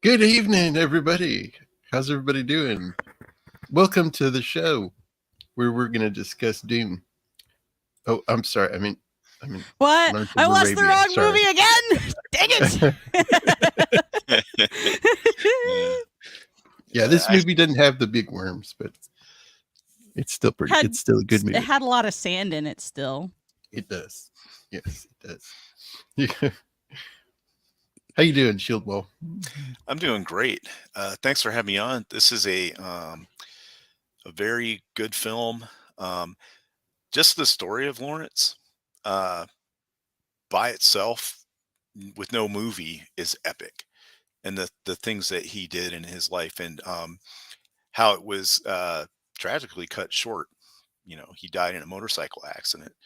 Good evening, everybody. How's everybody doing? Welcome to the show where we're going to discuss Dune. Oh, I'm sorry. I mean, What? Lawrence I of watched the Arabia. wrong Sorry. movie again. Dang it! Yeah, this movie doesn't have the big worms, but it's still pretty. It's still a good movie. It had a lot of sand in it still. It does. Yes, it does. How you doing, Shieldwall? I'm doing great. Thanks for having me on. This is a very good film. Just the story of Lawrence by itself, with no movie, is epic, and the things that he did in his life, and how it was tragically cut short. He died in a motorcycle accident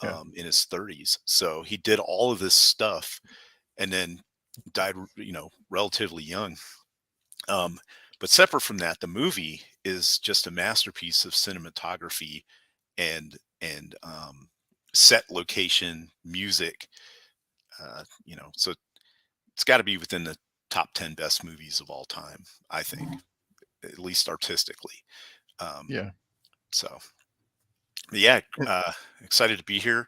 in his 30s. So he did all of this stuff, and then died, relatively young. But separate from that, the movie is just a masterpiece of cinematography and set location, music. So it's got to be within the top 10 best movies of all time, I think, at least artistically. So, yeah, excited to be here.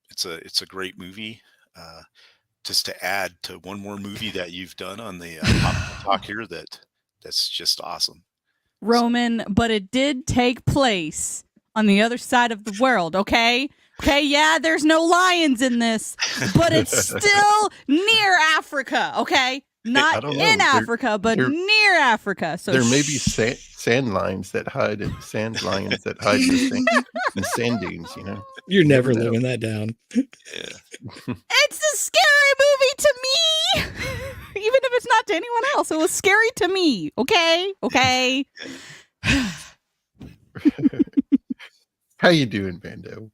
It's a great movie. Just to add to one more movie that you've done on the talk here, that's just awesome. Roman, but it did take place on the other side of the world, okay? Okay, yeah, there's no lions in this, but it's still near Africa, okay? Not in Africa, but near Africa. So there may be sand lions that hide in sand lions that hide in the sand dunes. You're never living that down. Yeah. It's a scary movie to me, even if it's not to anyone else. It was scary to me. Okay. How you doing, Mando?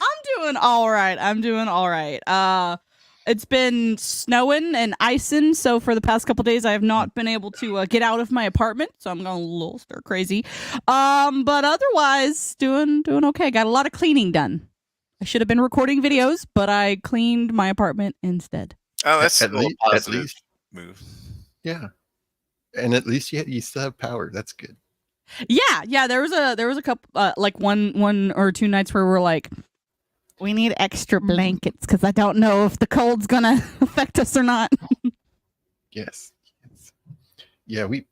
I'm doing all right. It's been snowing and icing, so for the past couple days, I have not been able to get out of my apartment, so I'm going a little stir crazy. But otherwise, doing okay. Got a lot of cleaning done. I should have been recording videos, but I cleaned my apartment instead. Oh, that's a positive move. Yeah, and at least you still have power. That's good. Yeah. There was a couple, like one or two nights where we're like, we need extra blankets because I don't know if the cold's gonna affect us or not. Yes. Yeah, we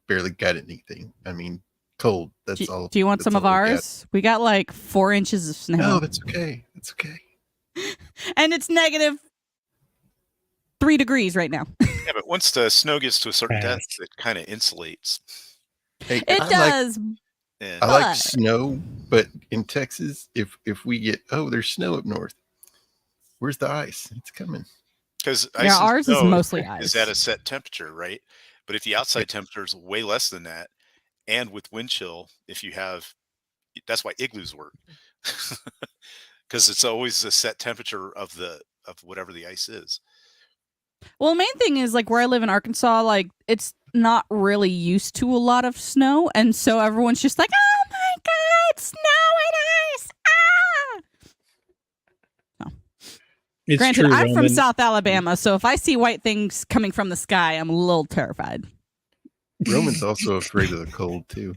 barely got anything. I mean, cold. That's all. Do you want some of ours? We got like 4 inches of snow. No, that's okay. That's okay. And it's -3 degrees right now. Yeah, but once the snow gets to a certain depth, it kind of insulates. Hey, it does. I like snow, but in Texas, if we get there's snow up north. Where's the ice? It's coming. Because ours is mostly ice. Is at a set temperature, right? But if the outside temperature is way less than that, and with wind chill, that's why igloos work, because it's always a set temperature of whatever the ice is. Well, the main thing is, like, where I live in Arkansas, like, it's not really used to a lot of snow, and so everyone's just like, oh my god, snow and ice! It's Granted, true, I'm Roman. from South Alabama, so if I see white things coming from the sky, I'm a little terrified. Roman's also afraid of the cold too,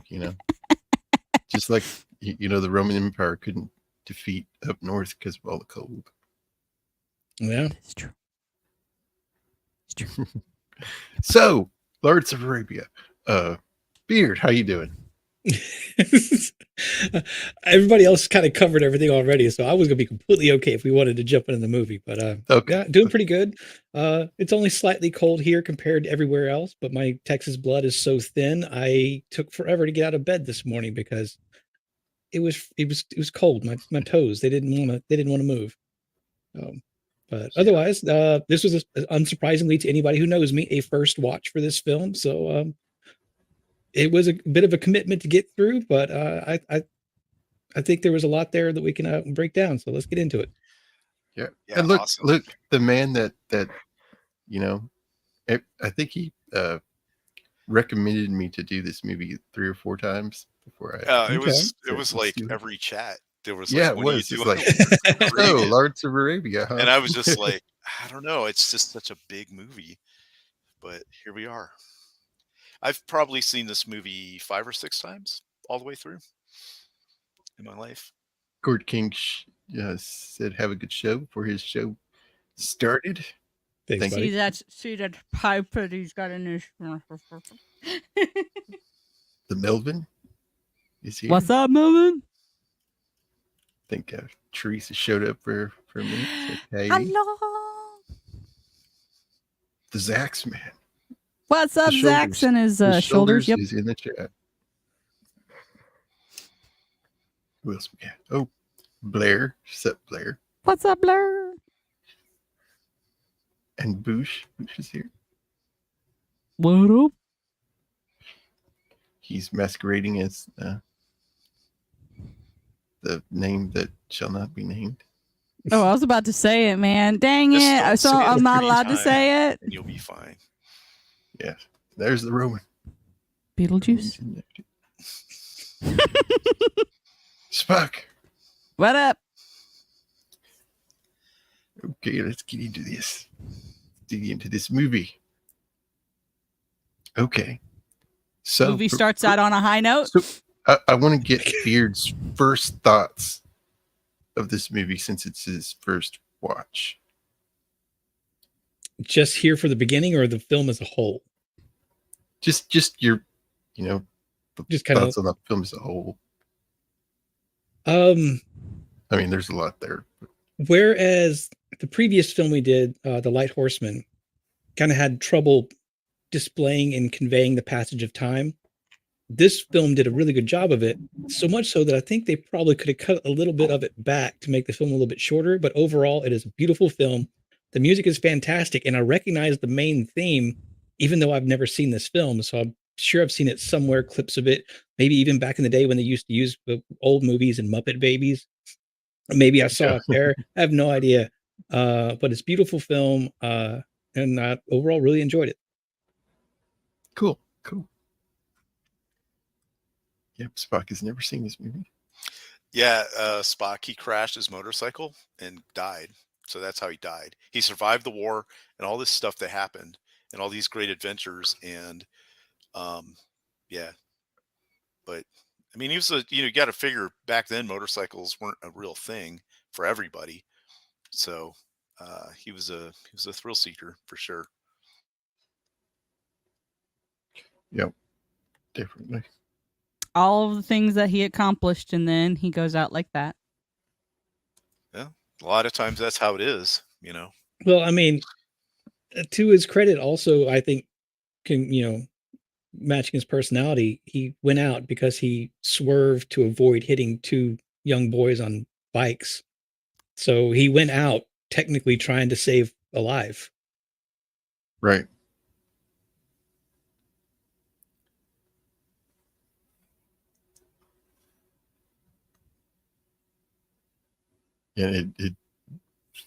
just like the Roman Empire couldn't defeat up north because of all the cold. Yeah, it's true. So, Lawrence of Arabia, Beard, how you doing? Everybody else kind of covered everything already, so I was gonna be completely okay if we wanted to jump into the movie. But yeah, doing pretty good. It's only slightly cold here compared to everywhere else, but my Texas blood is so thin. I took forever to get out of bed this morning because it was cold. My toes, they didn't want to move. But otherwise, this was unsurprisingly to anybody who knows me a first watch for this film. So it was a bit of a commitment to get through, but I think there was a lot there that we can break down. So let's get into it. Yeah. And look, awesome. Look, the man that I think he recommended me to do this movie 3 or 4 times before I. It was like every chat there was Yeah, like, it what are you was. It's doing? like, oh, Lawrence of Arabia, huh? And I was just like, I don't know. It's just such a big movie, but here we are. I've probably seen this movie 5 or 6 times all the way through in my life. Gord King said, "Have a good show" before his show started. Thanks, Thank buddy. See that pipe that he's got in his. The Melvin is here. What's up, Melvin? I think Teresa showed up for a minute. So, Hello. the Zax man. What's up, Zax and his shoulders? Yep. Is in the chat. Who else we got? Oh, Blair. What's up, Blair? What's up, Blair? And Boosh. Boosh is here. What up? He's masquerading as the name that shall not be named. Oh, I was about to say it, man. Dang Just it. don't So say it I'm not 3 allowed to times, say it. and you'll be fine. Yeah. There's the Roman. Beetlejuice. Spock. What up? Okay, let's get into this. Dig into this movie. Okay. So Movie starts out on a high note. So I want to get Beard's first thoughts of this movie since it's his first watch. Just here for the beginning or the film as a whole? Just your, Just kind of thoughts on the film as a whole. I mean, there's a lot there. Whereas the previous film we did, The Light Horseman, kind of had trouble displaying and conveying the passage of time, this film did a really good job of it, so much so that I think they probably could have cut a little bit of it back to make the film a little bit shorter, but overall it is a beautiful film. The music is fantastic, and I recognize the main theme, even though I've never seen this film, so I'm sure I've seen it somewhere, clips of it, maybe even back in the day when they used to use old movies and Muppet Babies. Maybe I saw it there. I have no idea. But it's a beautiful film, and I overall really enjoyed it. Cool. Yep, Spock has never seen this movie. Yeah, Spock, he crashed his motorcycle and died. So that's how he died. He survived the war and all this stuff that happened and all these great adventures. And yeah, but I mean, he was you got to figure back then motorcycles weren't a real thing for everybody. So he was a thrill seeker for sure. Yep, definitely. All of the things that he accomplished, and then he goes out like that. Yeah, a lot of times that's how it is, Well, I mean, to his credit, also, I think, matching his personality, he went out because he swerved to avoid hitting 2 young boys on bikes. So he went out technically trying to save a life. Right. Yeah, it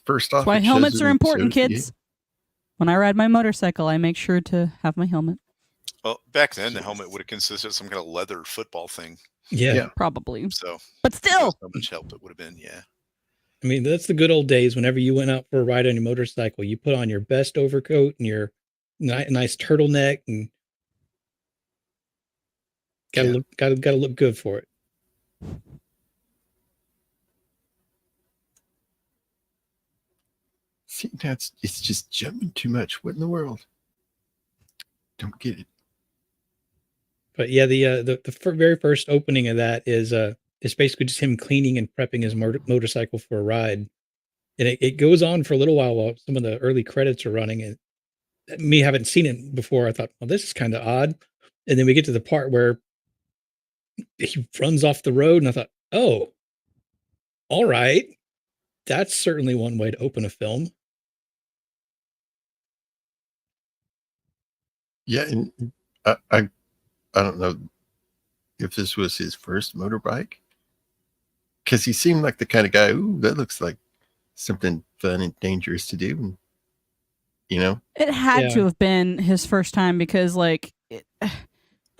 first off, That's why helmets are important, kids. When I ride my motorcycle, I make sure to have my helmet. Well, back then the helmet would have consisted of some kind of leather football thing. Yeah. Probably. So, but still, how much help it would have been. Yeah. I mean, that's the good old days. Whenever you went out for a ride on your motorcycle, you put on your best overcoat and your nice turtleneck, and gotta look good for it. See, it's just jumping too much. What in the world? Don't get it. But yeah, the very first opening of that is basically just him cleaning and prepping his motorcycle for a ride, and it goes on for a little while some of the early credits are running. And me haven't seen it before, I thought, well, this is kind of odd. And then we get to the part where he runs off the road, and I thought, oh, all right, that's certainly one way to open a film. Yeah, and I don't know if this was his first motorbike, because he seemed like the kind of guy, ooh, that looks like something fun and dangerous to do. It had to have been his first time, because the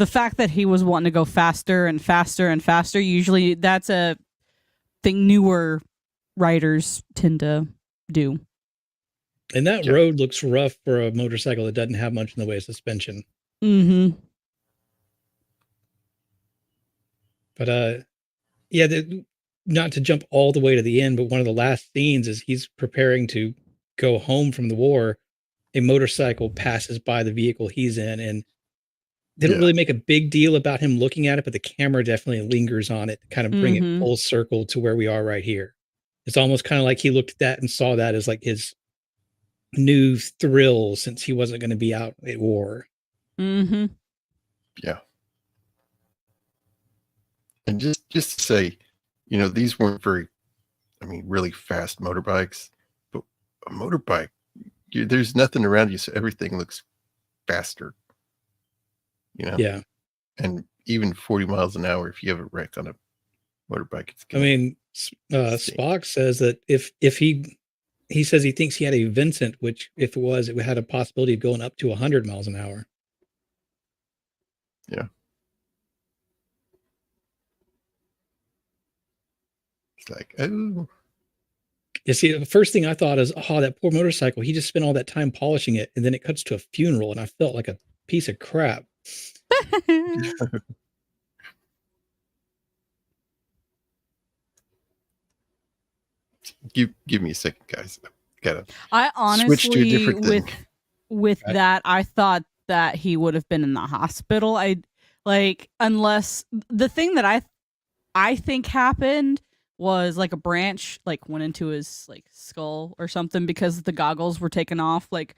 fact that he was wanting to go faster and faster and faster, usually that's a think newer writers tend to do. And that road looks rough for a motorcycle that doesn't have much in the way of suspension. Mm-hmm. But yeah, not to jump all the way to the end, but one of the last scenes is he's preparing to go home from the war. A motorcycle passes by the vehicle he's in, and they don't really make a big deal about him looking at it, but the camera definitely lingers on it to kind of bring it full circle to where we are right here. It's almost kind of like he looked at that and saw that as like his new thrill since he wasn't going to be out at war. Mm-hmm. Yeah. And just to say, these weren't really fast motorbikes, but a motorbike, there's nothing around you, so everything looks faster. Yeah. And even 40 miles an hour, if you have a wreck on a motorbike, it's Spock says that if he says he thinks he had a Vincent, which if it was, it had a possibility of going up to 100 miles an hour. Yeah. It's like, oh. You see, the first thing I thought is, oh, that poor motorcycle. He just spent all that time polishing it, and then it cuts to a funeral, and I felt like a piece of crap. Give me a second, guys. I honestly, switch to a different thing. With that, I thought that he would have been in the hospital. Unless the thing that I think happened was like a branch like went into his like skull or something because the goggles were taken off. Like,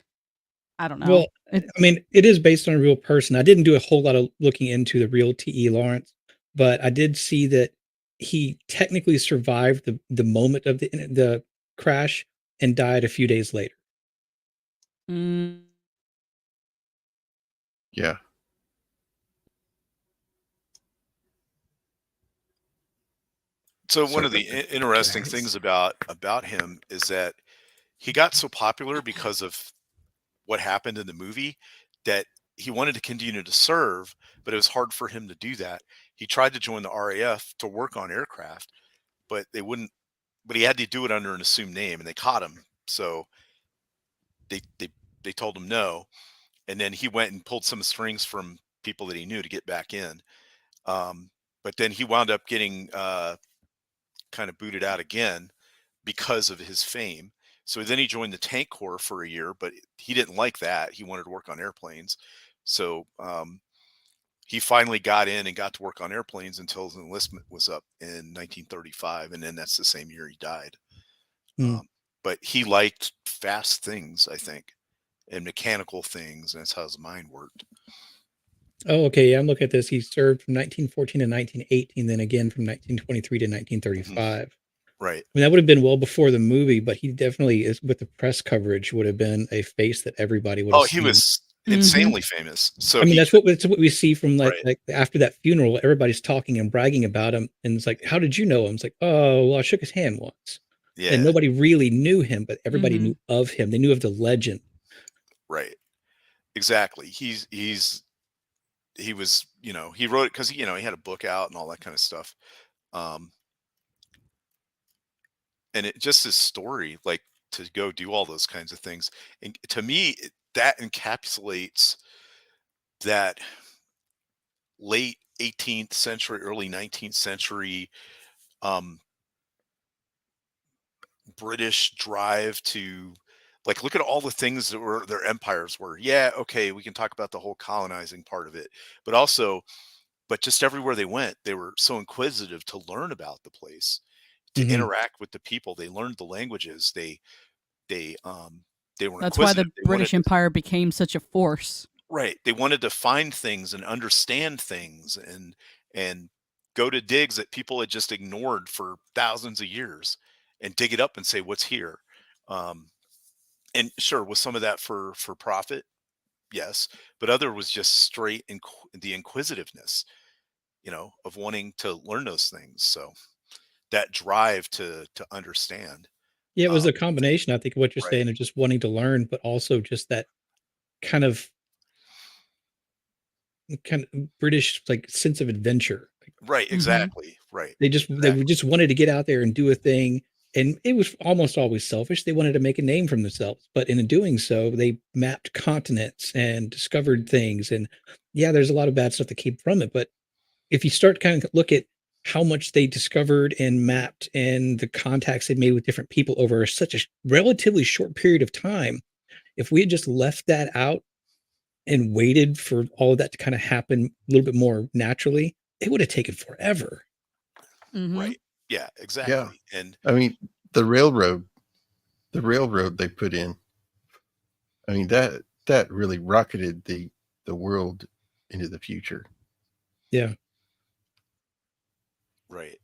I don't know. Well, it is based on a real person. I didn't do a whole lot of looking into the real T.E. Lawrence, but I did see that he technically survived the moment of the crash and died a few days later. Yeah. So one of the interesting things about him is that he got so popular because of what happened in the movie that he wanted to continue to serve, but it was hard for him to do that. He tried to join the RAF to work on aircraft, but they wouldn't. But he had to do it under an assumed name, and they caught him. So they told him no, and then he went and pulled some strings from people that he knew to get back in. But then he wound up getting kind of booted out again because of his fame. So then he joined the Tank Corps for a year, but he didn't like that. He wanted to work on airplanes. So he finally got in and got to work on airplanes until his enlistment was up in 1935. And then that's the same year he died. But he liked fast things, I think, and mechanical things. And that's how his mind worked. Oh, okay. Yeah, I'm looking at this. He served from 1914 to 1918, then again from 1923 to 1935. Right. I mean, that would have been well before the movie, but he definitely is with the press coverage would have been a face that everybody would have seen. He was insanely famous. So I mean, that's what we see from like after that funeral, everybody's talking and bragging about him. And it's like, how did you know him? It's like, oh, well, I shook his hand once. Yeah. And nobody really knew him, but everybody knew of him. They knew of the legend. Right. Exactly. He was, he wrote it because, he had a book out and all that kind of stuff. And it just his story, like to go do all those kinds of things. And to me, that encapsulates that late 18th century, early 19th century British drive to like, look at all the things that were their empires were. Yeah. Okay. We can talk about the whole colonizing part of it, but just everywhere they went, they were so inquisitive to learn about the place, to interact with the people. They learned the languages. They were. That's why the British Empire became such a force. Right. They wanted to find things and understand things and go to digs that people had just ignored for thousands of years and dig it up and say, what's here? And sure, was some of that for profit? Yes. But other was just straight the inquisitiveness, of wanting to learn those things. So that drive to understand. Yeah, it was a combination, I think, of what you're saying, of just wanting to learn, but also just that kind of British like sense of adventure. Right, exactly. Right. They just wanted to get out there and do a thing, and it was almost always selfish. They wanted to make a name for themselves, but in doing so, they mapped continents and discovered things. And yeah, there's a lot of bad stuff that came from it, but if you start kind of look at how much they discovered and mapped and the contacts they made with different people over such a relatively short period of time, if we had just left that out and waited for all of that to kind of happen a little bit more naturally, it would have taken forever. Mm-hmm. Right. Yeah, exactly. And I mean, the railroad they put in, I mean, that really rocketed the world into the future. Yeah. Right.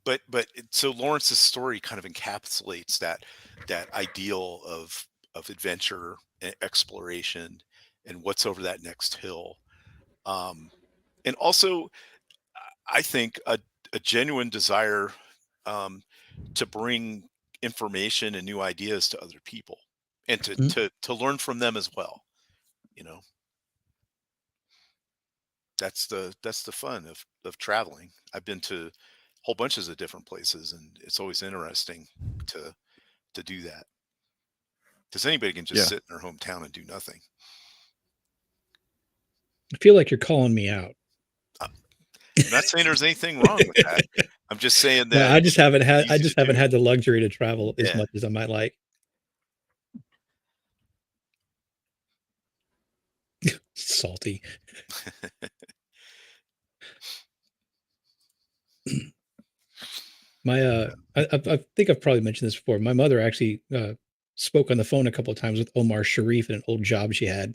But so Lawrence's story kind of encapsulates that ideal of adventure and exploration and what's over that next hill. And also, I think a genuine desire to bring information and new ideas to other people, and to learn from them as well. You know, that's the fun of traveling. I've been to whole bunches of different places, and it's always interesting to do that, because anybody can just sit in their hometown and do nothing. I feel like you're calling me out. I'm not saying there's anything wrong with that. I'm just saying that I just haven't had the luxury to travel as much as I might like. Salty. My I think I've probably mentioned this before. My mother actually spoke on the phone a couple of times with Omar Sharif in an old job she had.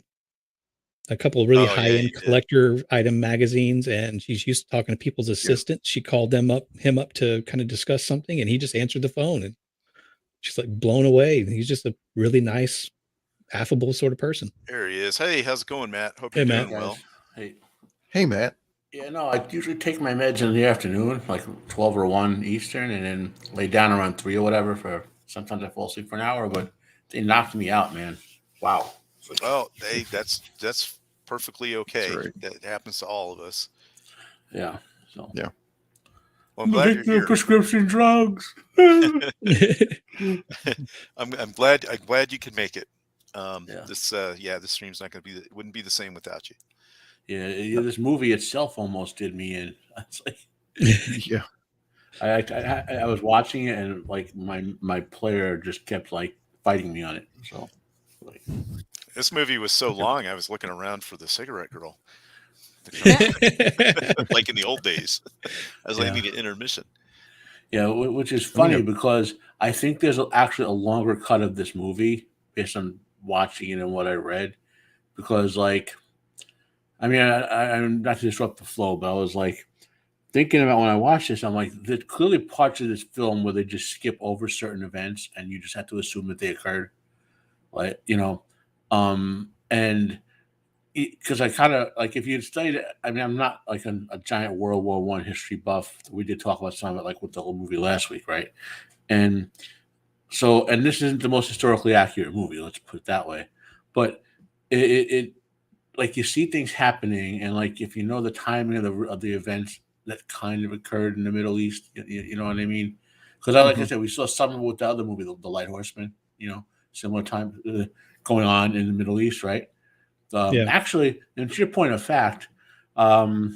A couple of really high-end collector item magazines, and she's used to talking to people's assistants. She called him up to kind of discuss something, and he just answered the phone, and she's like blown away. He's just a really nice, affable sort of person. There he is. Hey, how's it going, Matt? Hope you're doing well. Hey, Matt. Yeah, no, I usually take my meds in the afternoon, like 12 or 1 Eastern, and then lay down around 3 or whatever for, sometimes I fall asleep for an hour, but they knocked me out, man. Wow. Well, that's perfectly okay. Right. That happens to all of us. Yeah. So yeah. Well, I'm glad you're here. Prescription drugs. I'm glad you can make it. This stream's not going to be. It wouldn't be the same without you. Yeah, this movie itself almost did me in. It's like, yeah. I was watching it, and like my player just kept like fighting me on it. So, like, this movie was so long, I was looking around for the cigarette girl, like in the old days. I was like, I need an intermission. Yeah, which is funny because I think there's actually a longer cut of this movie based on watching it and what I read, because like. I mean, I'm not to disrupt the flow, but I was like thinking about when I watched this, I'm like, there's clearly parts of this film where they just skip over certain events and you just have to assume that they occurred. Like, and because I kind of like, if you studied it, I mean, I'm not like a giant World War I history buff. We did talk about some of it, like with the whole movie last week, right? And so, and this isn't the most historically accurate movie, let's put it that way. But it like you see things happening, and like if you know the timing of the events that kind of occurred in the Middle East, you know what I mean? Because like I said, we saw something with the other movie, the Light Horseman, similar time going on in the Middle East, right? Actually, and to your point of fact, I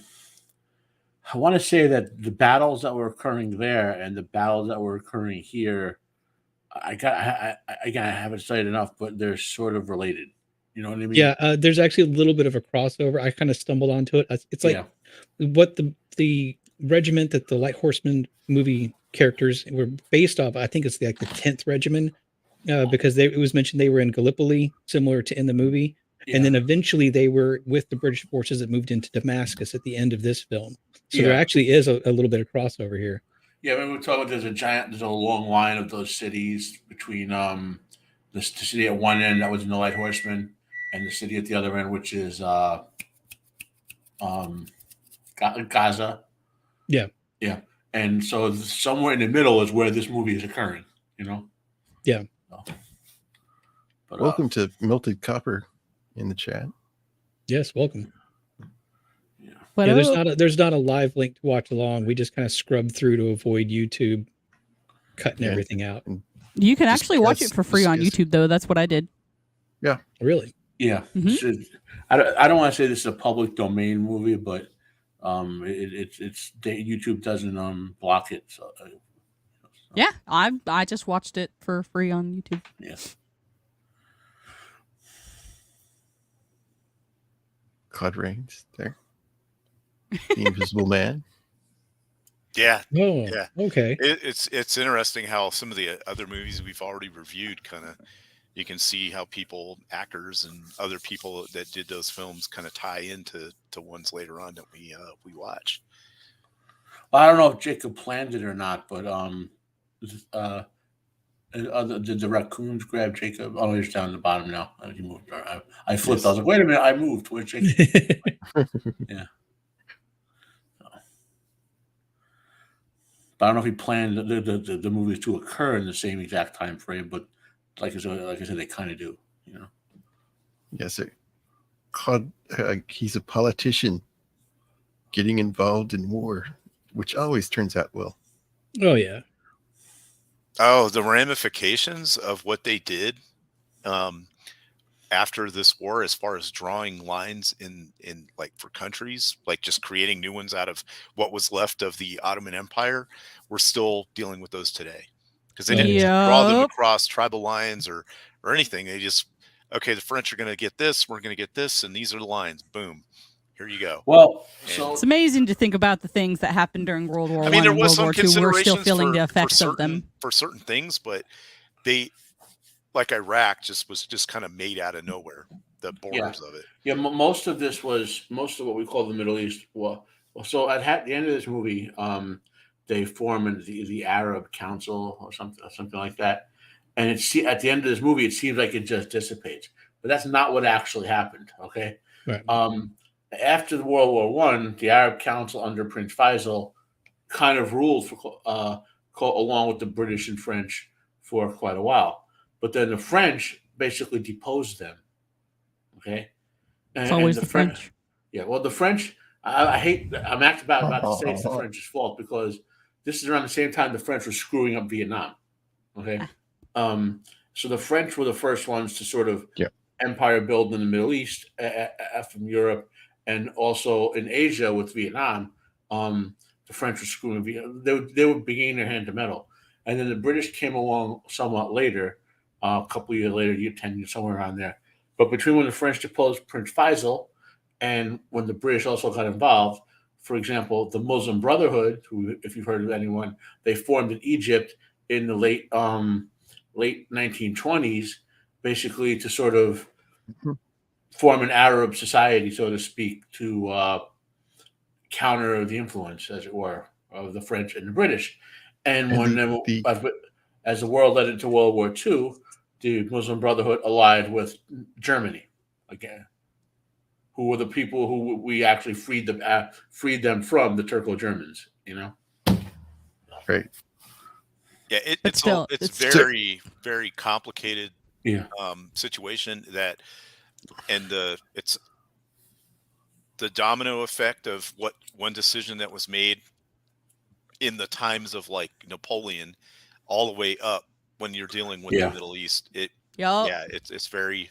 want to say that the battles that were occurring there and the battles that were occurring here, I haven't studied enough, but they're sort of related. You know what I mean? Yeah, there's actually a little bit of a crossover. I kind of stumbled onto it. It's like what the regiment that the Light Horseman movie characters were based off. I think it's like the 10th Regiment, because it was mentioned they were in Gallipoli, similar to in the movie. And then eventually they were with the British forces that moved into Damascus at the end of this film. So there actually is a little bit of crossover here. Yeah, when we talk about there's a long line of those cities between the city at one end that was in the Light Horseman and the city at the other end, which is Gaza. Yeah. Yeah. And so somewhere in the middle is where this movie is occurring, Yeah. So, but, welcome to Melted Copper in the chat. Yes, welcome. Yeah. What Yeah, up? there's not a live link to watch along. We just kind of scrub through to avoid YouTube cutting Yeah. everything out. You can Just actually watch it for free on YouTube, though. That's what I did. Really? Yeah. Mhm. I don't want to say this is a public domain movie, but YouTube doesn't block it. So Yeah, I just watched it for free on YouTube. yeah. Claude Rains there. The Invisible Man. Yeah, Oh, Yeah. okay. it's interesting how some of the other movies we've already reviewed kind of you can see how actors and other people that did those films kind of tie into ones later on that we watch. Well, I don't know if Jacob planned it or not, but did the raccoons grab Jacob? Oh, he's down at the bottom now. He moved. I flipped. Yes. I was like, wait a minute, I moved. Where's Jacob? Yeah. But I don't know if he planned the movies to occur in the same exact time frame, but like I said, they kind of do. You know. Yes, sir. Claude, he's a politician getting involved in war, which always turns out well. Oh yeah. Oh, the ramifications of what they did after this war, as far as drawing lines in like for countries, like just creating new ones out of what was left of the Ottoman Empire, we're still dealing with those today because they didn't draw them Yup. across tribal lines or anything. They just, okay, the French are going to get this, we're going to get this, and these are the lines. Boom, here you go. Well, It's amazing to think about the things that happened during World War I mean, I there and was World some War II. We're still considerations feeling the effects of them. for certain things, but they, like Iraq, was just kind of made out of nowhere. The borders of it. Yeah, most of what we call the Middle East. Well, so at the end of this movie, they form the Arab Council or something like that, and at the end of this movie, it seems like it just dissipates, but that's not what actually happened. Okay, Right. After the World War One, the Arab Council under Prince Faisal kind of ruled along with the British and French for quite a while, but then the French basically deposed them. Okay, It's always the French. Yeah, well, the French. I hate. I'm actually about to say it's the French's fault because this is around the same time the French were screwing up Vietnam. Okay, so the French were the first ones to sort of empire build in the Middle East from Europe, and also in Asia with Vietnam. The French were screwing. They were beginning their hand to metal, and then the British came along somewhat later, a couple of years later, 10 years, somewhere around there. But between when the French deposed Prince Faisal and when the British also got involved, for example, the Muslim Brotherhood, who, if you've heard of anyone, they formed in Egypt in the late 1920s, basically to sort of form an Arab society, so to speak, to counter the influence, as it were, of the French and the British. And as the world led into World War II, the Muslim Brotherhood allied with Germany again, who were the people who we actually freed them from the Turco-Germans. You know, right? Yeah, it's very very complicated. Situation that, and it's the domino effect of what one decision that was made in the times of like Napoleon, all the way up when you're dealing with the Middle East. It's very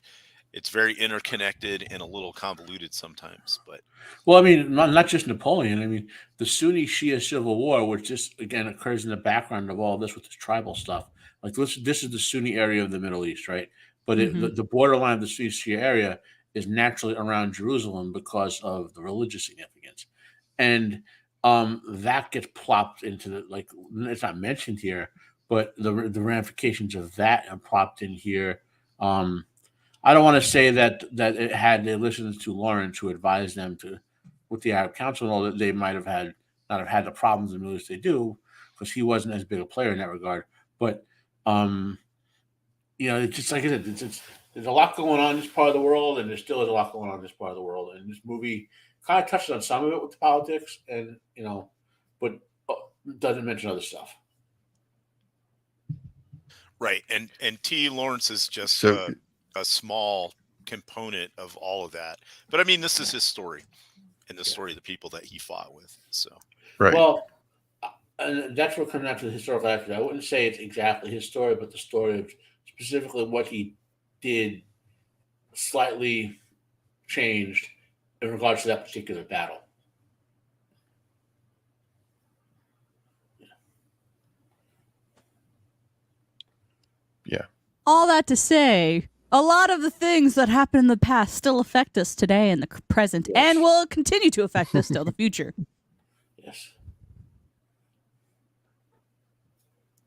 interconnected and a little convoluted sometimes. But well, I mean, not just Napoleon. I mean, the Sunni-Shia civil war, which just again occurs in the background of all this with this tribal stuff. Like this is the Sunni area of the Middle East, right? But the borderline of the Sunni-Shia area is naturally around Jerusalem because of the religious significance, and that gets plopped into it's not mentioned here, but the ramifications of that are plopped in here. I don't want to say that they listened to Lawrence, who advised them with the Arab Council and all, that they might have not have had the problems in the Middle East they do, because he wasn't as big a player in that regard. But it's just like I said, there's a lot going on in this part of the world, and there still is a lot going on in this part of the world. And this movie kind of touches on some of it with the politics, and but doesn't mention other stuff. Right, and T. Lawrence is just a small component of all of that. But I mean, this is his story, and the story of the people that he fought with. So, Right. Well, and that's what comes down to the historical accuracy. I wouldn't say it's exactly his story, but the story of specifically what he did slightly changed in regards to that particular battle. Yeah. All that to say, a lot of the things that happened in the past still affect us today in the present, Yes. and will continue to affect us still in the future. Yes.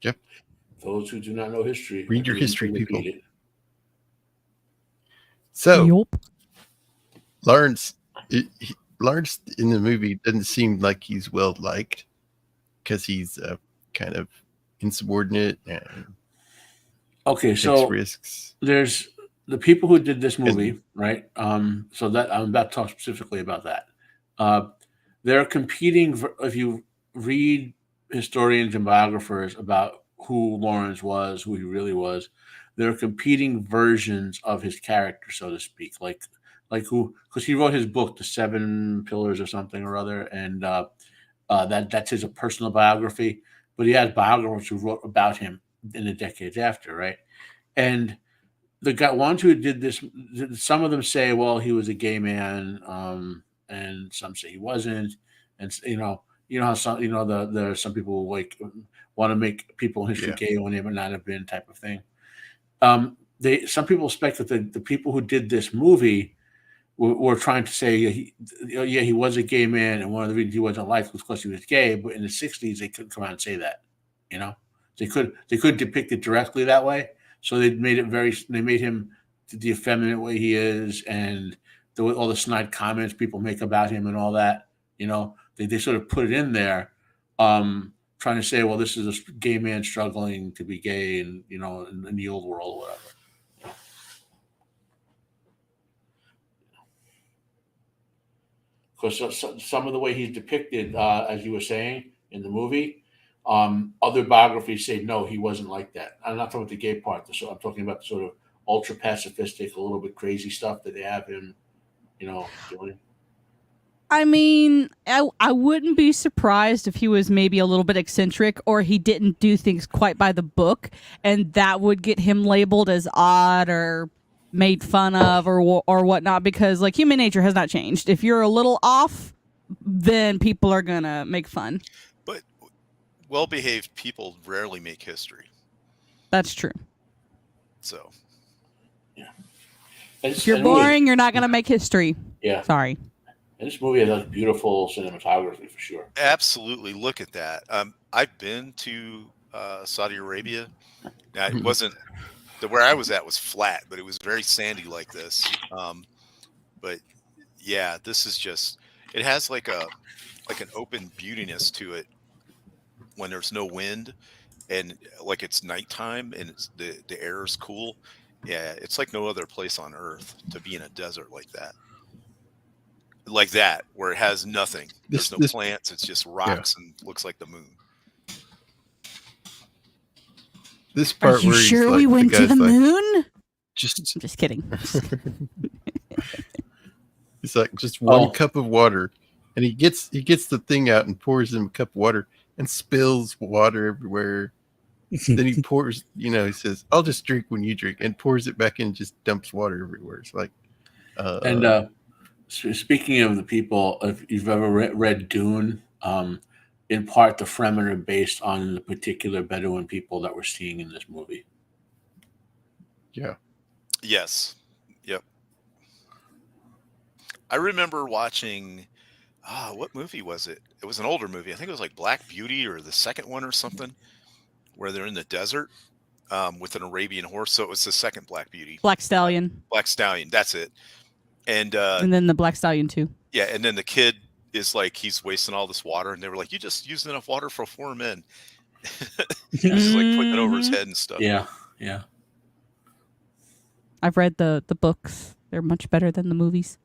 Yep. Those who do not know history, Read your are doomed history, to repeat people. it. So Yup. Lawrence in the movie doesn't seem like he's well liked because he's kind of insubordinate and Okay, takes so risks. there's the people who did this movie, And- right? So that I'm about to talk specifically about that. They're competing. If you read historians and biographers about who Lawrence was, who he really was, they're competing versions of his character, so to speak. Like who? Because he wrote his book, The Seven Pillars, or something or other, and that's his personal biography. But he has biographers who wrote about him in the decades after, right? And the ones who did this, some of them say, well, he was a gay man, and some say he wasn't. And how some, there are some people like want to make people in history gay when they would not have been, type of thing. Some people suspect that the people who did this movie were trying to say, he was a gay man, and one of the reasons he wasn't liked was because he was gay. But in the '60s, they couldn't come out and say that. They could depict it directly that way. So they made him the effeminate way he is, and all the snide comments people make about him and all that. They sort of put it in there, trying to say, well, this is a gay man struggling to be gay, and in the old world or whatever. Because some of the way he's depicted, as you were saying in the movie, other biographies say no, he wasn't like that. I'm not talking about the gay part. So I'm talking about the sort of ultra pacifistic, a little bit crazy stuff that they have him, doing. I mean, I wouldn't be surprised if he was maybe a little bit eccentric, or he didn't do things quite by the book, and that would get him labeled as odd or made fun of or whatnot, because like human nature has not changed. If you're a little off, then people are gonna make fun. But well-behaved people rarely make history. That's true. So if you're boring, you're not gonna make history. Yeah. Sorry. And this movie has beautiful cinematography for sure. Absolutely, look at that. I've been to Saudi Arabia. Now, it wasn't where I was at was flat, but it was very sandy like this. But yeah, this is just, it has like an open beautiness to it when there's no wind and like it's nighttime and the air is cool. Yeah, it's like no other place on earth to be in a desert like that. Like that, where it has nothing. There's no plants. It's just rocks and looks like the moon. This part Are you where sure he's like, we went to the moon? Just kidding. It's like just one cup of water, and he gets the thing out and pours him a cup of water and spills water everywhere. Then he pours, he says, "I'll just drink when you drink," and pours it back in, and just dumps water everywhere. It's like, speaking of the people, if you've ever read Dune, in part the Fremen are based on the particular Bedouin people that we're seeing in this movie. Yeah. Yes. Yep. I remember watching, what movie was it? It was an older movie. I think it was like Black Beauty or the second one or something, where they're in the desert with an Arabian horse. So it was the second Black Beauty. Black Stallion. Black Stallion. That's it. And then the Black Stallion too. Yeah, and then the kid is like, he's wasting all this water, and they were like, "You just used enough water for 4 men." Just like putting it over his head and stuff. Yeah. I've read the books. They're much better than the movies.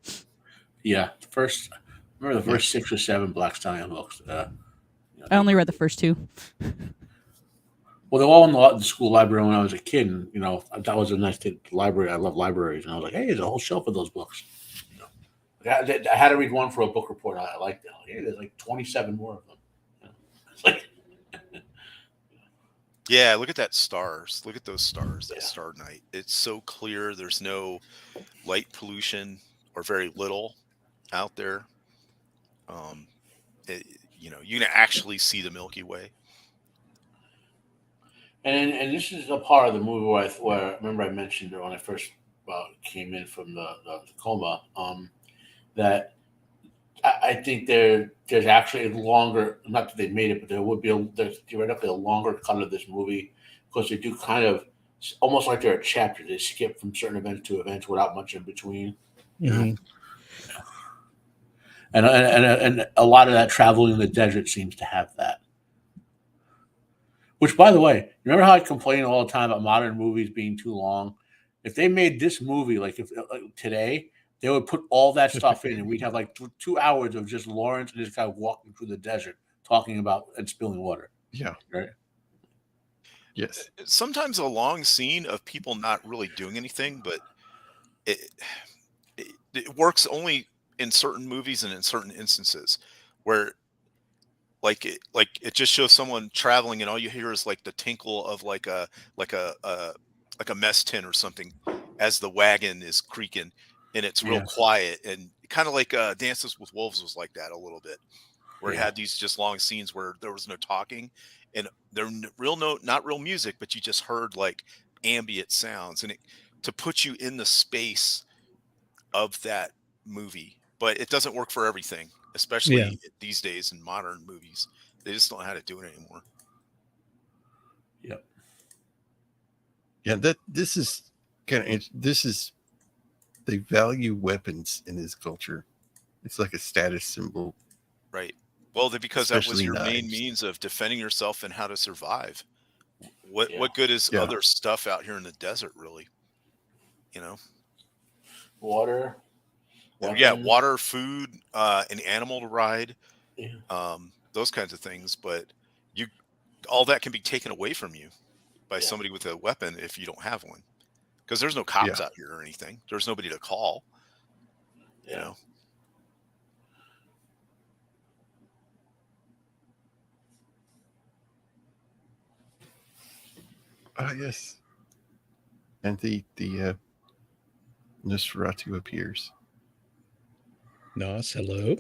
Yeah, remember the first 6 or 7 Black Stallion books. I only read the first 2. Well, they're all in the school library when I was a kid, and that was a nice thing. Library, I love libraries, and I was like, "Hey, there's a whole shelf of those books." I had to read one for a book report. I liked it. Hey, there's like 27 more of them. It's like, yeah, look at that stars. Look at those stars. That Yeah. star night. It's so clear. There's no light pollution or very little out there. You know, you can actually see the Milky Way. and this is a part of the movie where I remember I mentioned it when I first came in from the coma. That I think there's actually a longer, not that they made it, but there would be there's theoretically a longer cut of this movie because they do kind of almost like they're a chapter. They skip from certain events to events without much in between. Mhm. And a lot of that traveling in the desert seems to have that. Which, by the way, remember how I complain all the time about modern movies being too long? If they made this movie like today, they would put all that stuff in, and we'd have like 2 hours of just Lawrence and this guy walking through the desert talking about and spilling water. Yeah. Right. Yes. Sometimes a long scene of people not really doing anything, but it works only in certain movies and in certain instances where like it just shows someone traveling and all you hear is like the tinkle of like a mess tin or something as the wagon is creaking, and it's real quiet, and kind of like Dances with Wolves was like that a little bit, where it had these just long scenes where there was no talking and there not real music, but you just heard like ambient sounds, and to put you in the space of that movie. But it doesn't work for everything, especially these days in modern movies. They just don't know how to do it anymore. Yep. Yeah, this is they value weapons in this culture. It's like a status symbol. Right. Well, because that was Especially your main knives. means of defending yourself and how to survive. What good is other stuff out here in the desert, really? You know, Water. Yeah, water, food, an animal to ride, Yeah. those kinds of things. But all that can be taken away from you by somebody with a weapon if you don't have one, because there's no cops out here or anything. There's nobody to call. You know. Yes. And the Nosferatu appears. Nos, hello.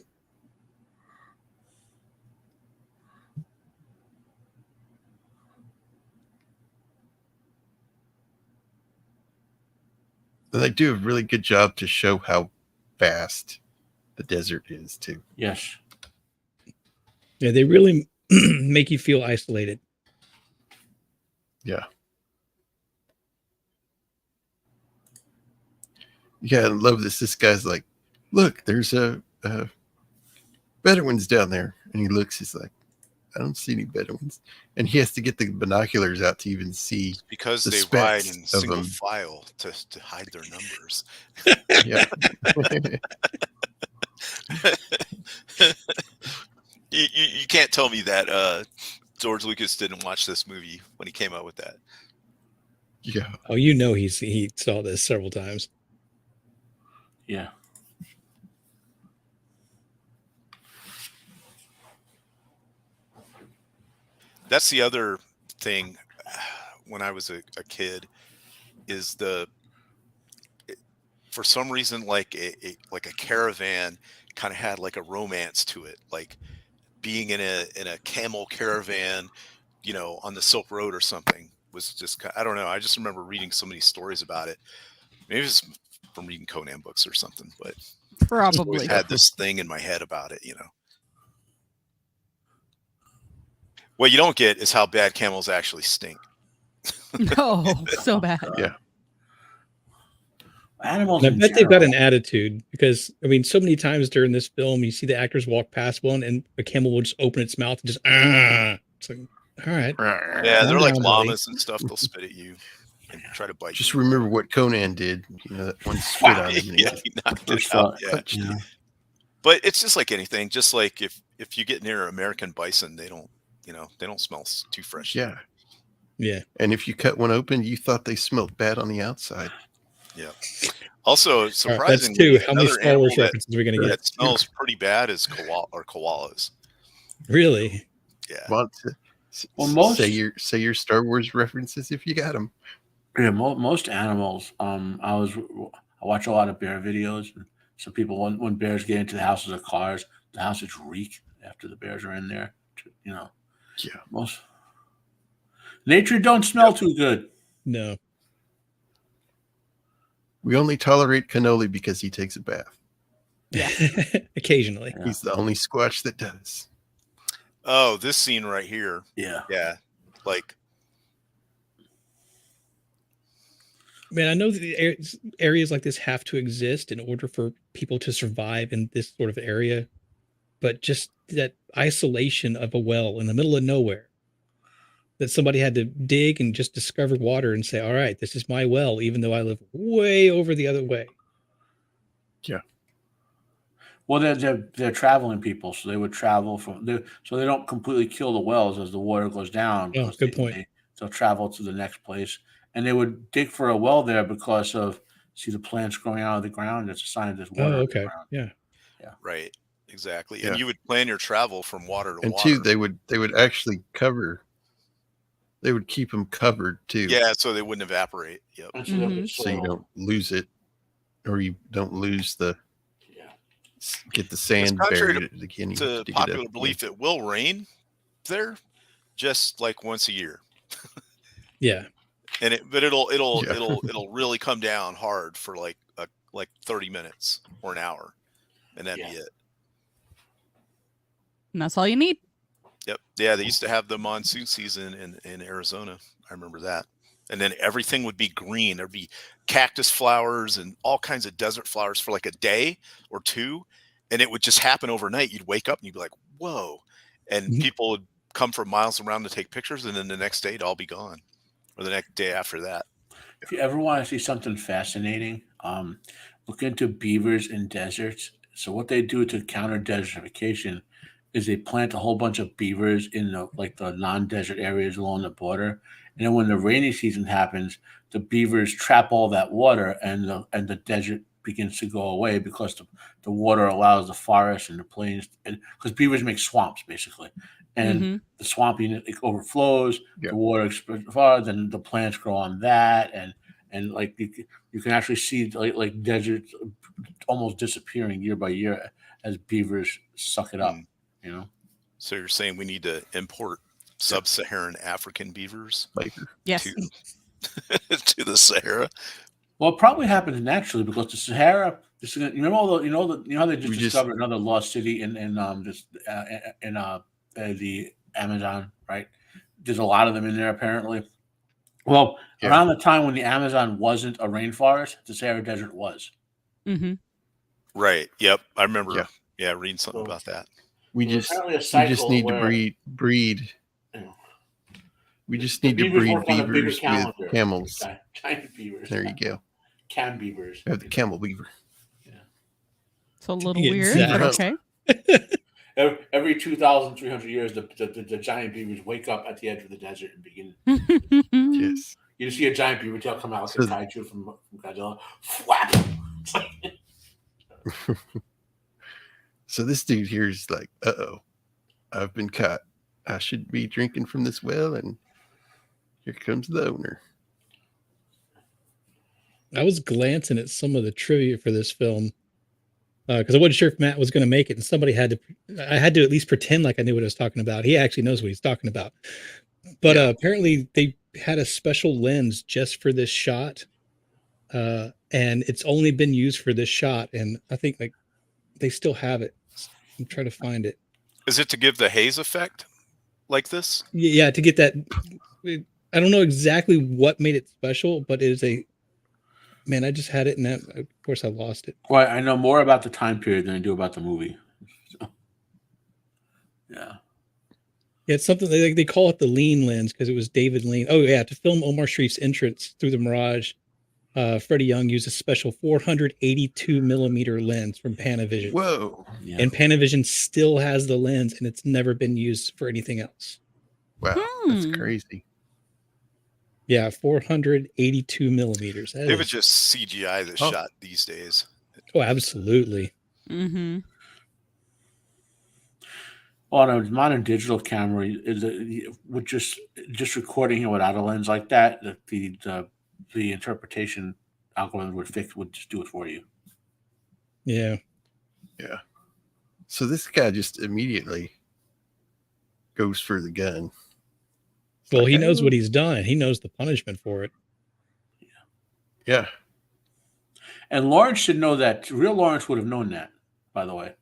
And they do a really good job to show how vast the desert is too. Yes. Yeah, they really make you feel isolated. Yeah. Yeah, I love this. This guy's like, look, there's a Bedouins down there. And he looks, he's like, I don't see any Bedouins. And he has to get the binoculars out to even see. It's because the they ride specks in of single them. file to hide their numbers. Yeah. You can't tell me that George Lucas didn't watch this movie when he came out with that. Yeah. Oh, you know he saw this several times. Yeah. That's the other thing when I was a kid is for some reason like a caravan kind of had like a romance to it, like being in a camel caravan, you know, on the Silk Road or something was just, I don't know. I just remember reading so many stories about it. Maybe it's from reading Conan books or something, but probably I always had this thing in my head about it, you know. What you don't get is how bad camels actually stink. Oh, so bad. Yeah. Animals. And I bet they've got an attitude because, I mean, so many times during this film, you see the actors walk past one and a camel will just open its mouth and just, It's like, all right. Yeah, they're like down, llamas and stuff. They'll spit at you and try to bite Just you. remember what Conan did. You know, that one spit on him. And Yeah, he knocked it out. Yeah. But it's just like anything. Just like if you get near American bison, they don't smell too fresh. Yeah. Yeah. And if you cut one open, you thought they smelled bad on the outside. Yeah. Also, All right, surprisingly, that's two. How many another Star Wars animal references are we going to get? that smells pretty bad is koalas. Really? Yeah. Want to Well, say your Star Wars references if you got them. Yeah, most animals. I watch a lot of bear videos. And some people, when bears get into the houses of cars, the houses reek after the bears are in there. You know, Yeah. most nature don't smell too good. No. We only tolerate cannoli because he takes a bath. Yeah. Occasionally. Yeah. He's the only Squatch that does. Oh, this scene right here. Yeah. Yeah. Like, Man, I know that areas like this have to exist in order for people to survive in this sort of area, but just that isolation of a well in the middle of nowhere that somebody had to dig and just discover water and say, all right, this is my well, even though I live way over the other way. Yeah. Well, they're traveling people, so they would travel so they don't completely kill the wells as the water goes down. Oh, good point. They'll travel to the next place, and they would dig for a well there because of the plants growing out of the ground. It's a sign of there's water. Oh, in the okay. ground. Yeah. right. Exactly. Yeah. And you would plan your travel from water to And water. two, they would actually cover. They would keep them covered too. Yeah, so they wouldn't evaporate. Yep. And so, they'll get So you soil. don't lose it, or you don't lose the Yeah. get the sand contrary buried again. You have To to dig it popular up. belief, it will rain there, just like once a year, Yeah. and Yeah. it'll really come down hard for like 30 minutes or an hour, and that'd be it. And that's all you need. Yep. Yeah, they used to have the monsoon season in Arizona. I remember that. And then everything would be green. There'd be cactus flowers and all kinds of desert flowers for like a day or two. And it would just happen overnight. You'd wake up and you'd be like, whoa. And people would come from miles around to take pictures. And then the next day it'd all be gone. Or the next day after that. If you ever want to see something fascinating, look into beavers in deserts. So what they do to counter desertification is they plant a whole bunch of beavers in the non-desert areas along the border, and then when the rainy season happens, the beavers trap all that water, and the desert begins to go away because the water allows the forest and the plains, and because beavers make swamps basically, and the swampiness it overflows, the water expands far, then the plants grow on that, and like you can actually see like deserts almost disappearing year by year as beavers suck it up. You know, so you're saying we need to import sub-Saharan African beavers Yes. to the Sahara? Well, it probably happens naturally because the Sahara. You remember how they just discovered another lost city in the Amazon, right? There's a lot of them in there apparently. Well, around the time when the Amazon wasn't a rainforest, the Sahara Desert was. Right. Yep. I remember. Yeah, reading something about that. We just need to breed. We just need to breed beavers with camels. Giant beavers. There you go. Cam beavers. We have the camel beaver. Yeah. It's a little weird, but okay. Every 2,300 years, the giant beavers wake up at the edge of the desert and begin. Yes. You see a giant beaver tail come out like a kaiju from Godzilla. Flap. So this dude here is like, uh-oh, I've been caught. I should be drinking from this well, and here comes the owner. I was glancing at some of the trivia for this film because I wasn't sure if Matt was going to make it, and I had to at least pretend like I knew what I was talking about. He actually knows what he's talking about. But apparently they had a special lens just for this shot, and it's only been used for this shot, and I think like they still have it. I'm trying to find it. Is it to give the haze effect like this? Yeah, to get that. I don't know exactly what made it special, but it is I just had it, and of course I lost it. Well, I know more about the time period than I do about the movie. So, yeah. Yeah, it's something they call it the lean lens because it was David Lean. Oh yeah, to film Omar Sharif's entrance through the Mirage, Freddie Young used a special 482 millimeter lens from Panavision. Whoa! Yeah. And Panavision still has the lens, and it's never been used for anything else. Wow, that's crazy. Yeah, 482 millimeters. It was just CGI that's shot these days. Oh, absolutely. Mm-hmm. On a modern digital camera, with just recording it without a lens like that, the interpretation algorithm would just do it for you. Yeah. Yeah. So this guy just immediately goes for the gun. Well, like, he knows what he's done. He knows the punishment for it. Yeah. And Lawrence should know that. Real Lawrence would have known that, by the way.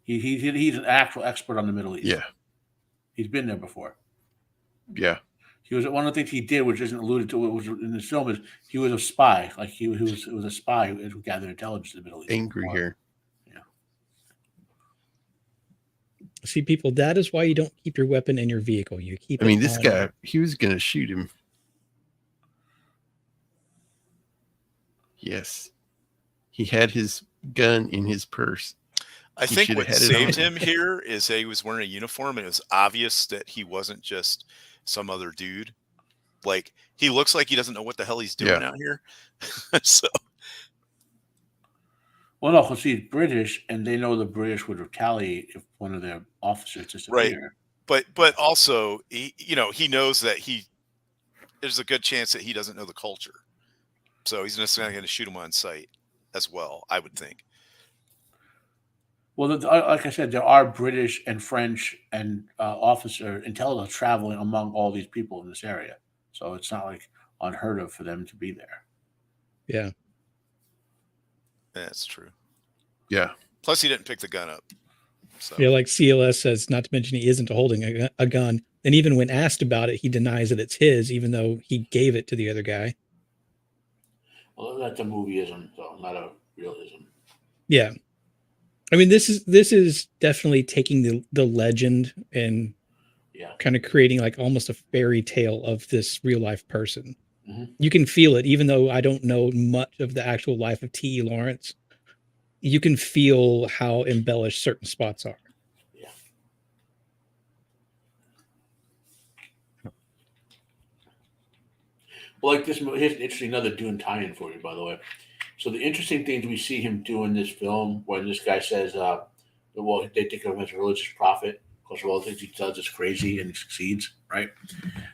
He's an actual expert on the Middle East. Yeah. He's been there before. Yeah. He was one of the things he did, which isn't alluded to, was in the film, is he was a spy. Like he was a spy who gathered intelligence in the Middle East. Angry here. Yeah. See, people, that is why you don't keep your weapon in your vehicle. You keep. I mean, this guy, he was going to shoot him. Yes. He had his gun in his purse. I think what saved him here is that he was wearing a uniform, and it was obvious that he wasn't just some other dude. Like, he looks like he doesn't know what the hell he's doing out here. So, well, no, because he's British, and they know the British would retaliate if one of their officers disappeared. Right. But also, he knows that there's a good chance that he doesn't know the culture. So he's just going to shoot him on sight as well, I would think. Well, like I said, there are British and French and officer intelligence traveling among all these people in this area. So it's not like unheard of for them to be there. Yeah. That's true. Yeah. Plus, he didn't pick the gun up. So. Yeah, like CLS says, not to mention he isn't holding a gun. And even when asked about it, he denies that it's his, even though he gave it to the other guy. Well, that's a movieism, though, not a realism. Yeah. I mean, this is definitely taking the legend and kind of creating like almost a fairy tale of this real life person. Mm-hmm. You can feel it, even though I don't know much of the actual life of T.E. Lawrence. You can feel how embellished certain spots are. Yeah. Well, like this, here's interesting another Dune tie-in for you, by the way. So the interesting things we see him do in this film, when this guy says, well, they think of him as a religious prophet because of all the things he does is crazy and he succeeds, right?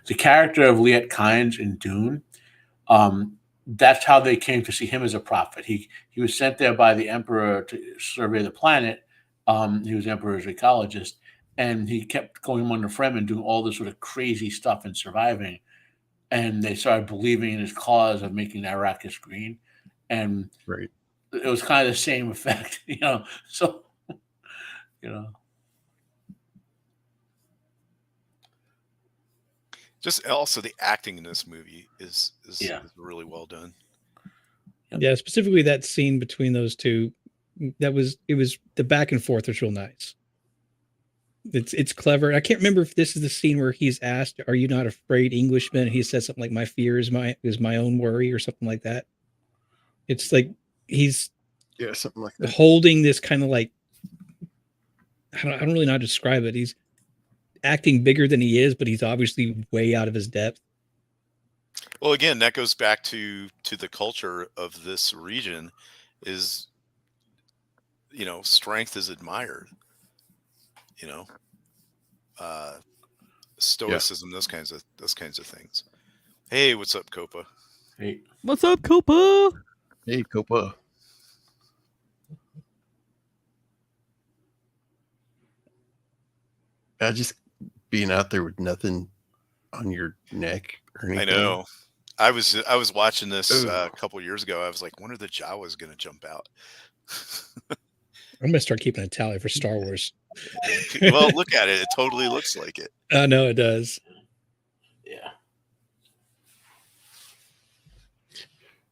The character of Liet Kynes in Dune, that's how they came to see him as a prophet. He was sent there by the emperor to survey the planet. He was emperor's ecologist, and he kept going among the Fremen, doing all this sort of crazy stuff and surviving. And they started believing in his cause of making Arrakis green. And it was kind of the same effect, So, Just also the acting in this movie is really well done. Yeah, specifically that scene between those two, it was the back and forth was real nice. It's clever. I can't remember if this is the scene where he's asked, "Are you not afraid, Englishman?" And he says something like, "My fear is my own worry," or something like that. It's like he's something like that, holding this kind of like I don't really know how to describe it. He's acting bigger than he is, but he's obviously way out of his depth. Well, again, that goes back to the culture of this region. Is strength is admired. Stoicism, those kinds of things. Hey, what's up, Copa? Hey, what's up, Copa? Hey, Copa. Just being out there with nothing on your neck or anything. I know. I was watching this a couple years ago. I was like, when are the Jawas going to jump out? I'm going to start keeping a tally for Star Wars. Well, look at it. It totally looks like it. I know it does. Yeah.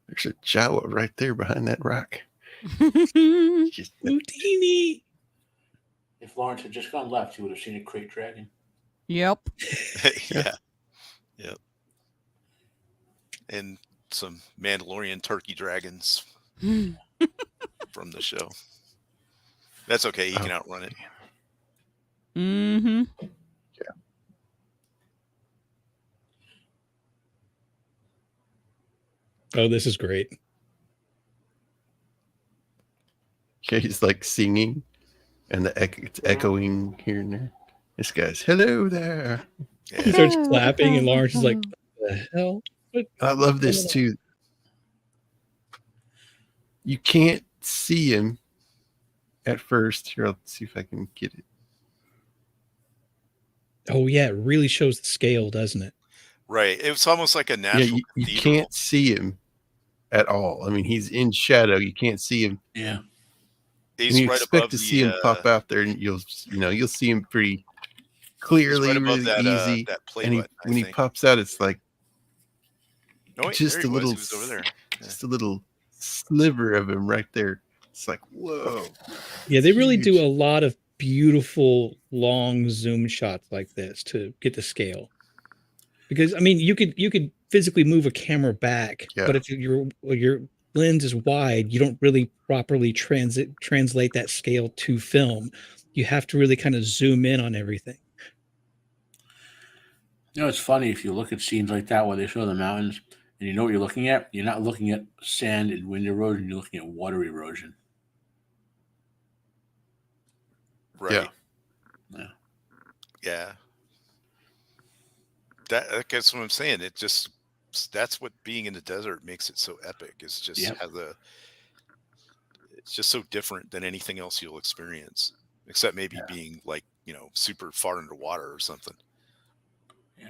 There's a Jawa right there behind that rock. Just teeny. If Lawrence had just gone left, he would have seen a crate dragon. Yep. Yeah. Yep. And some Mandalorian turkey dragons from the show. That's okay. He can outrun it. Mm-hmm. Yeah. Oh, this is great. Yeah, he's like singing, and it's echoing here and there. This guy's hello there. He starts clapping, and Lawrence is like, "What the hell?" I love this too. You can't see him at first. Here, I'll see if I can get it. Oh yeah, it really shows the scale, doesn't it? Right. It's almost like a natural. Yeah, you can't see him at all. I mean, he's in shadow. You can't see him. Yeah. He's and you right expect above to see him pop out there, and you'll see him pretty clearly, right really that, easy. That play and button, when he pops out, it's like just a little, over there. Just a little sliver of him right there. It's like, whoa. Yeah, they really do a lot of beautiful long zoom shots like this to get the scale. Because I mean, you could physically move a camera back, but if your lens is wide, you don't really properly translate that scale to film. You have to really kind of zoom in on everything. You know, it's funny if you look at scenes like that where they show the mountains and you know what you're looking at. You're not looking at sand and wind erosion. You're looking at water erosion. Right. Yeah. Yeah. That's what I'm saying. That's what being in the desert makes it so epic. It's just it's just so different than anything else you'll experience, except maybe being like, super far underwater or something. Yeah.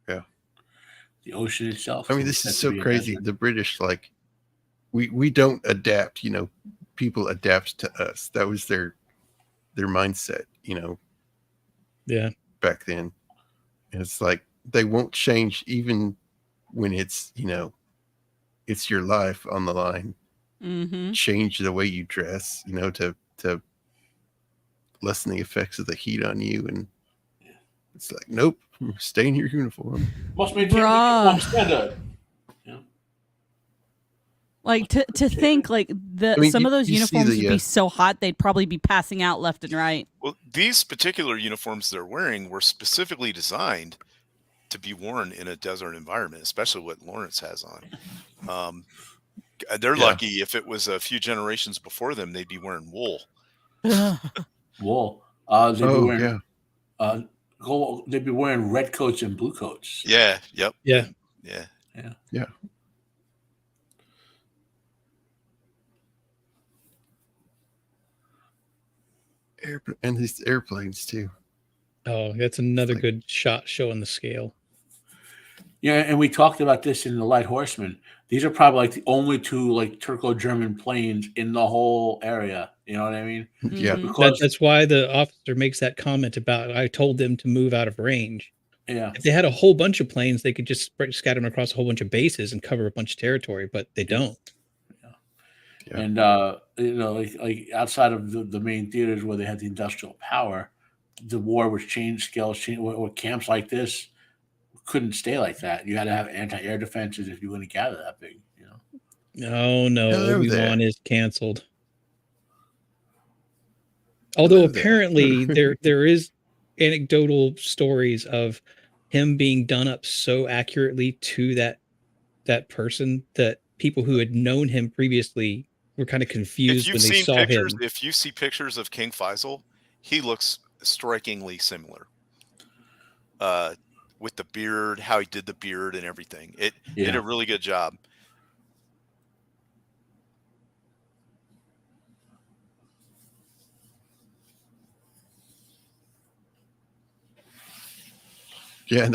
Yeah. The ocean itself. I mean, this is so crazy. The British, like, we don't adapt, people adapt to us. That was their mindset, Yeah. back then. And it's like they won't change even when it's, it's your life on the line. Mm-hmm. Change the way you dress, to lessen the effects of the heat on you. And it's like, nope, stay in your uniform. Must maintain the uniform standard. Like to think like some of those uniforms would be so hot they'd probably be passing out left and right. Well, these particular uniforms they're wearing were specifically designed to be worn in a desert environment, especially what Lawrence has on. They're lucky if it was a few generations before them, they'd be wearing wool. Wool. They'd be wearing red coats and blue coats. Yeah. Yep. Yeah. Yeah. Yeah. Yeah. And these airplanes too. Oh, that's another good shot showing the scale. Yeah, and we talked about this in the Light Horseman. These are probably like the only two like Turco-German planes in the whole area. You know what I mean? Yeah. Because that's why the officer makes that comment about I told them to move out of range. Yeah. If they had a whole bunch of planes, they could just scatter them across a whole bunch of bases and cover a bunch of territory, but they don't. Yeah. And like outside of the main theaters where they had the industrial power, the war was scales changed. With camps like this couldn't stay like that. You had to have anti-air defenses if you want to gather that big. No, Obi-Wan is canceled. Although apparently there is anecdotal stories of him being done up so accurately to that person that people who had known him previously were kind of confused when they saw him. If you see pictures of King Faisal, he looks strikingly similar. With the beard, how he did the beard and everything. It did a really good job. Yeah, and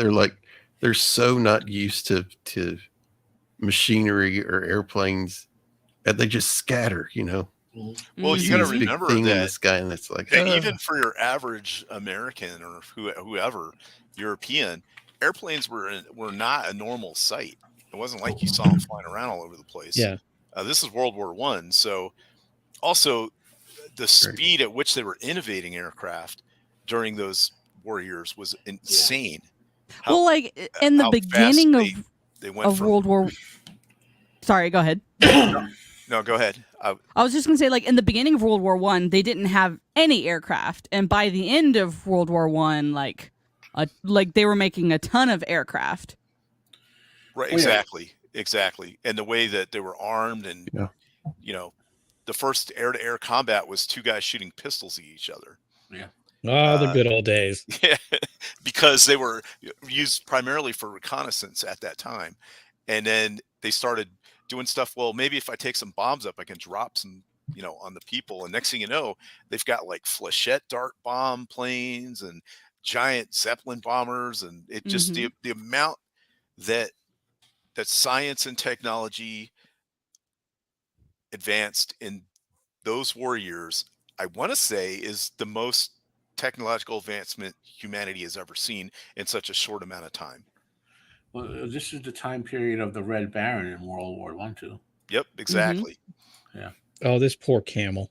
they're so not used to machinery or airplanes, and they just scatter, Well, you got to remember that in the sky, and it's like even for your average American or whoever European, airplanes were not a normal sight. It wasn't like you saw them flying around all over the place. Yeah, this is World War I, so also the speed at which they were innovating aircraft during those war years was insane. Well, like in the beginning of World War. Sorry, go ahead. No, go ahead. I was just gonna say, like in the beginning of World War I, they didn't have any aircraft, and by the end of World War I, like they were making a ton of aircraft. Right. Oh, yeah. Exactly. And the way that they were armed, and you know, the first air-to-air combat was two guys shooting pistols at each other. Yeah. Oh, the good old days. Yeah, because they were used primarily for reconnaissance at that time. And then they started doing stuff. Well, maybe if I take some bombs up, I can drop some, on the people. And next thing you know, they've got like flechette dart bomb planes and giant Zeppelin bombers. And it just, the amount that science and technology advanced in those war years, I want to say, is the most technological advancement humanity has ever seen in such a short amount of time. Well, this is the time period of the Red Baron in World War I, too. Yep, exactly. Yeah. Oh, this poor camel.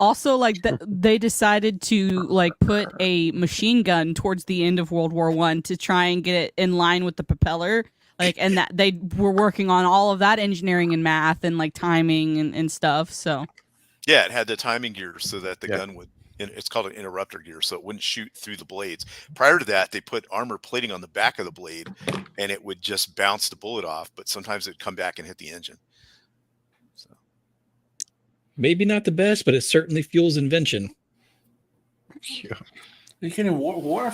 Also, like they decided to like put a machine gun towards the end of World War I to try and get it in line with the propeller. Like, and that they were working on all of that engineering and math and like timing and stuff. So yeah, it had the timing gear so that the gun would. It's called an interrupter gear, so it wouldn't shoot through the blades. Prior to that, they put armor plating on the back of the blade, and it would just bounce the bullet off. But sometimes it'd come back and hit the engine. So. Maybe not the best, but it certainly fuels invention. Yeah. You can war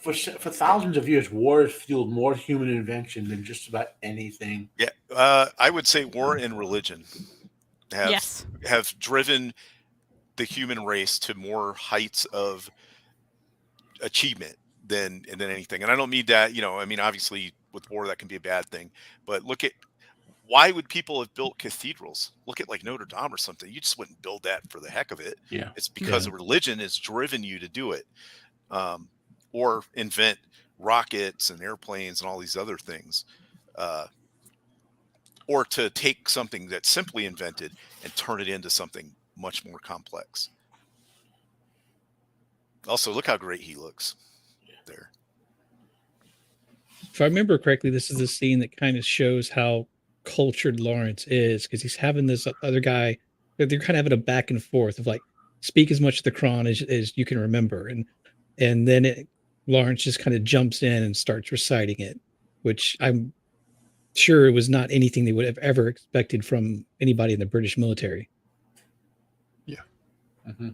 for thousands of years, war has fueled more human invention than just about anything. Yeah, I would say war and religion have driven the human race to more heights of achievement than anything. And I don't mean that, obviously with war that can be a bad thing, but look at why would people have built cathedrals? Look at like Notre Dame or something. You just wouldn't build that for the heck of it. Yeah. It's because religion has driven you to do it. Or invent rockets and airplanes and all these other things. Or to take something that's simply invented and turn it into something much more complex. Also, look how great he looks there. If I remember correctly, this is the scene that kind of shows how cultured Lawrence is, because he's having this other guy, they're kind of having a back and forth of like, speak as much of the Quran as you can remember. And then Lawrence just kind of jumps in and starts reciting it, which I'm sure it was not anything they would have ever expected from anybody in the British military. Yeah. Mm-hmm.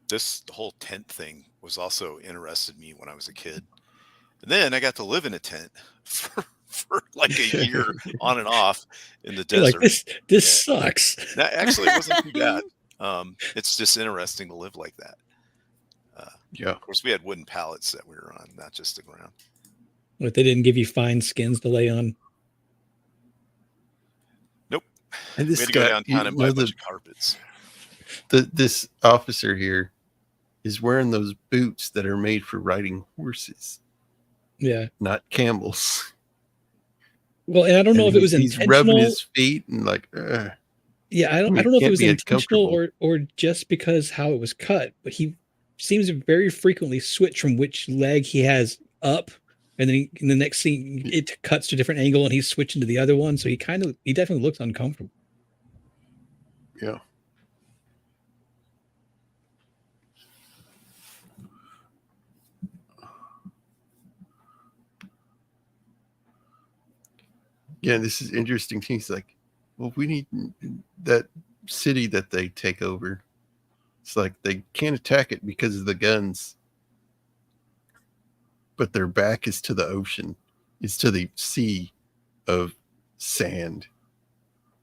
The whole tent thing was also interested me when I was a kid. And then I got to live in a tent for like a year on and off in the desert. Like, this sucks. That actually wasn't too bad. It's just interesting to live like that. Of course, we had wooden pallets that we were on, not just the ground. But they didn't give you fine skins to lay on? Nope. And this we had to go downtown and buy a bunch of carpets. This officer here is wearing those boots that are made for riding horses. Yeah. Not camels. Well, and I don't know if it was he's intentional. Rubbing his feet and like, yeah, I don't know if it was intentional or just because how it was cut, but he seems to very frequently switch from which leg he has up, and then in the next scene it cuts to a different angle and he's switching to the other one. So he definitely looks uncomfortable. Yeah. Yeah, this is interesting. He's like, well, we need that city that they take over. It's like they can't attack it because of the guns, but their back is to the ocean. It's to the sea of sand.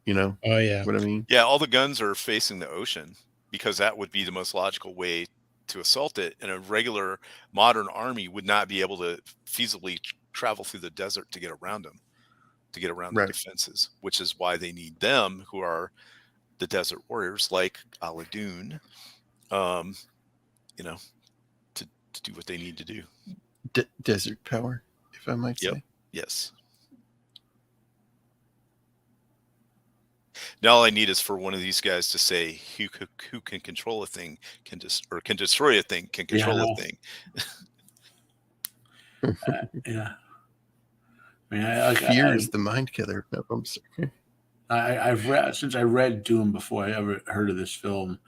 You know? Oh, yeah. What I mean? Yeah, all the guns are facing the ocean because that would be the most logical way to assault it. And a regular modern army would not be able to feasibly travel through the desert to get around them. To get around the defenses, which is why they need them, who are the desert warriors like Aladdin, to do what they need to do. Desert power, if I might say. Yes. Now all I need is for one of these guys to say, who can control a thing, can destroy a thing, can control a thing. Yeah. I mean, fear is the mind killer. No, I'm sorry. I've read since I read Doom before I ever heard of this film.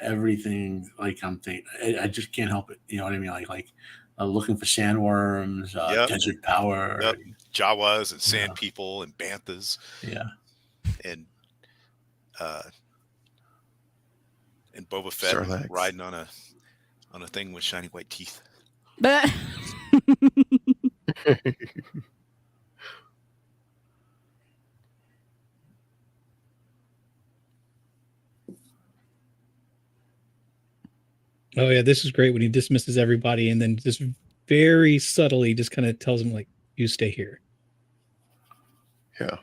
Everything I'm thinking, I just can't help it. You know what I mean? Like looking for sandworms, desert power, Jawas and sand people and banthas. Yeah, and Boba Fett Sarlacc. riding on a thing with shiny white teeth. But Oh yeah, this is great when he dismisses everybody and then just very subtly just kind of tells him like, "You stay here." Yeah.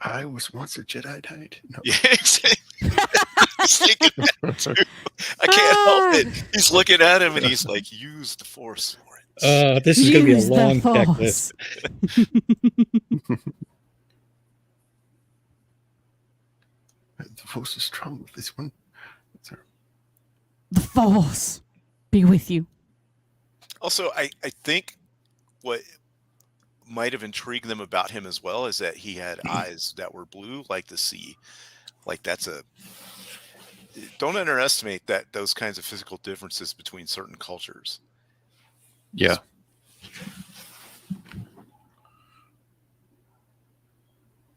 I was once a Jedi Knight. No. Yeah, exactly. I can't help it. He's looking at him and he's like, "Use the Force for it." This is going to be a long checklist. The Force is strong with this one. The Force be with you. Also, I think what might have intrigued them about him as well is that he had eyes that were blue like the sea. Like don't underestimate those kinds of physical differences between certain cultures. Yeah.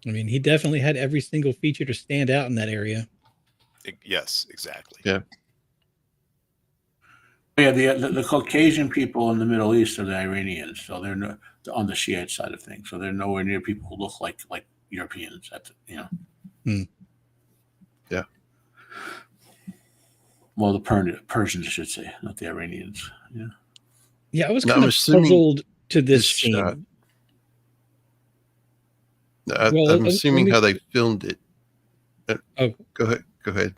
I mean, he definitely had every single feature to stand out in that area. Yes, exactly. Yeah. Yeah, the Caucasian people in the Middle East are the Iranians, so they're on the Shiite side of things. So they're nowhere near people who look like Europeans. Yeah. Well, the Persians, I should say, not the Iranians. Yeah. Yeah, I was kind of puzzled to this scene. Shot. I'm assuming how they filmed it. Go ahead.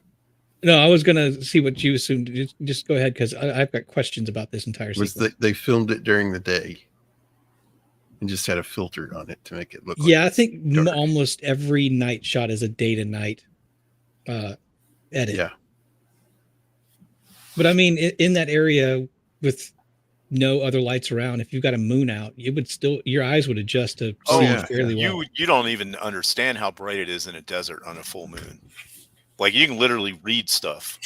No, I was going to see what you assumed. Just go ahead, because I've got questions about this entire sequence. They filmed it during the day and just had a filter on it to make it look like I think almost every night shot is a day to night edit. Yeah. But I mean, in that area with no other lights around, if you've got a moon out, your eyes would adjust to see fairly well. You don't even understand how bright it is in a desert on a full moon. Like, you can literally read stuff.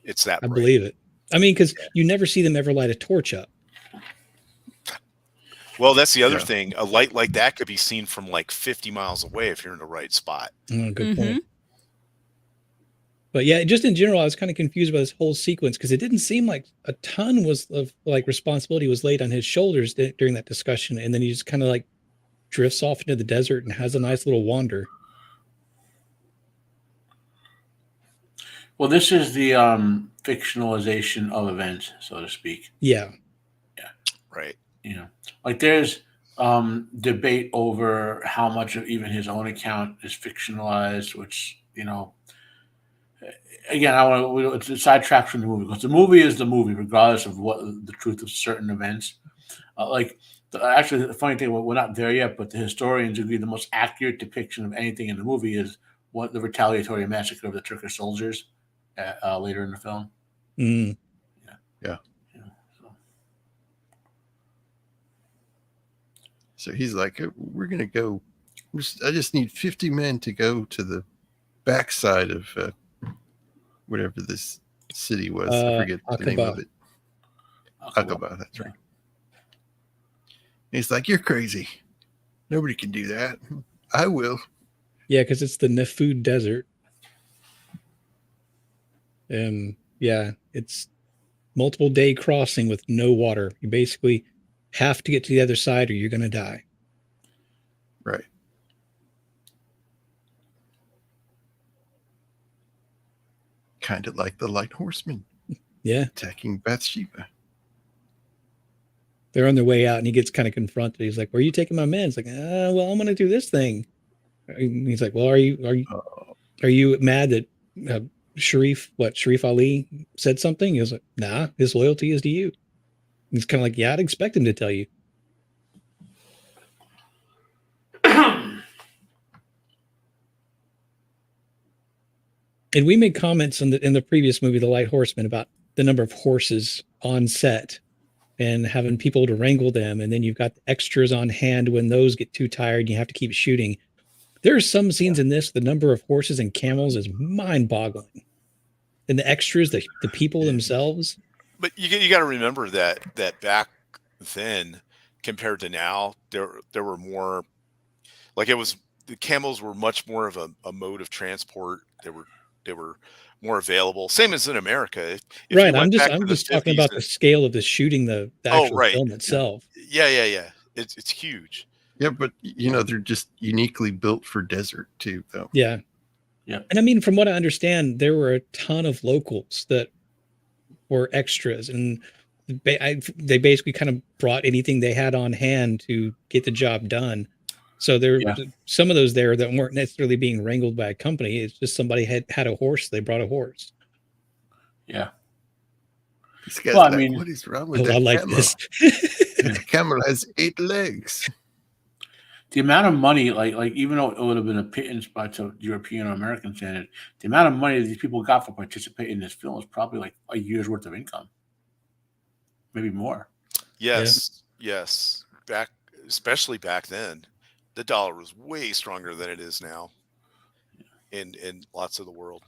It's that bright. I believe it. I mean, because you never see them ever light a torch up. Well, that's the other thing. A light like that could be seen from like 50 miles away if you're in the right spot. Good point. But yeah, just in general, I was kind of confused by this whole sequence because it didn't seem like a ton of responsibility was laid on his shoulders during that discussion. And then he just kind of like drifts off into the desert and has a nice little wander. Well, this is the fictionalization of events, so to speak. Yeah. Right. Like there's debate over how much of even his own account is fictionalized, which, again, I want to sidetrack from the movie because the movie is the movie, regardless of what the truth of certain events. Actually, the funny thing, we're not there yet, but the historians agree the most accurate depiction of anything in the movie is what the retaliatory massacre of the Turkish soldiers later in the film. Yeah. So he's like, we're going to go. I just need 50 men to go to the backside of whatever this city was. I forget the name of it. Aqaba, that's right. He's like, you're crazy. Nobody can do that. I will. Yeah, because it's the Nefud Desert. It's multiple day crossing with no water. You basically have to get to the other side or you're going to die. Right. Kind of like the Light Horsemen. Yeah. Attacking Bathsheba. They're on their way out and he gets kind of confronted. He's like, where are you taking my men? It's like, well, I'm going to do this thing. And he's like, well, are you mad that Sharif Ali said something? He was like, nah, his loyalty is to you. He's kind of like, yeah, I'd expect him to tell you. And we made comments in the previous movie, The Light Horseman, about the number of horses on set and having people to wrangle them. And then you've got the extras on hand when those get too tired and you have to keep shooting. There are some scenes in this, the number of horses and camels is mind-boggling. And the extras, the people themselves. But you got to remember that back then compared to now, there were more, like the camels were much more of a mode of transport. They were more available. Same as in America. If right. I'm just talking about the scale of the shooting, the actual film itself. Yeah. It's huge. Yeah, but they're just uniquely built for desert too, though. Yeah. And I mean, from what I understand, there were a ton of locals that were extras, and they basically kind of brought anything they had on hand to get the job done. So there were some of those there that weren't necessarily being wrangled by a company. It's just somebody had a horse. They brought a horse. Yeah. This guy's what is wrong with that I like camel? this. The camel has 8 legs. The amount of money, like even though it would have been a pittance by to European or American standard, the amount of money that these people got for participating in this film is probably like a year's worth of income, maybe more. Yes. Especially back then, the dollar was way stronger than it is now in lots of the world.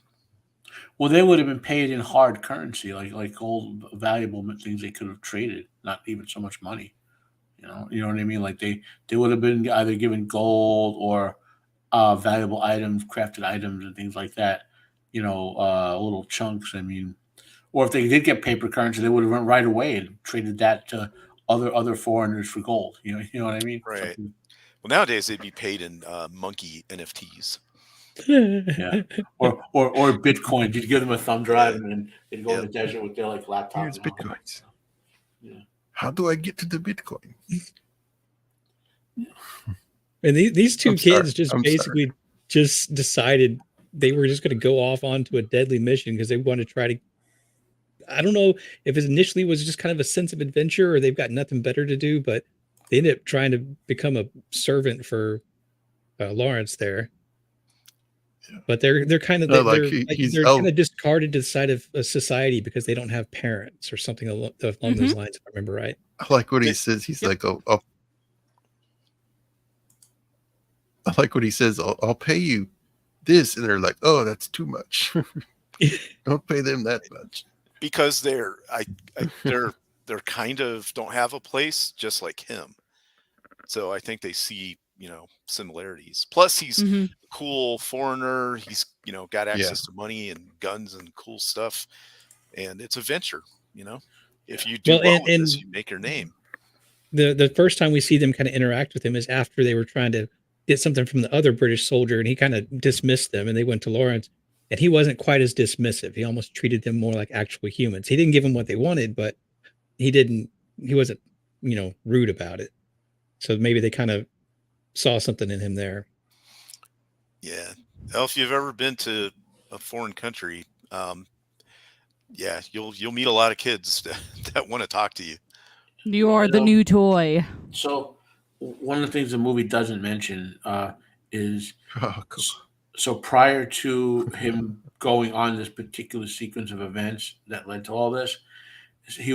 Well, they would have been paid in hard currency, like gold, valuable things they could have traded, not even so much money. You know what I mean? Like they would have been either given gold or valuable items, crafted items, and things like that. Little chunks. I mean, or if they did get paper currency, they would have went right away and traded that to other foreigners for gold. You know what I mean? Right. Well, nowadays they'd be paid in monkey NFTs. Yeah. Or Bitcoin. You'd give them a thumb drive and then they'd go in the desert with their laptop. Here's Bitcoins. Yeah. How do I get to the Bitcoin? And these two kids basically just decided they were just going to go off onto a deadly mission because they want to try to. I don't know if it initially was just kind of a sense of adventure or they've got nothing better to do, but they ended up trying to become a servant for Lawrence there. Yeah. But they're kind of they're kind of discarded to the side of society because they don't have parents or something along those lines. If I remember right. I like what he says. He's like, I like what he says. I'll pay you this, and they're like, oh, that's too much. Don't pay them that much because they're kind of don't have a place just like him. So I think they see similarities. Plus, he's a cool foreigner. He's got access to money and guns and cool stuff, and it's a venture. If you do with this, you make your name. The first time we see them kind of interact with him is after they were trying to get something from the other British soldier, and he kind of dismissed them, and they went to Lawrence, and he wasn't quite as dismissive. He almost treated them more like actual humans. He didn't give them what they wanted, but he wasn't rude about it. So maybe they kind of saw something in him there. Yeah. Well, if you've ever been to a foreign country, you'll meet a lot of kids that want to talk to you. You are the new toy. So one of the things the movie doesn't mention is so prior to him going on this particular sequence of events that led to all this, since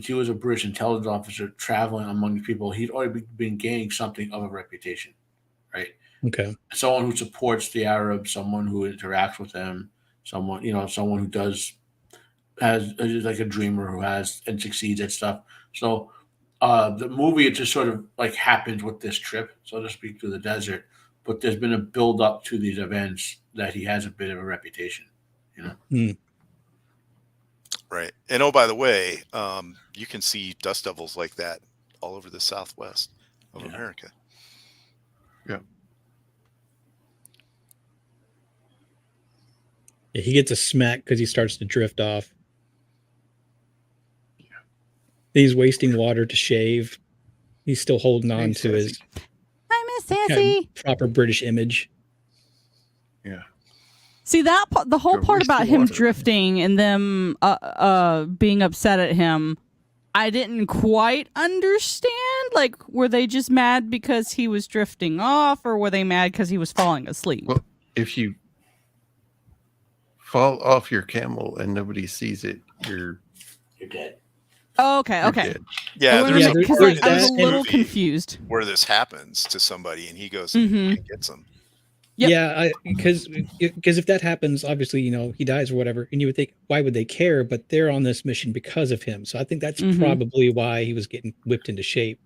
he was a British intelligence officer traveling among people, he'd already been gaining something of a reputation, right? Okay. Someone who supports the Arabs, someone who interacts with them, someone who has like a dreamer who has and succeeds at stuff. So the movie, it just sort of like happens with this trip, so to speak, through the desert. But there's been a build up to these events that he has a bit of a reputation, Right. And by the way, you can see dust devils like that all over the Southwest of America. Yeah. Yeah, he gets a smack because he starts to drift off. Yeah. He's wasting water to shave. He's still holding on to his Sassy proper British image. Yeah. See the whole part about him drifting and them being upset at him, I didn't quite understand. Like, were they just mad because he was drifting off, or were they mad because he was falling asleep? Well, if you fall off your camel and nobody sees it, you're dead. Oh, okay, you're okay. dead. Yeah, I there's a because part in I was a this little movie confused. where this happens to somebody, and he goes Mhm. and gets them. Yep. Yeah, because if that happens, obviously, he dies or whatever, and you would think, why would they care? But they're on this mission because of him. So I think that's Mhm. probably why he was getting whipped into shape.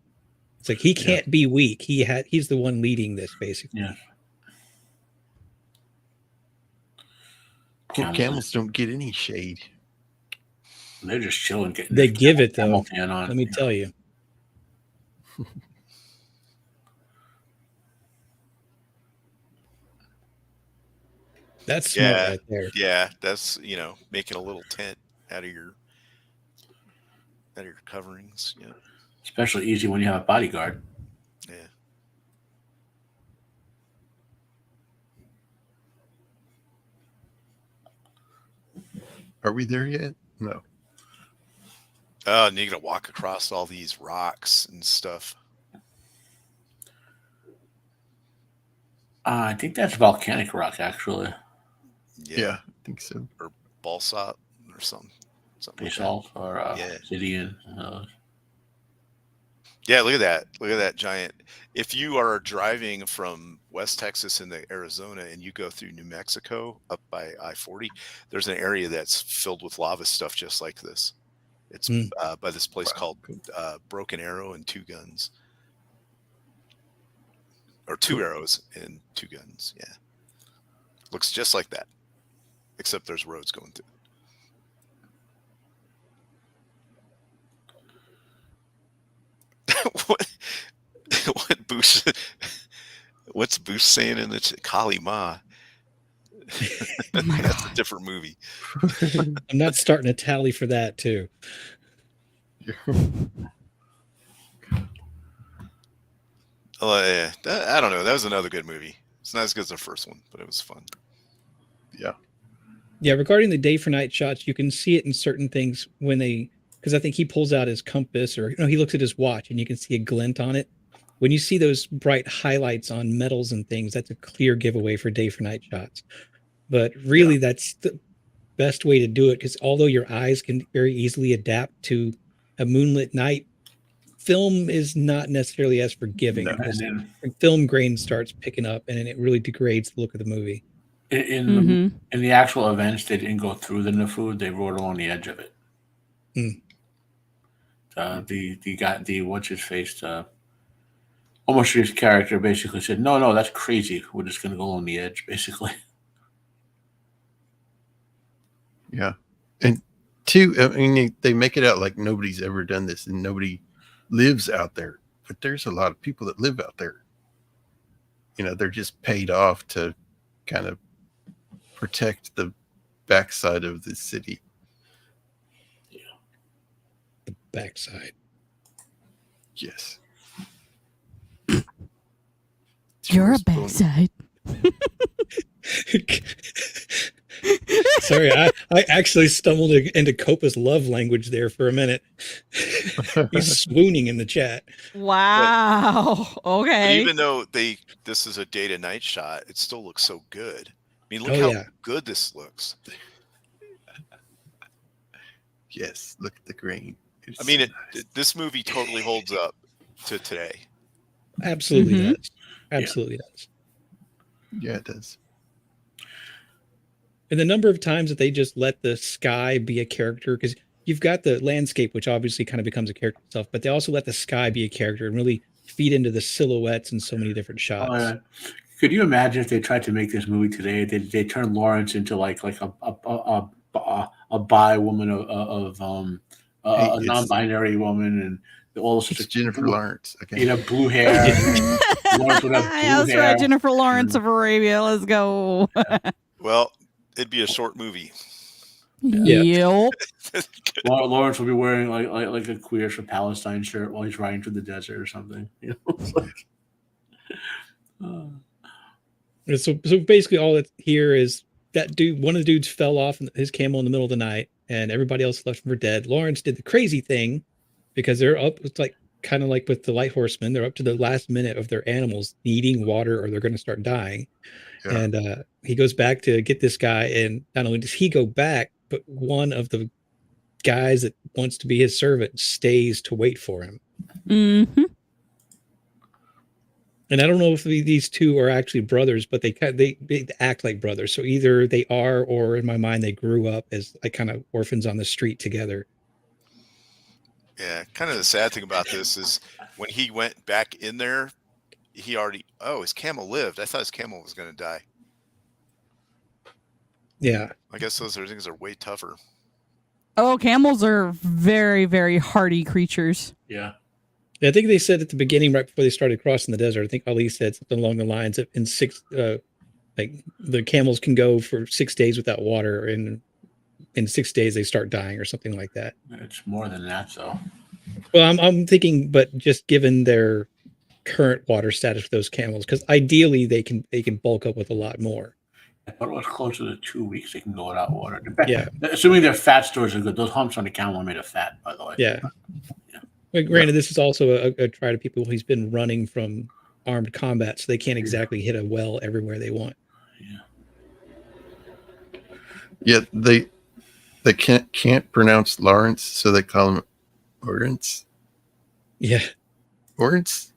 It's like he can't be weak. He's the one leading this, basically. Yeah. Poor camels don't get any shade. They're just chilling. Getting They their give it though. camel tan on. Let me tell you. That's smart right there. Yeah, that's making a little tent out of your coverings. Yeah, Especially easy when you have a bodyguard. yeah. Are we there yet? No. Oh, and you got to walk across all these rocks and stuff. I think that's volcanic rock, actually. Yeah, I think so. Or balsalt or something. Basalt or yeah. obsidian. Yeah, look at that. Look at that giant. If you are driving from West Texas into Arizona and you go through New Mexico up by I-40, there's an area that's filled with lava stuff just like this. It's by this place called Broken Arrow and Two Guns. Or Two Arrows and Two Guns, yeah. Looks just like that, except there's roads going through. What Boosh? What's Boosh saying in the Kali Ma? Oh my That's God. a different movie. I'm not starting a tally for that too. Yeah, I don't know. That was another good movie. It's not as good as the first one, but it was fun. Yeah. Yeah, regarding the day for night shots, you can see it in certain things when because I think he pulls out his compass or he looks at his watch and you can see a glint on it. When you see those bright highlights on metals and things, that's a clear giveaway for day for night shots. But really, that's the best way to do it because although your eyes can very easily adapt to a moonlit night, film is not necessarily as forgiving. No. Film grain starts picking up and it really degrades the look of the movie. In the actual events, they didn't go through the Nefud; they rode along the edge of it. The guy, what's his face, almost his character basically said, "No, that's crazy. We're just going to go along the edge, basically." Yeah, and two, I mean, they make it out like nobody's ever done this and nobody lives out there, but there's a lot of people that live out there. They're just paid off to kind of protect the backside of the city. Yeah, the backside. Yes. You're a backside. Sorry, I actually stumbled into Copa's love language there for a minute. He's swooning in the chat. Wow. Okay. But even though this is a day to night shot, it still looks so good. I mean, look how good this looks. Yes, look at the grain. I mean, this movie totally holds up to today. Absolutely does. Absolutely does. Yeah, it does. And the number of times that they just let the sky be a character, because you've got the landscape, which obviously kind of becomes a character itself, but they also let the sky be a character and really feed into the silhouettes in so many different shots. Could you imagine if they tried to make this movie today? They turned Lawrence into like a bi woman of a non-binary woman, and all it's Jennifer Lawrence. Okay. Blue hair. Lawrence would have blue That's hair. Right, Jennifer Lawrence of Arabia. Let's go. Well, it'd be a short movie. Yep. Lawrence will be wearing like a Queers for Palestine shirt while he's riding through the desert or something. So basically, all that's here is that dude. One of the dudes fell off his camel in the middle of the night, and everybody else left him for dead. Lawrence did the crazy thing because they're up. It's like kind of like with the Light Horsemen, they're up to the last minute of their animals needing water or they're going to start dying. Yeah. And he goes back to get this guy, and not only does he go back, but one of the guys that wants to be his servant stays to wait for him. Mm-hmm. And I don't know if these two are actually brothers, but they act like brothers. So either they are, or in my mind, they grew up as like kind of orphans on the street together. Yeah, kind of the sad thing about this is when he went back in there, he already, his camel lived. I thought his camel was going to die. Yeah. I guess those things are way tougher. Oh, camels are very, very hardy creatures. Yeah. I think they said at the beginning, right before they started crossing the desert, I think Ali said something along the lines of like the camels can go for 6 days without water, and in 6 days they start dying or something like that. It's more than that, though. Well, I'm thinking, but just given their current water status with those camels, because ideally they can bulk up with a lot more. I thought it was closer to 2 weeks they can go without water. Yeah. Assuming their fat stores are good. Those humps on the camel are made of fat, by the way. Yeah. Well, granted, this is also a try to people he's been running from armed combat, so they can't exactly hit a well everywhere they want. Yeah, they can't pronounce Lawrence, so they call him Orance. Yeah. Orance.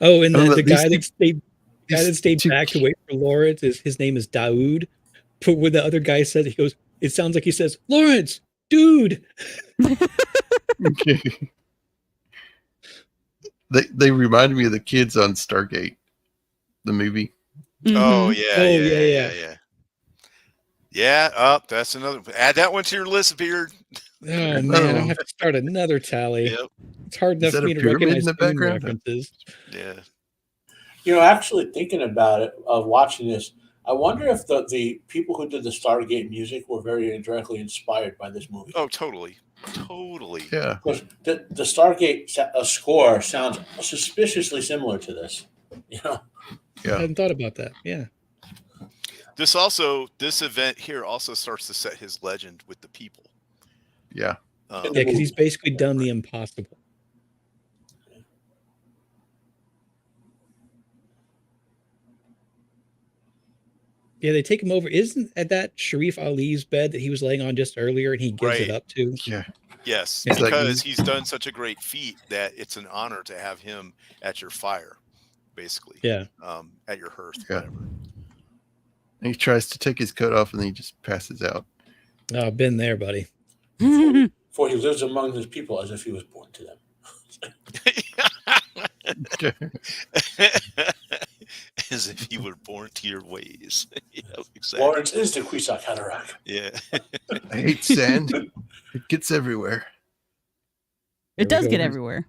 Oh, and the guy these that stayed back to wait for Lawrence his name is Daoud. But when the other guy said, he goes, it sounds like he says, Lawrence, dude. Okay. They reminded me of the kids on Stargate, the movie. Mm-hmm. Oh yeah, Oh, yeah. Yeah, that's another. Add that one to your list, Beard. Oh man, I have to start another tally. Yep. It's hard enough Is that for me a to pyramid recognize in the moon background? references. Yeah. Actually thinking about it, of watching this, I wonder if the people who did the Stargate music were very directly inspired by this movie. Oh, totally. Yeah. Because the Stargate score sounds suspiciously similar to this. I Yeah. hadn't thought about that. Yeah. This event here also starts to set his legend with the people. Yeah. Yeah, because he's basically done the impossible. Yeah, they take him over. Isn't that Sharif Ali's bed that he was laying on just earlier, and he gives it up to? Yeah. Yes, Yeah. because he's done such a great feat that it's an honor to have him at your fire, basically. Yeah. At your hearth, Yeah. whatever. And he tries to take his coat off, and then he just passes out. Oh, been there, buddy. For he lives among his people as if he was born to them. As if you were born to your ways. Yeah, exactly. Lawrence is the Kwisatz Haderach. Yeah. I hate sand. It gets everywhere. It There we does go. get everywhere.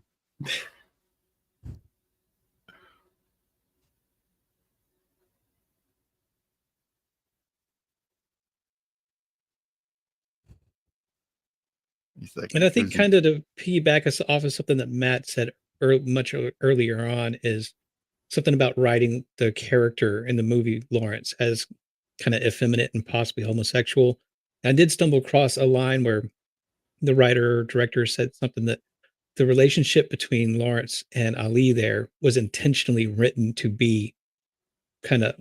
He's like, And I think kind of to piggyback us off of something that Matt said much earlier on is something about writing the character in the movie Lawrence as kind of effeminate and possibly homosexual. And I did stumble across a line where the writer or director said something that the relationship between Lawrence and Ali there was intentionally written to be kind of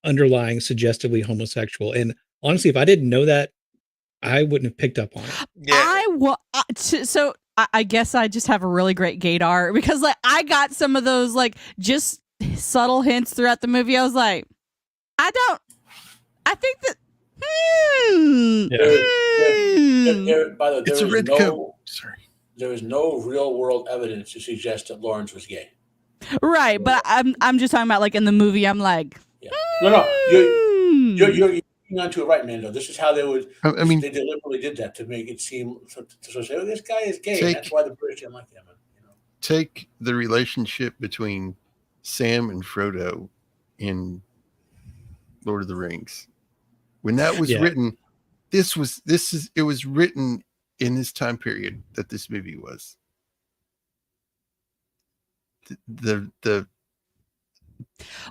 underlying suggestively homosexual. And honestly, if I didn't know that, I wouldn't have picked up on it. Yeah. I guess I just have a really great gaydar because like I got some of those like just subtle hints throughout the movie. I was like, I think that By the way, It's a red coat. Sorry. there is no real world evidence to suggest that Lawrence was gay. right, but I'm just talking about like in the movie. I'm like, Yeah. No, you're onto it right, Mando. This is how they would. I mean, they deliberately did that to make it seem to say, "Oh, this guy is gay." Take- That's why the British didn't like him. take the relationship between Sam and Frodo in Lord of the Rings. When that was written, it was written in this time period that this movie was. The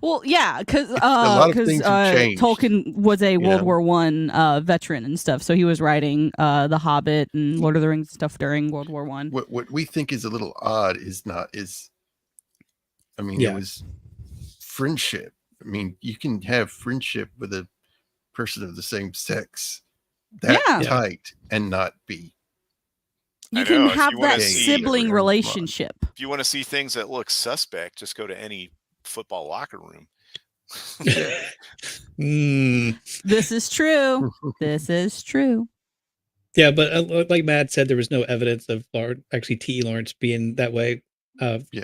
Well, yeah, because lot of things have changed, Tolkien was a World know? War One veteran and stuff, so he was writing The Hobbit and Lord of the Rings stuff during World War One. What we think is a little odd is I mean, Yeah. it was friendship. I mean, you can have friendship with a person of the same sex that Yeah. tight and not be. You I can know, if have you wanna that see- sibling Come on. relationship. If you want to see things that look suspect, just go to any football locker room. This is true. This is true. Yeah, but like Matt said, there was no evidence of actually T.E. Lawrence being that way.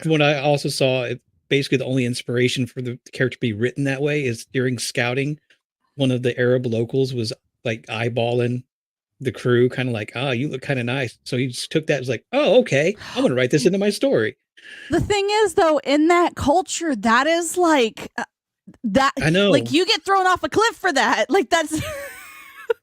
What I also saw, basically the only inspiration for the character to be written that way is during scouting, one of the Arab locals was like eyeballing the crew, kind of like, you look kind of nice. So he just took that and was like, oh, okay, I'm going to write this into my story. The thing is, though, in that culture, that is like that. I know. Like you get thrown off a cliff for that. Like that's.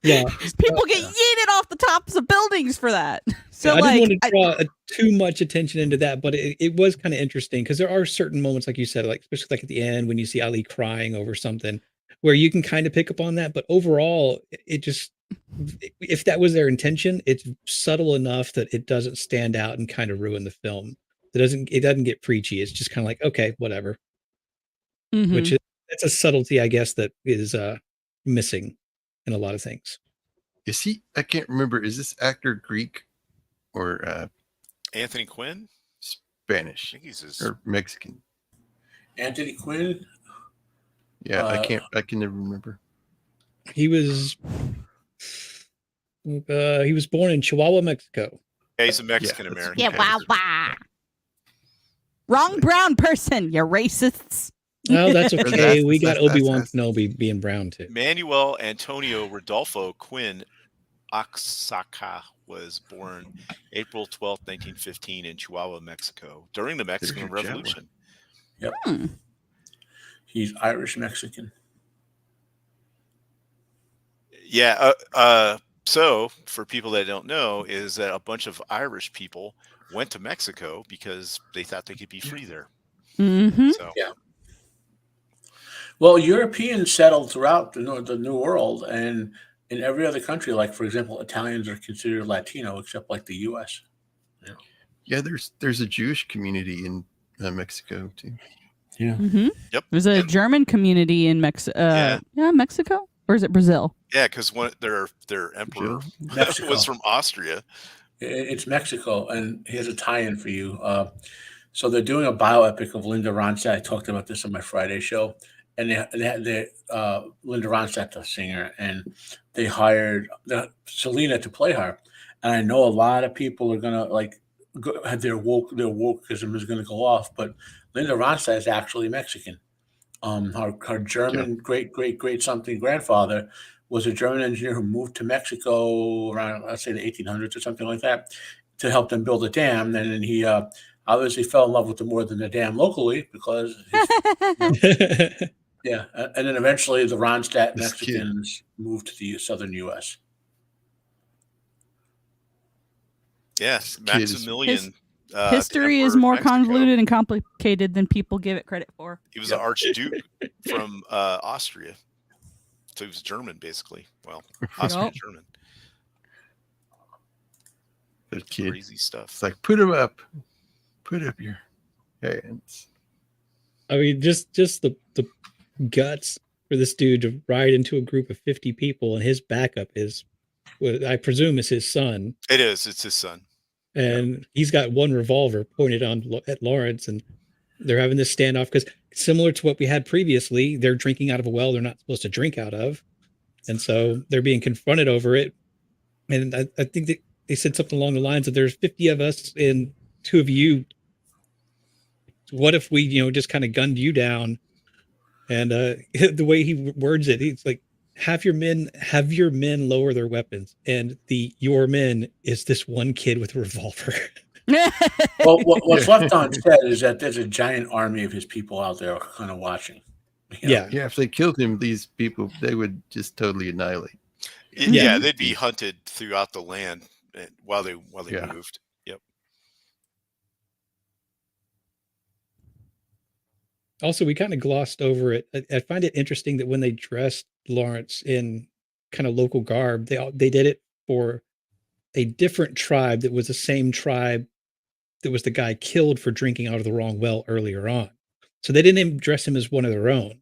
Yeah. People get yeeted off the tops of buildings for that. So I like, didn't want to draw too much attention into that, but it was kind of interesting because there are certain moments, like you said, like especially like at the end when you see Ali crying over something, where you can kind of pick up on that. But overall, it just, if that was their intention, it's subtle enough that it doesn't stand out and kind of ruin the film. It doesn't get preachy. It's just kind of like, okay, whatever. Mhm. Which is, that's a subtlety, I guess, that is missing in a lot of things. Is he? I can't remember. Is this actor Greek or Anthony Quinn? Spanish I think he's or Mexican? Anthony Quinn. Yeah, I can never remember. He was born in Chihuahua, Mexico. Yeah, he's a Mexican American. Yeah, wow. Wrong brown person, you racists. No, that's okay. We got that's- Obi-Wan Kenobi being brown too. Manuel Antonio Rodolfo Quinn Oaxaca was born April 12th, 1915 in Chihuahua, Mexico during the Mexican Revolution. Yep. He's Irish Mexican. Yeah. So for people that don't know, is that a bunch of Irish people went to Mexico because they thought they could be free there. Mm-hmm. So yeah. Well, Europeans settled throughout the New World, and in every other country, like for example, Italians are considered Latino, except like the U.S. Yeah, there's a Jewish community in Mexico too. Yeah. Mm-hmm. Yep. There's a German community in Mexico. Yeah, Mexico, or is it Brazil? Yeah, because their emperor was from Austria. It's Mexico, and here's a tie-in for you. So they're doing a bioepic of Linda Ronstadt. I talked about this on my Friday show, and they had Linda Ronstadt, the singer, and they hired Selena to play her. And I know a lot of people are gonna have their wokeism is gonna go off, but Linda Ronstadt is actually Mexican. Her German great something grandfather was a German engineer who moved to Mexico around, let's say, the 1800s or something like that, to help them build a dam. And then he obviously fell in love with more than the dam locally because, yeah. And then eventually the Ronstadt Mexicans moved to the southern U.S. Yes, Maximilian. History is more convoluted and complicated than people give it credit for. He was an archduke from Austria. So he was German, basically. Well, Austrian German. That kid. Crazy stuff. It's like, put him up. Put up your hands. I mean, just the guts for this dude to ride into a group of 50 people, and his backup is, what I presume is his son. It is. It's his son. And he's got one revolver pointed at Lawrence, and they're having this standoff because, similar to what we had previously, they're drinking out of a well they're not supposed to drink out of, and so they're being confronted over it. And I think that they said something along the lines of, "There's 50 of us and 2 of you. What if we, just kind of gunned you down?" And the way he words it, he's like, have your men lower their weapons, and your men is this one kid with a revolver. Well, what's left unsaid is that there's a giant army of his people out there kind of watching. Yeah. If they killed him, these people, they would just totally annihilate. Yeah, they'd be hunted throughout the land while they moved. Yep. Also, we kind of glossed over it. I find it interesting that when they dressed Lawrence in kind of local garb, they did it for a different tribe that was the same tribe that was the guy killed for drinking out of the wrong well earlier on. So they didn't even dress him as one of their own.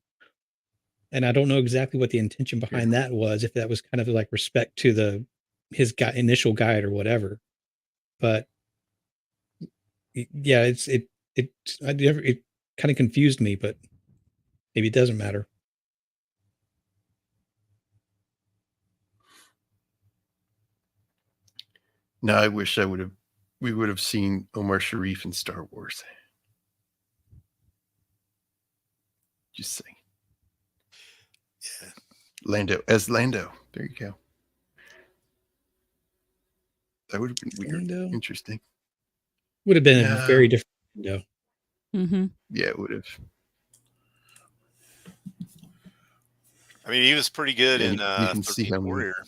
And I don't know exactly what the intention behind that was, if that was kind of like respect to his initial guide or whatever. But yeah, it kind of confused me, but maybe it doesn't matter. No, I wish we would have seen Omar Sharif in Star Wars. Just saying. Yeah. Lando. There you go. That would have been weird. Lando? Interesting. Would have been a very different Lando. Mm-hmm. Yeah, it would have. I mean, he was pretty good in you can see 13th how Warrior,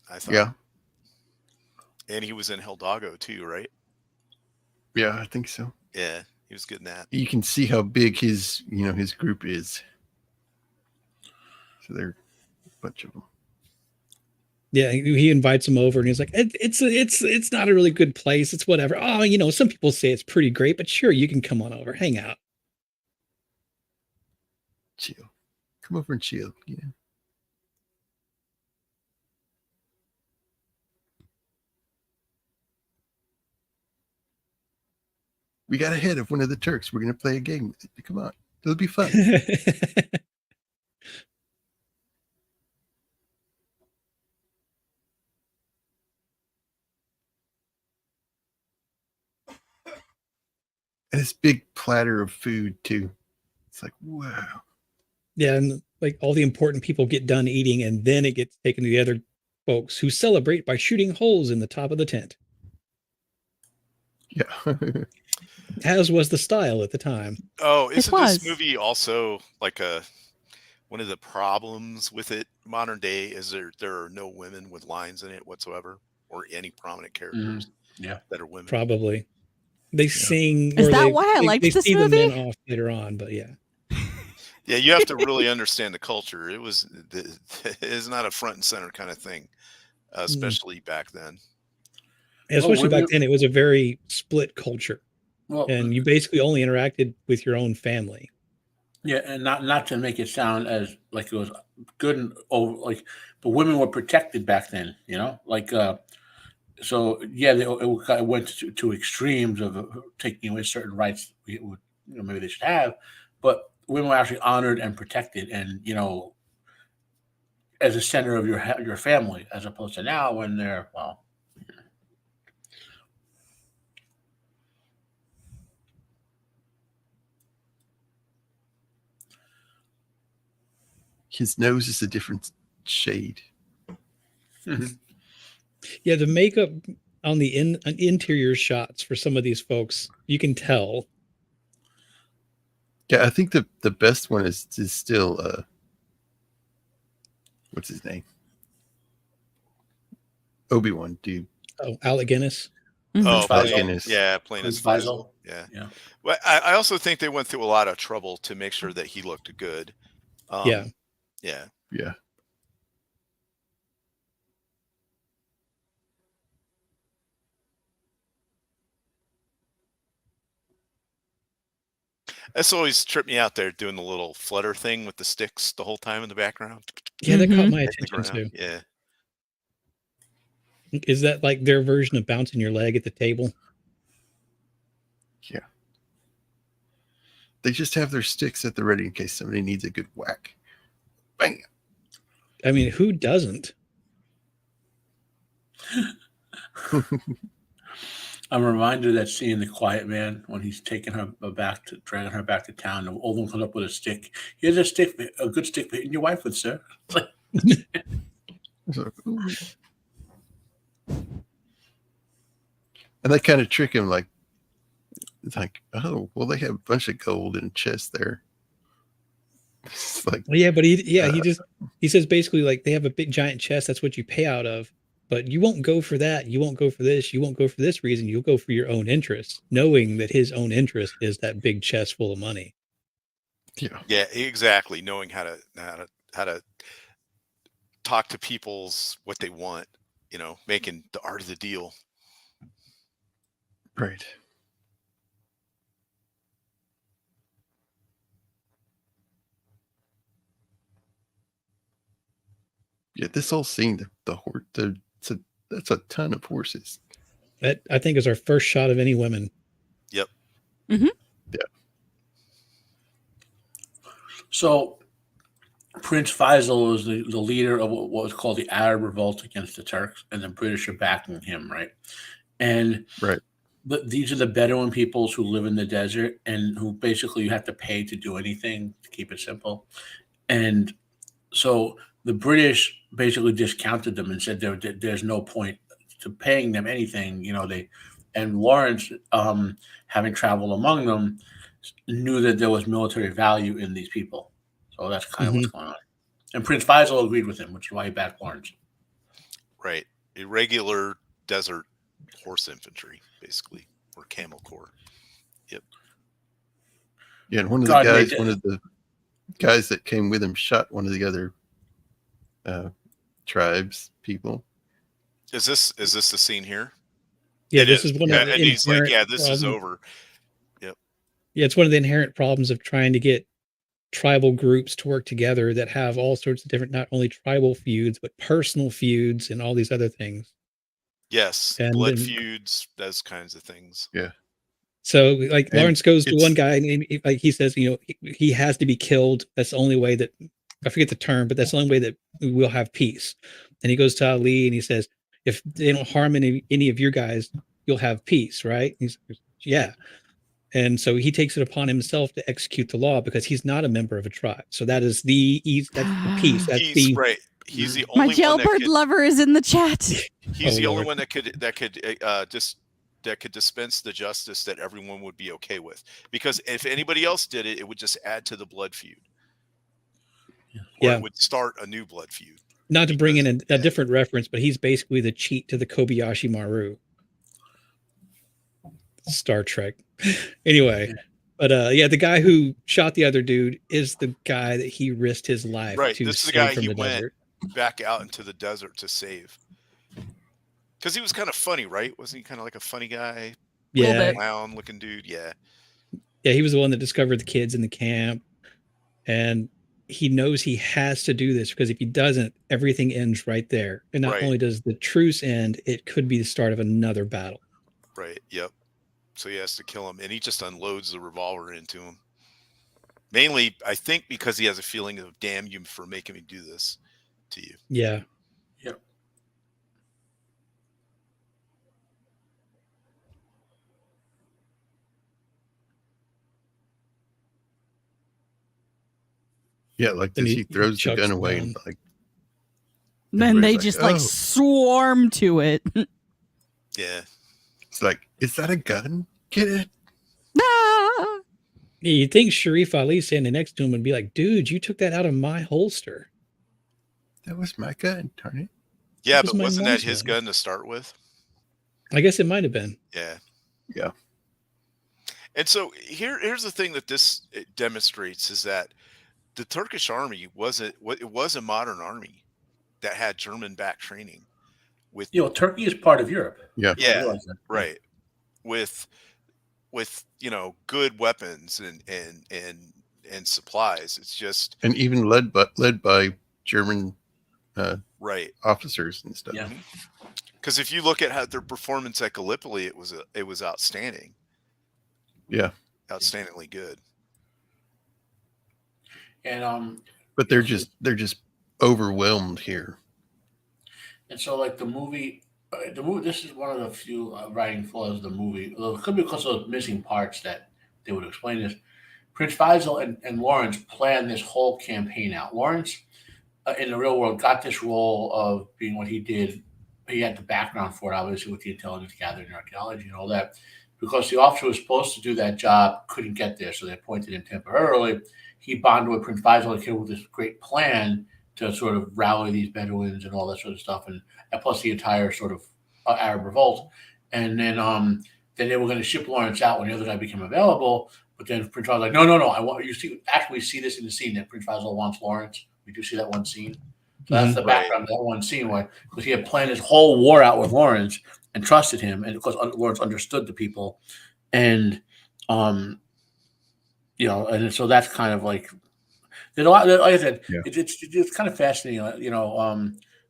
I thought. Yeah. And he was in Helldago too, right? Yeah, I think so. Yeah, he was good in that. You can see how big his group is. So there are a bunch of them. Yeah, he invites him over and he's like, it's not a really good place. It's whatever. Oh, some people say it's pretty great, but sure, you can come on over, hang out. Chill. Come over and chill. Yeah. We got ahead of one of the Turks. We're going to play a game. Come on. It'll be fun. And this big platter of food, too. It's like, wow. Yeah, and like all the important people get done eating, and then it gets taken to the other folks who celebrate by shooting holes in the top of the tent. Yeah. As was the style at the time. Oh, isn't this movie also like one of the problems with it modern day is there are no women with lines in it whatsoever, or any prominent characters that are women? Probably. They sing. Is that why I liked they this see movie? the men off later on, but yeah. Yeah, you have to really understand the culture. It's not a front and center kind of thing, especially back then. Especially back then, it was a very split culture. Well, and you basically only interacted with your own family. Yeah, and not to make it sound as like it was good and but women were protected back then, so yeah, it went to extremes of taking away certain rights maybe they should have, but women were actually honored and protected, and as a center of your family, as opposed to now when they're his nose is a different shade. Yeah, the makeup on the interior shots for some of these folks, you can tell. Yeah, I think the best one is still what's his name? Obi-Wan dude. Oh, Alec Guinness. Oh, Alec Guinness. Yeah, playing as Faisal. Yeah. Well, I also think they went through a lot of trouble to make sure that he looked good. Yeah. That's always tripped me out there doing the little flutter thing with the sticks the whole time in the background. Yeah, that caught my attention too. Yeah. Is that like their version of bouncing your leg at the table? Yeah. They just have their sticks at the ready in case somebody needs a good whack. Bam. I mean, who doesn't? I'm reminded that scene in The Quiet Man when he's taking her dragging her back to town. The old one comes up with a stick. Here's a stick, a good stick for hitting your wife with, sir. And they kind of trick him, it's like, oh, well, they have a bunch of gold in a chest there. It's like, yeah, but he says basically like they have a big giant chest. That's what you pay out of. But you won't go for that. You won't go for this. You won't go for this reason. You'll go for your own interest, knowing that his own interest is that big chest full of money. Yeah, exactly. Knowing how to talk to people's what they want, making the art of the deal. Right. Yeah, this whole scene, that's a ton of horses. That I think is our first shot of any women. Yep. Mm-hmm. Yeah. So Prince Faisal is the leader of what was called the Arab Revolt against the Turks, and the British are backing him, right? And Right. these are the Bedouin peoples who live in the desert and who basically you have to pay to do anything, to keep it simple. And so the British basically discounted them and said there's no point to paying them anything. And Lawrence, having traveled among them, knew that there was military value in these people. So that's kind of what's going on. And Prince Faisal agreed with him, which is why he backed Lawrence. Right. Irregular desert horse infantry, basically, or camel corps. Yep. Yeah, and one of the guys that came with him shot one of the other tribes people. Is this the scene here? Yeah, this is one of the and he's like, yeah, this problems. is over. Yep. Yeah, it's one of the inherent problems of trying to get tribal groups to work together that have all sorts of different, not only tribal feuds, but personal feuds and all these other things. Yes, And blood feuds, those kinds of things. Yeah. So, like, Lawrence goes to one guy and he says, he has to be killed. That's the only way that, I forget the term, but that's the only way that we'll have peace. And he goes to Ali and he says, if they don't harm any of your guys, you'll have peace, right? He's like, yeah. And so he takes it upon himself to execute the law because he's not a member of a tribe. So that's the peace. That's right. He's the My only jailbird lover is in the chat. He's the only one that could dispense the justice that everyone would be okay with. Because if anybody else did it, it would just add to the blood feud. Or it would start a new blood feud. Not to bring in a different reference, but he's basically the cheat to the Kobayashi Maru. Star Trek. Anyway, but the guy who shot the other dude is the guy that he risked his life to this is the save guy from he the went desert. Back out into the desert to save. Because he was kind of funny, right? Wasn't he kind of like a funny guy? Yeah. Clown looking dude. Yeah. Yeah, he was the one that discovered the kids in the camp. And he knows he has to do this because if he doesn't, everything ends right there. And not only does the truce end, it could be the start of another battle. Right. Yep. So he has to kill him, and he just unloads the revolver into him. Mainly, I think, because he has a feeling of damn you for making me do this to you. Yeah. Yep. Yeah, like this, he throws the gun away and like. Then they just swarm to it. Yeah. It's like, is that a gun? Get it? Ah! You'd think Sharif Ali standing next to him would be like, dude, you took that out of my holster. That was my gun, darn it. Yeah, but wasn't that his gun to start with? I guess it might have been. Yeah. Yeah. And so here's the thing that this demonstrates is that the Turkish army was a modern army that had German-backed training. With Turkey is part of Europe. Yeah. Yeah. Right. With good weapons and supplies. It's just even led by German officers and stuff. Yeah. Because if you look at how their performance at Gallipoli, it was outstanding. Yeah. Outstandingly good. And but they're just overwhelmed here. And so, like the movie, this is one of the few writing flaws of the movie. It could be because of missing parts that they would explain this. Prince Faisal and Lawrence planned this whole campaign out. Lawrence, in the real world, got this role of being what he did. He had the background for it, obviously, with the intelligence gathering and archaeology and all that. Because the officer who was supposed to do that job couldn't get there, so they appointed him temporarily. He bonded with Prince Faisal and came with this great plan to sort of rally these Bedouins and all that sort of stuff, and plus the entire sort of Arab revolt. And then they were going to ship Lawrence out when the other guy became available, But then Prince Faisal like, no, I want you see. Actually, we see this in the scene that Prince Faisal wants Lawrence. We do see that one scene. So that's the background of that one scene, why because he had planned his whole war out with Lawrence and trusted him, and of course Lawrence understood the people, and and so that's kind of like there's a lot. Like I said, it's kind of fascinating,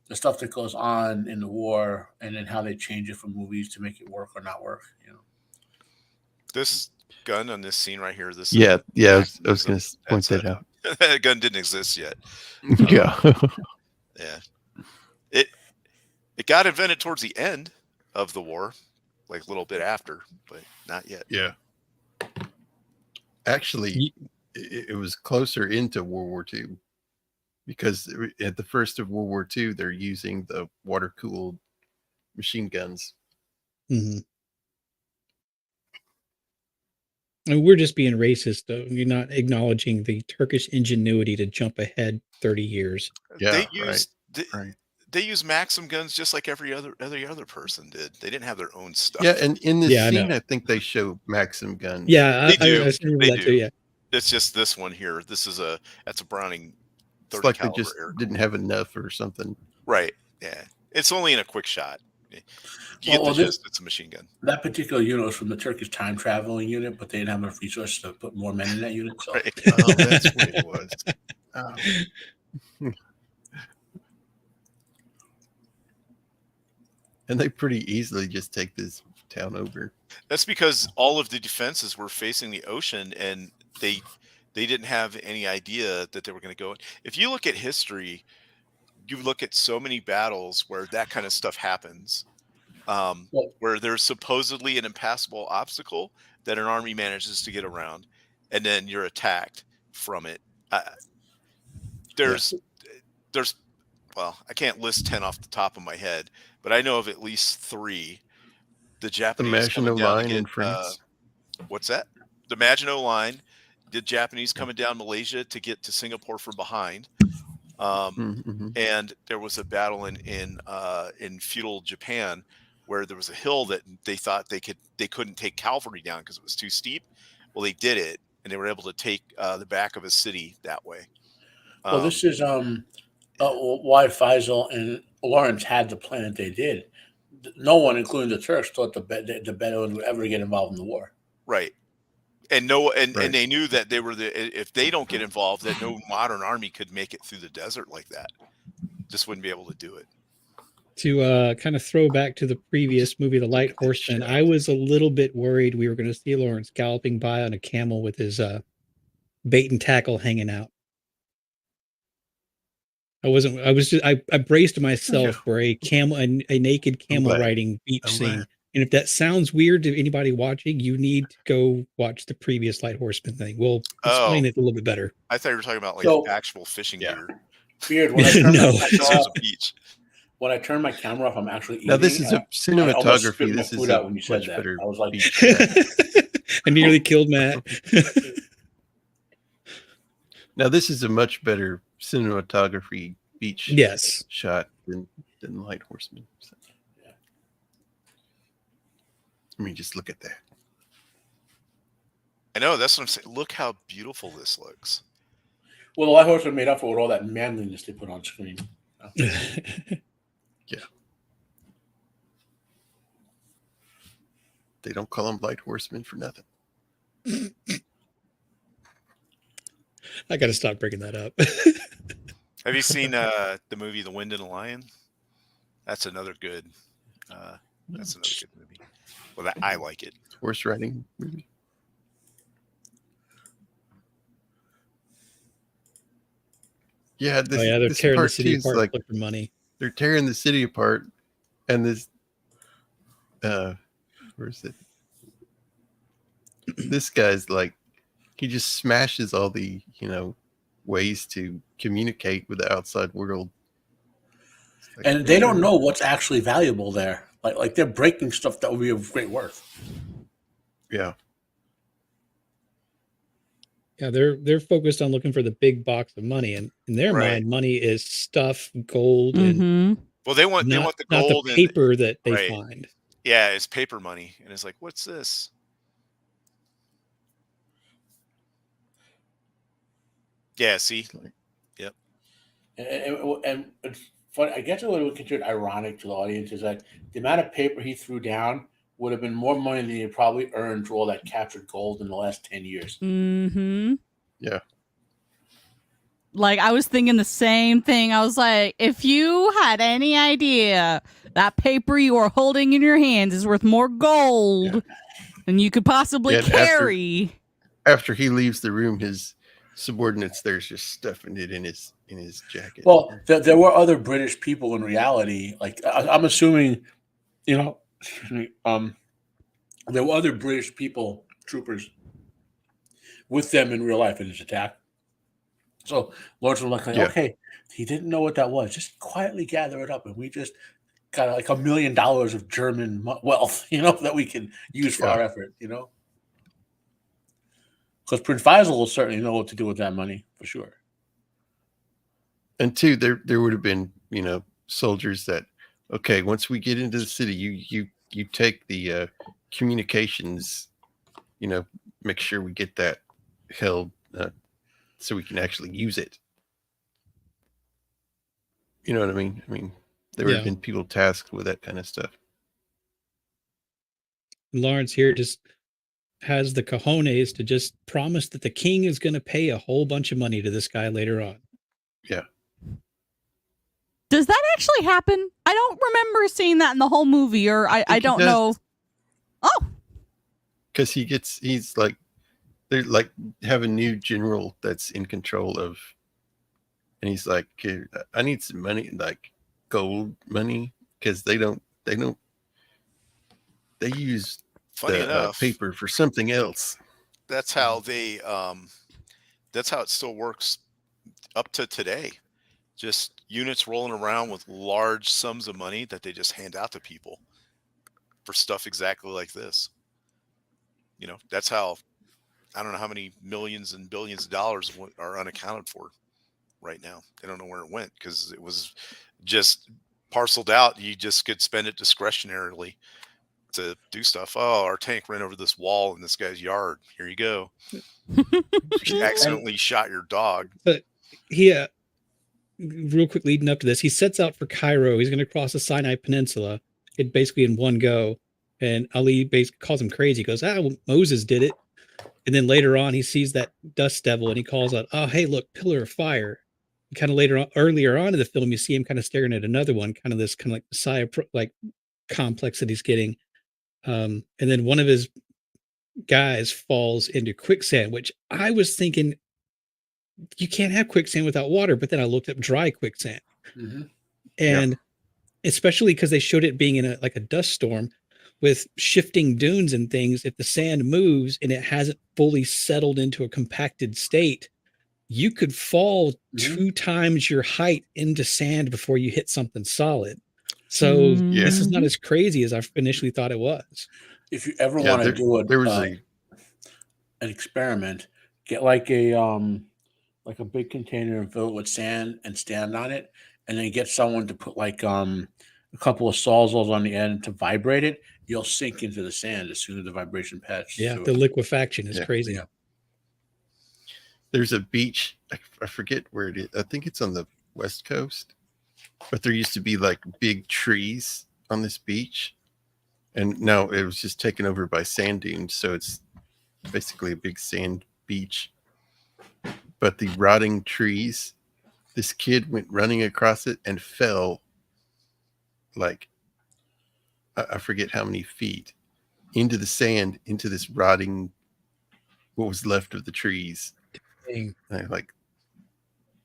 the stuff that goes on in the war, and then how they change it from movies to make it work or not work. This gun on this scene right here. This I was going to point that out. That gun didn't exist yet. Yeah. It got invented towards the end of the war, like a little bit after, but not yet. Yeah. Actually, it was closer into World War II because at the first of World War II, they're using the water-cooled machine guns. Mm-hmm. And we're just being racist, though. You're not acknowledging the Turkish ingenuity to jump ahead 30 years. Yeah, they use Maxim guns just like every other person did. They didn't have their own stuff. Yeah, and in this scene, I think they show Maxim guns. Yeah, they do. They do. Too, yeah. It's just this one here. That's a Browning 30 it's like caliber they just didn't have enough or something. Right. Yeah. It's only in a quick shot. You get the gist. It's a machine gun. That particular unit was from the Turkish time traveling unit, but they didn't have enough resources to put more men in that unit. So. Right. Oh, that's what it was. And they pretty easily just take this town over. That's because all of the defenses were facing the ocean, and they didn't have any idea that they were going to go. If you look at history, you look at so many battles where that kind of stuff happens, where there's supposedly an impassable obstacle that an army manages to get around, and then you're attacked from it. There's well, I can't list 10 off the top of my head, but I know of at least 3. The Japanese, the Maginot Line in France. What's that? The Maginot Line. The Japanese coming down Malaysia to get to Singapore from behind. And there was a battle in feudal Japan where there was a hill that they thought they couldn't take cavalry down because it was too steep. Well, they did it, and they were able to take the back of a city that way. Well, this is why Faisal and Lawrence had the plan that they did. No one, including the Turks, thought the Bedouins would ever get involved in the war. Right. And they knew that if they don't get involved, that no modern army could make it through the desert like that. Just wouldn't be able to do it. To kind of throw back to the previous movie, The Light Horseman, I was a little bit worried we were going to see Lawrence galloping by on a camel with his bait and tackle hanging out. I braced myself for a naked camel riding beach scene. And if that sounds weird to anybody watching, you need to go watch the previous Light Horseman thing. We'll explain it a little bit better. I thought you were talking about actual fishing gear. Weird. When I turn my camera off, I'm actually eating. Now this is a cinematography. This is when you said that. Better. I was like, I nearly killed Matt. Now this is a much better cinematography beach shot than Light Horseman. So. I mean, just look at that. I know, that's what I'm saying. Look how beautiful this looks. Well, the Light Horseman made up for all that manliness they put on screen. Yeah. They don't call them Light Horsemen for nothing. I got to stop bringing that up. Have you seen the movie The Wind and the Lion? That's another good movie. Well, I like it. Horse riding movie. Yeah, they're tearing the city apart like, for money. They're tearing the city apart, and this where's it? This guy's like, he just smashes all the ways to communicate with the outside world. Like, and they don't know what's actually valuable there. Like they're breaking stuff that would be of great worth. Yeah. Yeah, they're focused on looking for the big box of money, and in their mind, money is stuff, gold, and well, they want the gold, not the paper that they find. Yeah, it's paper money, and it's like, what's this? Yeah, see? Like, And it's funny. I guess what would consider ironic to the audience is that the amount of paper he threw down would have been more money than he probably earned through all that captured gold in the last 10 years. Mm-hmm. yeah. Like, I was thinking the same thing. I was like, if you had any idea that paper you are holding in your hands is worth more gold than you could possibly Yeah, and carry. After he leaves the room, his subordinates there's just stuffing it in his jacket. Well, there were other British people in reality. Like I'm assuming, excuse me, there were other British troopers, with them in real life in this attack. So Lawrence was like, okay, he didn't know what that was. Just quietly gather it up, and we just got like $1 million of German wealth, that we can use for our effort, Because Prince Faisal will certainly know what to do with that money for sure. And two, there would have been, soldiers that, okay, once we get into the city, you take the communications, make sure we get that held so we can actually use it. You know what I mean? I mean, there would have been people tasked with that kind of stuff. Lawrence here just has the cojones to just promise that the king is going to pay a whole bunch of money to this guy later on. Yeah. Does that actually happen? I don't remember seeing that in the whole movie, or I don't know. Oh. Because he's like, they like have a new general that's in control of, and he's like, I need some money, like gold money, because they use Funny enough, paper for something else. That's how that's how it still works up to today. Just units rolling around with large sums of money that they just hand out to people for stuff exactly like this. That's how, I don't know how many millions and billions of dollars are unaccounted for right now. They don't know where it went because it was just parceled out. You just could spend it discretionarily to do stuff. Oh, our tank ran over this wall in this guy's yard. Here you go. You accidentally shot your dog. But real quick leading up to this, he sets out for Cairo. He's going to cross the Sinai Peninsula, basically in one go. And Ali basically calls him crazy. He goes, well, Moses did it. And then later on, he sees that dust devil and he calls out, oh, hey, look, pillar of fire. And kind of earlier on in the film, you see him kind of staring at another one, kind of like Messiah like complex that he's getting. And then one of his guys falls into quicksand, which I was thinking you can't have quicksand without water. But then I looked up dry quicksand. Mm-hmm. And especially because they showed it being in a dust storm with shifting dunes and things. If the sand moves and it hasn't fully settled into a compacted state, you could fall 2 times your height into sand before you hit something solid. So this is not as crazy as I initially thought it was. If you ever want to do an experiment, get like a big container and fill it with sand and stand on it, and then get someone to put like a couple of sawzalls on the end to vibrate it. You'll sink into the sand as soon as the vibration passes. Yeah, the liquefaction is crazy. Yeah. There's a beach, I forget where it is. I think it's on the West Coast, but there used to be like big trees on this beach, and now it was just taken over by sand dunes. So it's basically a big sand beach. But the rotting trees, this kid went running across it and fell like, I forget how many feet into the sand, into this rotting, what was left of the trees. Like,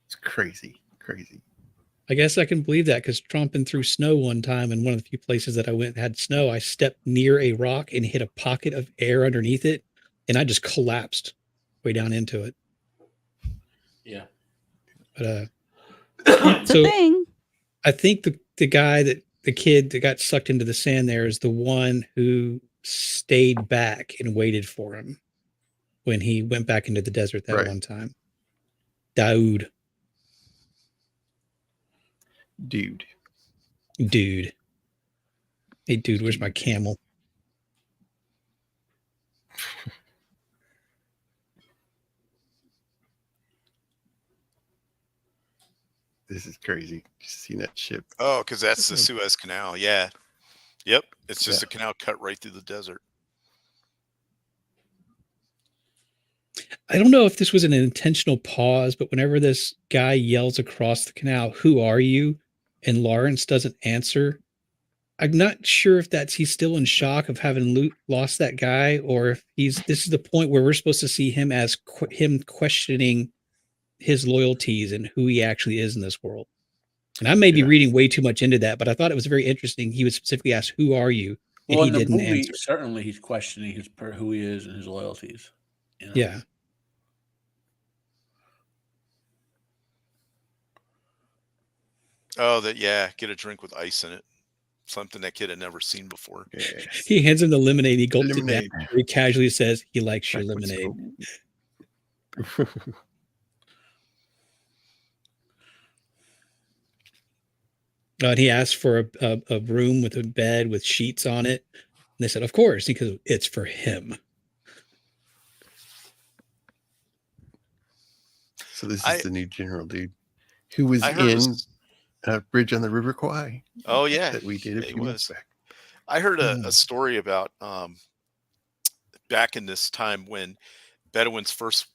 it's crazy. I guess I can believe that because tromping through snow one time, and one of the few places that I went had snow, I stepped near a rock and hit a pocket of air underneath it, and I just collapsed way down into it. Yeah. But it's a thing. I think the kid that got sucked into the sand there is the one who stayed back and waited for him when he went back into the desert that one time. Dude. Hey, dude, where's my camel? this is crazy. Seeing that ship. Oh, because that's the Suez Canal. Yeah. Yep. It's just Yeah. a canal cut right through the desert. I don't know if this was an intentional pause, but whenever this guy yells across the canal, "Who are you?" and Lawrence doesn't answer, I'm not sure if he's still in shock of having lost that guy, or if this is the point where we're supposed to see him as him questioning his loyalties and who he actually is in this world. And I may be reading way too much into that, but I thought it was very interesting. He was specifically asked, "Who are you?" And Well, he in the didn't movie, answer. certainly he's questioning who he is and his loyalties. You know? Yeah. Oh, get a drink with ice in it. Something that kid had never seen before. Yes. He hands him the lemonade. He gulps it Lemonade. down. He casually says he likes your lemonade. And he asked for a room with a bed with sheets on it. And they said, of course, because it's for him. So this is the new general, dude, who was in Bridge on the River Kwai. Oh, yeah. That we did a few months back. I heard a story about back in this time when Bedouins first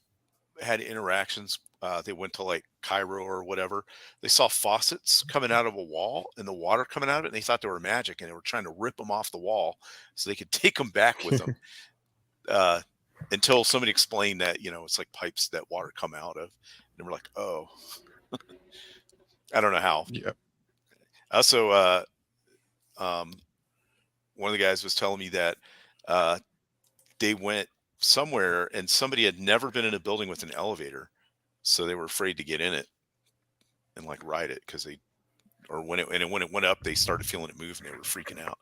had interactions. They went to like Cairo or whatever. They saw faucets coming out of a wall and the water coming out of it. And they thought they were magic and they were trying to rip them off the wall so they could take them back with them. Until somebody explained that, it's like pipes that water come out of. And we're like, oh, I don't know how. Yeah. Also, one of the guys was telling me that they went somewhere and somebody had never been in a building with an elevator. So they were afraid to get in it and like ride it because when it went up, they started feeling it move and they were freaking out.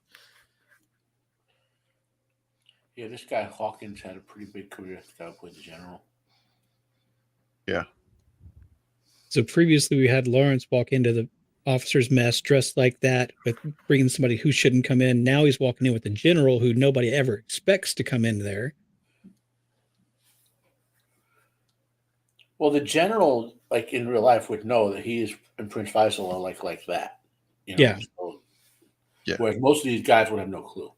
Yeah, this guy Hawkins had a pretty big career. The guy who played the general. Yeah. So previously we had Lawrence walk into the officer's mess dressed like that, with bringing somebody who shouldn't come in. Now he's walking in with a general who nobody ever expects to come in there. Well, the general, like in real life, would know that he is and Prince Faisal are like that. Yeah. So, yeah. Whereas most of these guys would have no clue.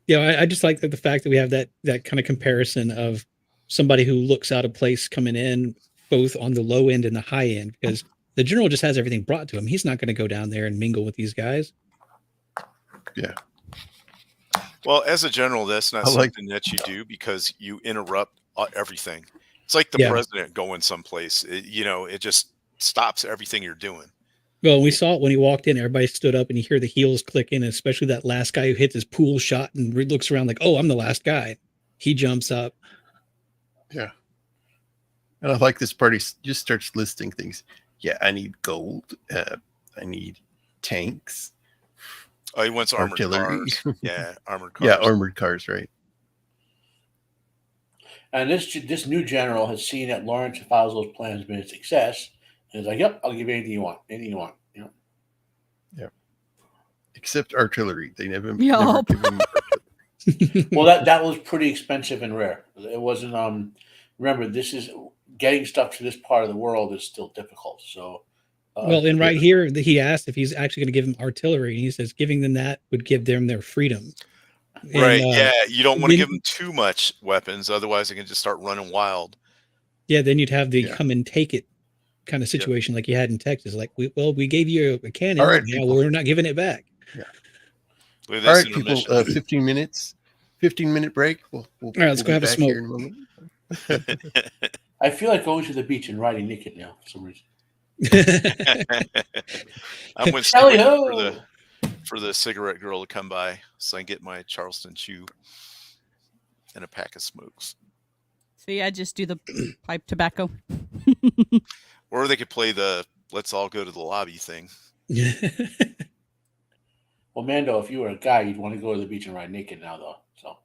Yeah, I just like the fact that we have that kind of comparison of somebody who looks out of place coming in, both on the low end and the high end, because the general just has everything brought to him. He's not going to go down there and mingle with these guys. Yeah. Well, as a general, that's not something that you do because you interrupt everything. It's like the president going someplace. It just stops everything you're doing. Well, we saw it when he walked in. Everybody stood up and you hear the heels clicking, especially that last guy who hits his pool shot and looks around like, oh, I'm the last guy. He jumps up. Yeah. And I like this part. He just starts listing things. Yeah, I need gold. I need tanks. Oh, he wants armored cars. Yeah, armored cars. Yeah, armored cars, right. And this new general has seen that Lawrence Faisal's plan has been a success. And he's like, yep, I'll give you anything you want. Anything you want. Yeah. Except artillery. They never give him artillery. Well, that was pretty expensive and rare. It wasn't remember, this is getting stuff to this part of the world is still difficult. So and right here he asked if he's actually going to give them artillery, and he says giving them that would give them their freedom. Right. You don't want to give them too much weapons, otherwise they can just start running wild. Yeah, then you'd have the come and take it kind of situation like you had in Texas. Like, we gave you a cannon. All right, we're not giving it back. Yeah. All right, people. 15 minutes. 15-minute break. All right, let's go have a smoke. Here in a moment. I feel like going to the beach and riding naked now for some reason. I'm with for the cigarette girl to come by so I can get my Charleston chew and a pack of smokes. See, I just do the pipe tobacco. Or they could play the let's all go to the lobby thing. Well, Mando, if you were a guy, you'd want to go to the beach and ride naked now, though. So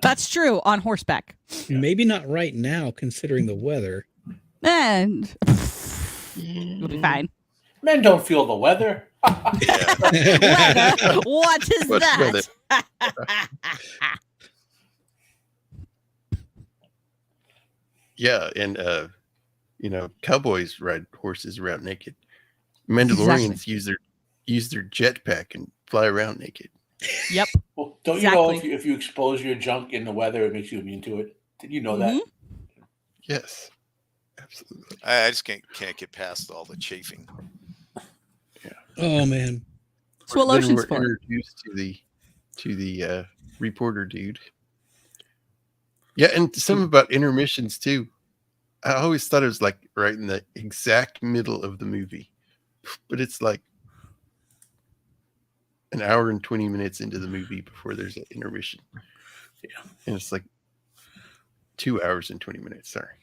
that's true, on horseback. Maybe not right now, considering the weather. And it'll be fine. Men don't feel the weather. Weather? What is that? Yeah, and cowboys ride horses around naked. Mandalorians use their jetpack and fly around naked. Yep. Well, don't you know if you expose your junk in the weather, it makes you immune to it? Did you know that? Yes, absolutely. I just can't get past all the chafing. Yeah. Oh man. That's what lotion's for. Introduced to the reporter dude. Yeah, and some about intermissions too. I always thought it was like right in the exact middle of the movie, but it's like an hour and 20 minutes into the movie before there's an intermission. Yeah, and it's like 2 hours and 20 minutes. Sorry.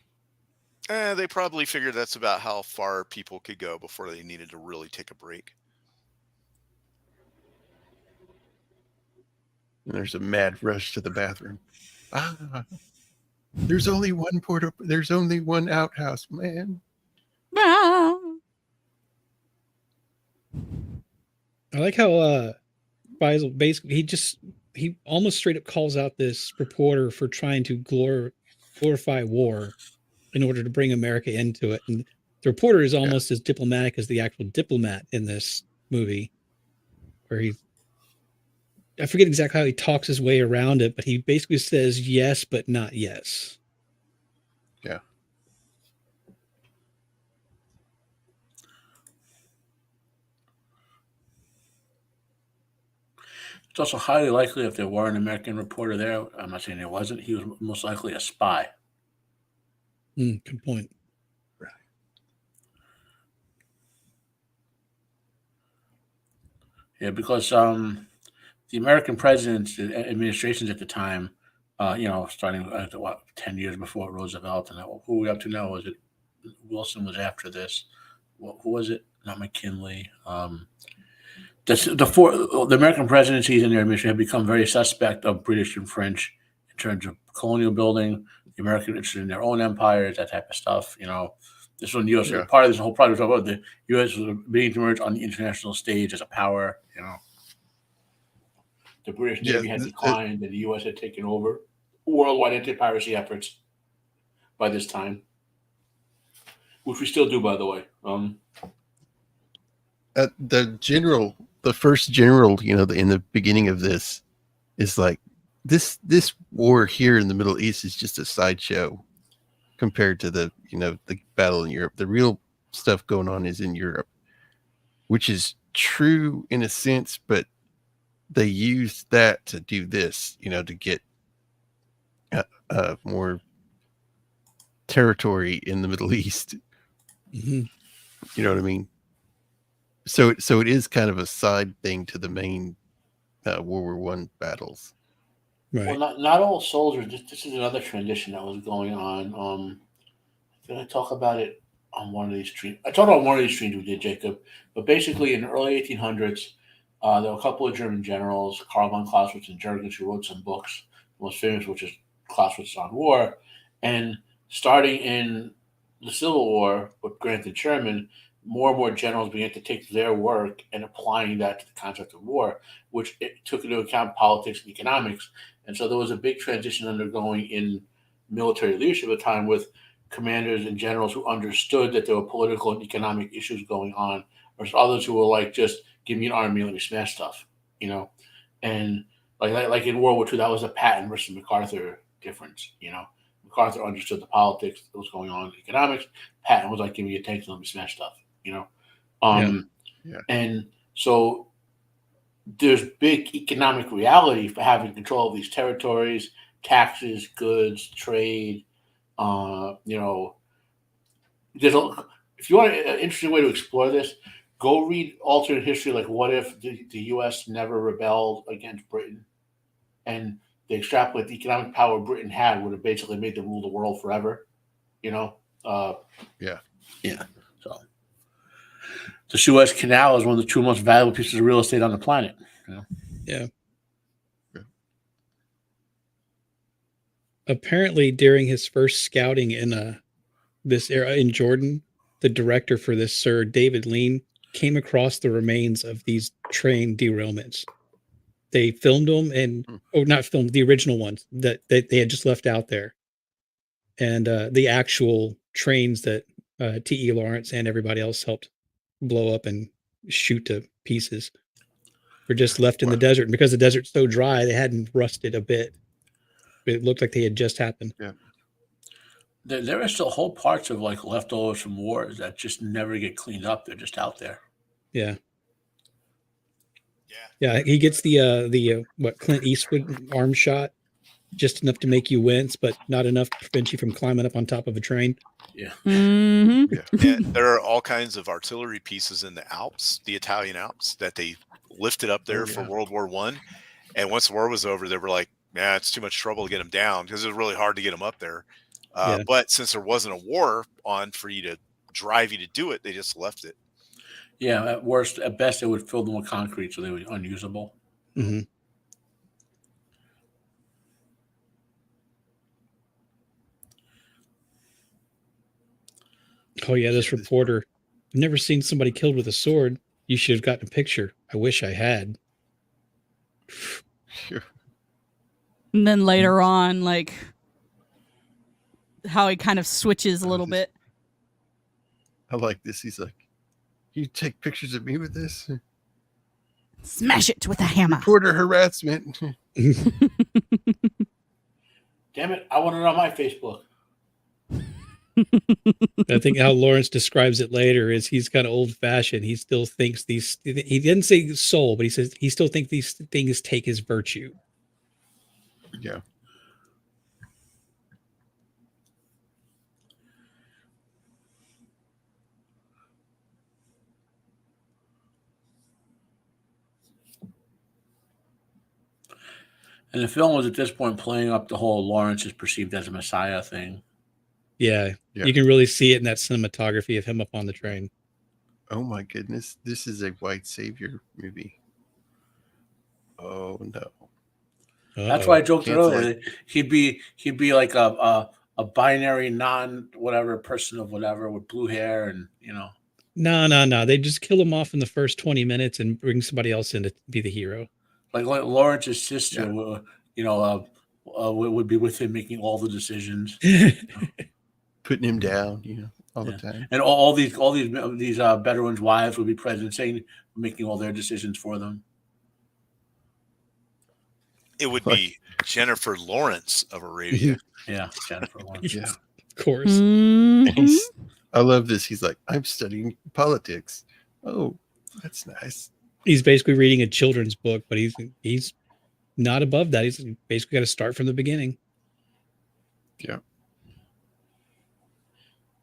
They probably figured that's about how far people could go before they needed to really take a break. And there's a mad rush to the bathroom. There's only one there's only one outhouse, man. Ah. I like how Faisal basically he almost straight up calls out this reporter for trying to glorify war in order to bring America into it. And the reporter is almost as diplomatic as the actual diplomat in this movie, where I forget exactly how he talks his way around it, but he basically says yes, but not yes. Yeah. It's also highly likely if there were an American reporter there, I'm not saying there wasn't, he was most likely a spy. Good point. Right. Yeah, because the American presidents and administrations at the time, starting 10 years before Roosevelt, and who are we up to now? Was it Wilson was after this? Who was it? Not McKinley. The American presidencies and their administration have become very suspect of British and French in terms of colonial building, the American interest in their own empires, that type of stuff. This one, U.S. Part of this whole project about the U.S. was beginning to emerge on the international stage as a power. The British Navy had declined, and the U.S. had taken over worldwide anti-piracy efforts by this time, which we still do, by the way. The first general, in the beginning of this, is like this war here in the Middle East is just a sideshow compared to the battle in Europe. The real stuff going on is in Europe, which is true in a sense, but they use that to do this, to get more territory in the Middle East. Mm-hmm. You know what I mean? So it is kind of a side thing to the main World War I battles. Right. Well, not all soldiers. This is another transition that was going on. Did I talk about it on one of these streams? I talked about one of these streams we did, Jacob. But basically, in the early 1800s, there were a couple of German generals, Karl von Clausewitz and Jurgens, who wrote some books. The most famous, which is Clausewitz on War. And starting in the Civil War, but granted Sherman, more and more generals began to take their work and applying that to the concept of war, which it took into account politics and economics. And so there was a big transition undergoing in military leadership at the time with commanders and generals who understood that there were political and economic issues going on, versus others who were like, just give me an army, let me smash stuff, And like in World War II, that was a Patton versus MacArthur difference, MacArthur understood the politics that was going on in economics. Patton was like, give me a tank and let me smash stuff, And so there's big economic reality for having control of these territories, taxes, goods, trade. If you want an interesting way to explore this, go read alternate history. Like, what if the U.S. never rebelled against Britain, and they extrapolate the economic power Britain had would have basically made them rule the world forever. Yeah. So the Suez Canal is one of the two most valuable pieces of real estate on the planet. Yeah. Apparently, during his first scouting in this era in Jordan, the director for this, Sir David Lean, came across the remains of these train derailments. They filmed them not filmed, the original ones that they had just left out there. And the actual trains that T.E. Lawrence and everybody else helped blow up and shoot to pieces. Were just left in the desert. And because the desert's so dry, they hadn't rusted a bit. It looked like they had just happened. Yeah. There are still whole parts of like leftovers from wars that just never get cleaned up. They're just out there. Yeah. Yeah. Yeah. He gets the what Clint Eastwood arm shot, just enough to make you wince, but not enough to prevent you from climbing up on top of a train. Yeah. Mm-hmm. And there are all kinds of artillery pieces in the Alps, the Italian Alps, that they lifted up there for World War I. And once the war was over, they were like, "Man, it's too much trouble to get them down," because it was really hard to get them up there. But since there wasn't a war on for you to drive you to do it, they just left it. Yeah. At worst, at best, they would fill them with concrete, so they were unusable. Mm-hmm. Oh yeah, this reporter. I've never seen somebody killed with a sword. You should have gotten a picture. I wish I had. And then later on, like how he kind of switches a little bit. I like this. He's like, "You take pictures of me with this? Smash it with a hammer." Reporter harassment." Damn it! I want it on my Facebook. I think how Lawrence describes it later is he's kind of old fashioned. He still thinks these, he didn't say soul, but he says he still thinks these things take his virtue. Yeah. And the film was at this point playing up the whole Lawrence is perceived as a messiah thing. Yeah. Yeah. You can really see it in that cinematography of him up on the train. Oh my goodness. This is a white savior movie. Oh no. That's why I joked Cancel earlier. He'd be like a binary non whatever person of whatever with blue hair and No. They just kill him off in the first 20 minutes and bring somebody else in to be the hero. Like Lawrence's sister, would be with him making all the decisions, Putting him down, all the time. and all these veterans' wives would be present, making all their decisions for them. It would be Jennifer Lawrence of Arabia. Yeah, Jennifer Lawrence. Yeah. Of course. Mhm. I love this. He's like, "I'm studying politics." Oh, that's nice. He's basically reading a children's book, but he's not above that. He's basically got to start from the beginning. Yeah.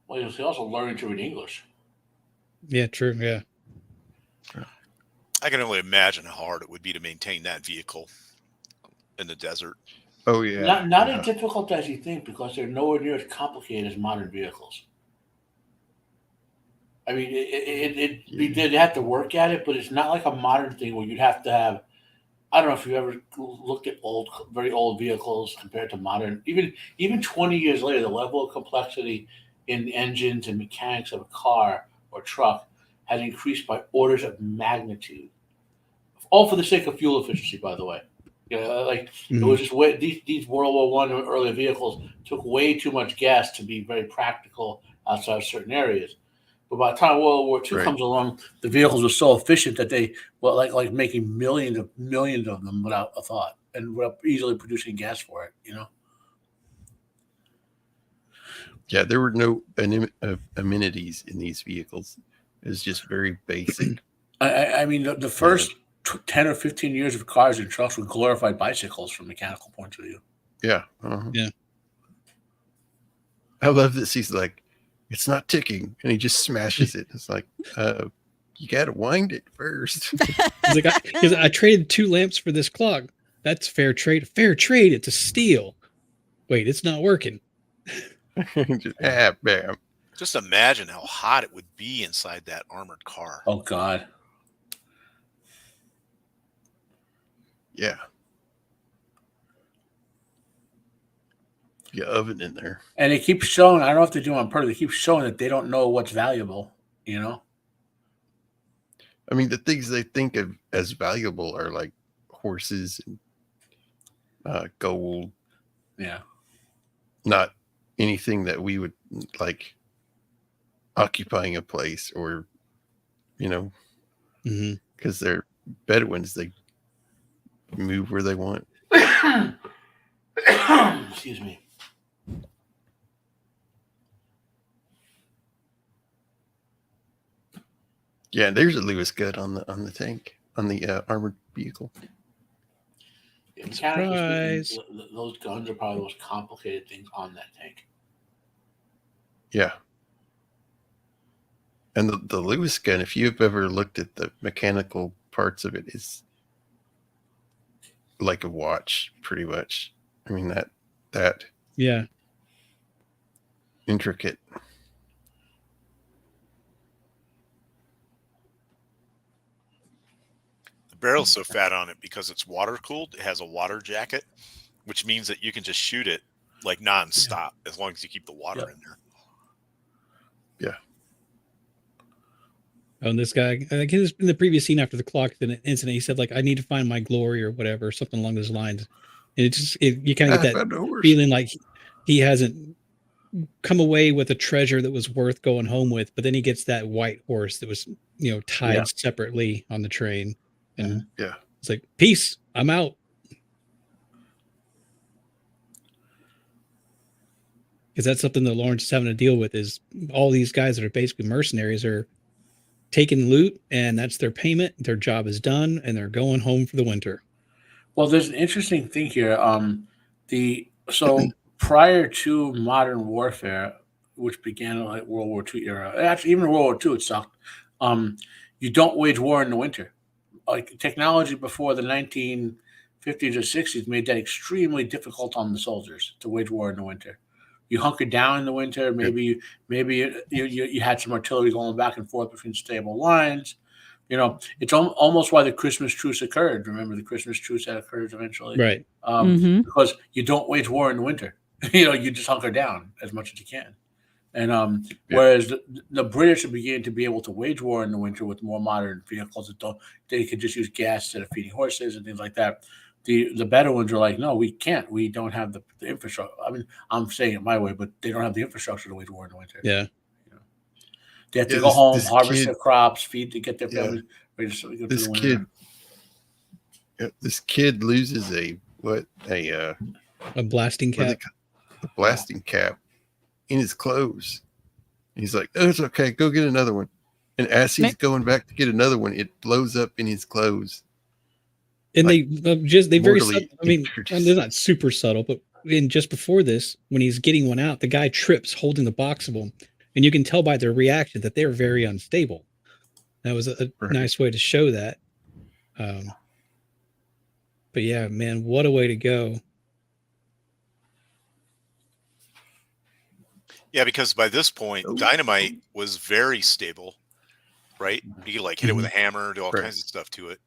Well, he's also learning to read English. Yeah, true. Yeah. I can only imagine how hard it would be to maintain that vehicle in the desert. Oh yeah. Not as difficult as you think, because they're nowhere near as complicated as modern vehicles. I mean, they'd have to work at it, but it's not like a modern thing where you'd have to have. I don't know if you ever looked at very old vehicles compared to modern. Even 20 years later, the level of complexity in engines and mechanics of a car or truck had increased by orders of magnitude. All for the sake of fuel efficiency, by the way. It was just these World War I earlier vehicles took way too much gas to be very practical outside of certain areas. But by the time World War II comes along, the vehicles were so efficient that they were like making millions of them without a thought, and were easily producing gas for it. Yeah, there were no amenities in these vehicles. It was just very basic. I mean, the first 10 or 15 years of cars and trucks were glorified bicycles from a mechanical point of view. Yeah. Yeah. I love this. He's like, "It's not ticking," and he just smashes it. It's like, you got to wind it first. He's like, I traded 2 lamps for this clock. That's fair trade. Fair trade. It's a steal. Wait, it's not working. Just, bam. Just imagine how hot it would be inside that armored car. Oh God. Yeah. The oven in there. And they keep showing, I don't know if they do on purpose, they keep showing that they don't know what's valuable, I mean, the things they think of as valuable are like horses and gold. Yeah. Not anything that we would like occupying a place or you know, Mm-hmm. because they're Bedouins. They move where they want. Excuse me. Yeah, there's a Lewis gun on the tank, on the armored vehicle. Yeah, mechanically speaking, Surprise. those guns are probably the most complicated things on that tank. Yeah. And the Lewis gun, if you've ever looked at the mechanical parts of it, is like a watch, pretty much. I mean, that Yeah. intricate. The barrel's so fat on it because it's water cooled. It has a water jacket, which means that you can just shoot it like nonstop as long as you keep the water in there. Yeah. Oh, and this guy, I think in the previous scene after the clock incident, he said, like, I need to find my glory or whatever, something along those lines. And it just, you kind of get that feeling like he hasn't come away with a treasure that was worth going home with, but then he gets that white horse that was, tied separately on the train. And it's like, peace, I'm out. Because that's something that Lawrence is having to deal with, is all these guys that are basically mercenaries are taking loot, and that's their payment. Their job is done, and they're going home for the winter. Well, there's an interesting thing here. So prior to modern warfare, which began in like World War II era, actually even World War II, it sucked. You don't wage war in the winter. Like technology before the 1950s or 60s made that extremely difficult on the soldiers to wage war in the winter. You hunkered down in the winter. Maybe you had some artillery going back and forth between stable lines. It's almost why the Christmas truce occurred. Remember the Christmas truce that occurred eventually, right? Because you don't wage war in the winter. You just hunker down as much as you can. And whereas the British are beginning to be able to wage war in the winter with more modern vehicles they could just use gas instead of feeding horses and things like that. The Bedouins are like, no, we can't. We don't have the infrastructure. I mean, I'm saying it my way, but they don't have the infrastructure to wage war in the winter. Yeah. They have to go home, harvest their crops, feed to get their families ready to go to the winter. This kid loses a blasting cap. A blasting cap in his clothes. He's like, oh, it's okay, go get another one. And as he's going back to get another one, it blows up in his clothes. And like, they very subtle, I mean, they're not super subtle, but just before this, when he's getting one out, the guy trips holding the box of them, and you can tell by their reaction that they're very unstable. That was a nice way to show that. But yeah, man, what a way to go. Yeah, because by this point, dynamite was very stable, right? You could like hit it with a hammer, do all kinds of stuff to it.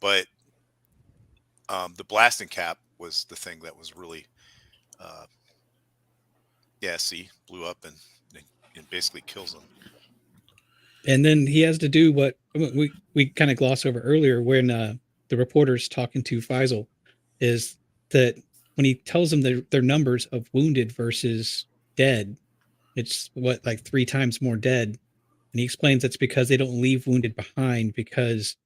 But the blasting cap was the thing that was really, blew up and basically kills them. And then he has to do what we kind of glossed over earlier when the reporter's talking to Faisal, is that when he tells them their numbers of wounded versus dead, it's like 3 times more dead. And he explains that's because they don't leave wounded behind, because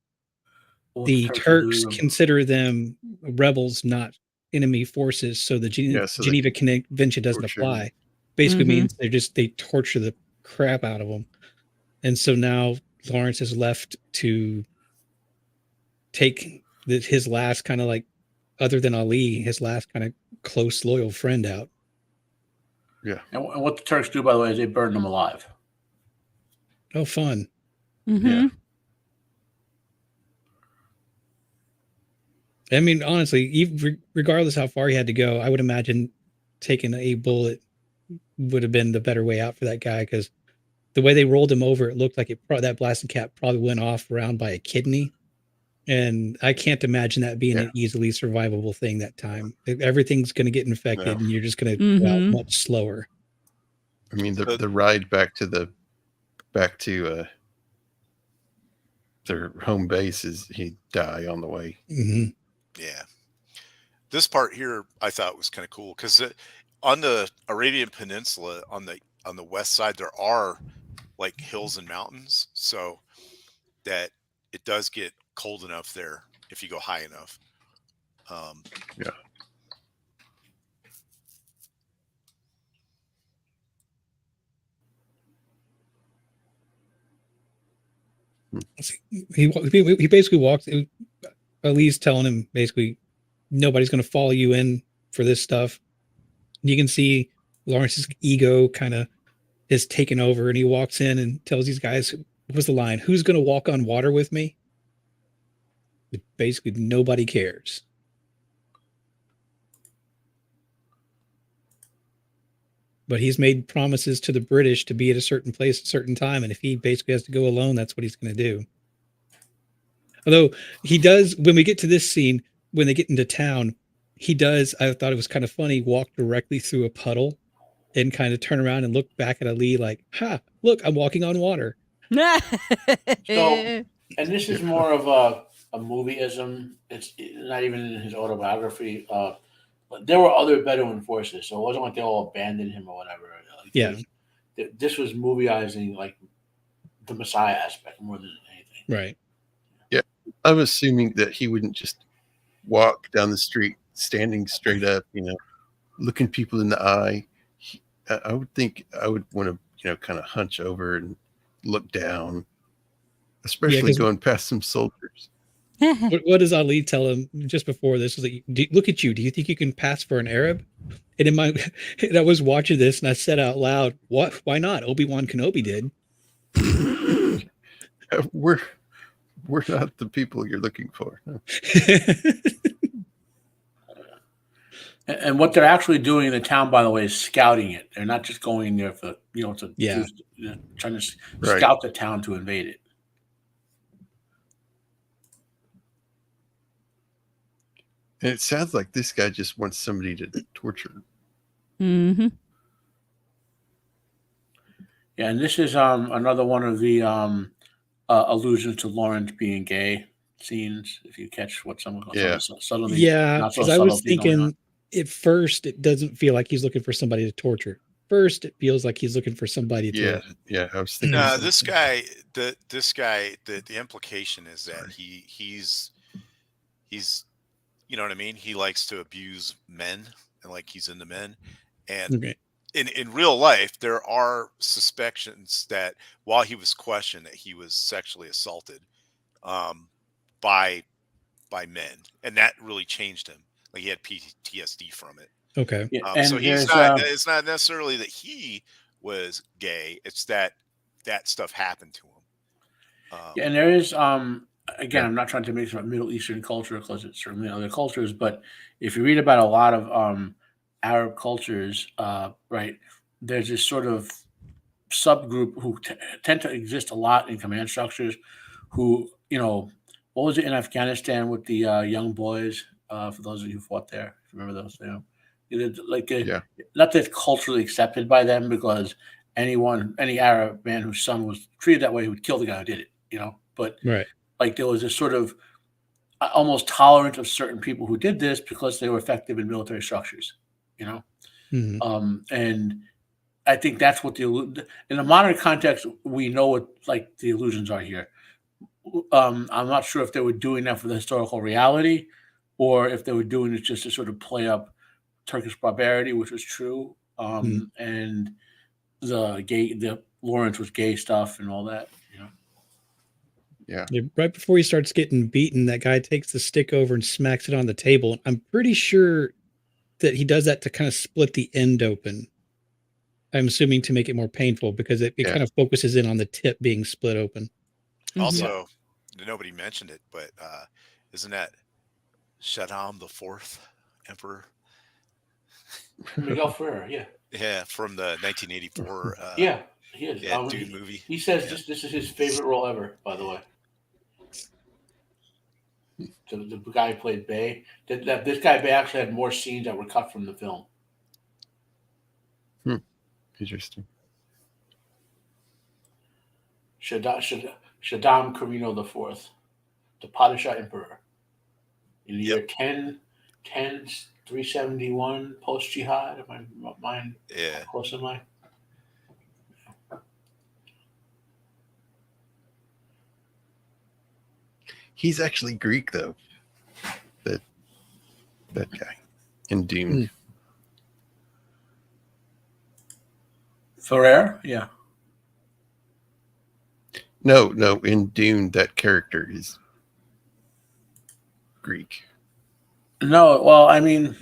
the Turks consider them rebels, not enemy forces. So the Geneva Convention doesn't apply. Basically means they torture the crap out of them. And so now Lawrence is left to take his last kind of like, other than Ali, his last kind of close, loyal friend out. Yeah. And what the Turks do, by the way, is they burn them alive. Oh, fun. Yeah. I mean, honestly, regardless how far he had to go, I would imagine taking a bullet would have been the better way out for that guy, because the way they rolled him over, it looked like that blasting cap probably went off around by a kidney. And I can't imagine that being an easily survivable thing that time. Everything's going to get infected and you're just going to go out much slower. I mean, the ride back to their home base is he'd die on the way. Mm-hmm. Yeah. This part here I thought was kind of cool, because on the Arabian Peninsula, on the west side, there are like hills and mountains. So that it does get cold enough there if you go high enough. Yeah. He basically walks. Ali's telling him basically nobody's going to follow you in for this stuff. You can see Lawrence's ego kind of is taken over, and he walks in and tells these guys, what was the line? Who's going to walk on water with me? Basically, nobody cares. But he's made promises to the British to be at a certain place at a certain time, and if he basically has to go alone, that's what he's going to do. Although he does, when we get to this scene, when they get into town, he does, I thought it was kind of funny, walk directly through a puddle and kind of turn around and look back at Ali like, ha, look, I'm walking on water. So, and this is more of a movieism. It's not even in his autobiography. But there were other Bedouin forces, so it wasn't like they all abandoned him or whatever. Like, yeah. This was movieizing like the Messiah aspect more than anything. Right. Yeah. I'm assuming that he wouldn't just walk down the street standing straight up, looking people in the eye. I would think I would want to, kind of hunch over and look down, especially going past some soldiers. What does Ali tell him just before this? Was like, look at you. Do you think you can pass for an Arab? And and I was watching this and I said out loud, "What? Why not? Obi-Wan Kenobi did." We're not the people you're looking for. And what they're actually doing in the town, by the way, is scouting it. They're not just going there for trying to scout the town to invade it. And it sounds like this guy just wants somebody to torture. Mm-hmm. Yeah, and this is another one of the allusions to Lawrence being gay scenes. If you catch what some subtly, because I was thinking at first it doesn't feel like he's looking for somebody to torture. First, it feels like he's looking for somebody to. Yeah. I was thinking. This guy, the implication is that he's. You know what I mean? He likes to abuse men and like he's into men. And in real life, there are suspicions that while he was questioned that he was sexually assaulted by men. And that really changed him. Like he had PTSD from it. Okay. Yeah, so it's not necessarily that he was gay. It's that stuff happened to him. And there is again, I'm not trying to make it about Middle Eastern culture because it's certainly other cultures, but if you read about a lot of Arab cultures, right, there's this sort of subgroup who tend to exist a lot in command structures who, what was it in Afghanistan with the young boys, for those of you who fought there, if you remember those, not that it's culturally accepted by them because any Arab man whose son was treated that way would kill the guy who did it, but right. Like there was this sort of almost tolerance of certain people who did this because they were effective in military structures, Mm-hmm. And I think that's what in the modern context, we know what like the illusions are here. I'm not sure if they were doing that for the historical reality or if they were doing it just to sort of play up Turkish barbarity, which was true. And the Lawrence was gay stuff and all that. Yeah. Right before he starts getting beaten, that guy takes the stick over and smacks it on the table. I'm pretty sure that he does that to kind of split the end open. I'm assuming to make it more painful because it kind of focuses in on the tip being split open. Also, nobody mentioned it, but isn't that Shaddam the Fourth Emperor? Miguel Ferrer, yeah. Yeah, from the 1984 he is. Dune movie. He says this is his favorite role ever, by the way. The guy who played Bay. This guy Bay actually had more scenes that were cut from the film. Interesting. Shaddam Carino IV, the Padishah Emperor. In the year 371 post-jihad. Am I mine? Yeah. Close to mine? He's actually Greek, though. That guy in Dune. Ferrer, yeah. No, in Dune, that character is Greek. No, well, I mean,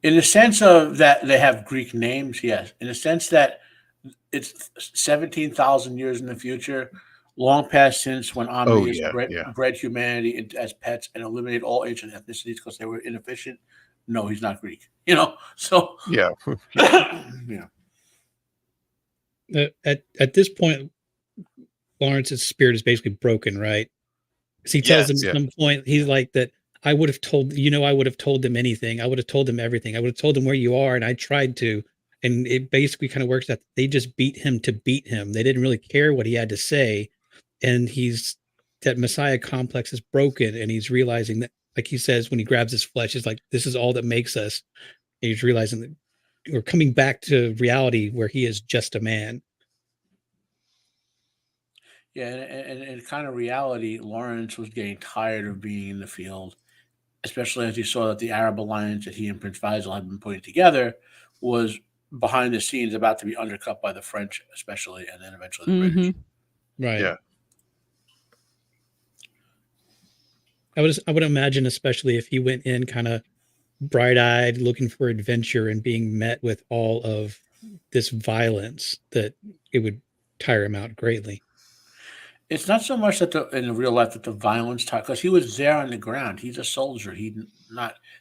in the sense of that they have Greek names, yes. In the sense that it's 17,000 years in the future, long past since when Omnius bred humanity as pets and eliminated all ancient ethnicities because they were inefficient. No, he's not Greek. So yeah. Yeah. At this point, Lawrence's spirit is basically broken, right? Because he tells him at some point, he's like that. I would have told them anything. I would have told them everything. I would have told them where you are, and I tried to. And it basically kind of works that they just beat him to beat him. They didn't really care what he had to say, and that Messiah complex is broken, and he's realizing that, like he says when he grabs his flesh, is like this is all that makes us. And he's realizing that we're coming back to reality where he is just a man. Yeah, and in kind of reality, Lawrence was getting tired of being in the field, especially as he saw that the Arab alliance that he and Prince Faisal had been putting together was behind the scenes about to be undercut by the French, especially, and then eventually the British. Right. Yeah. I would imagine, especially if he went in kind of bright-eyed, looking for adventure and being met with all of this violence, that it would tire him out greatly. It's not so much that in the real life that the violence, because he was there on the ground. He's a soldier.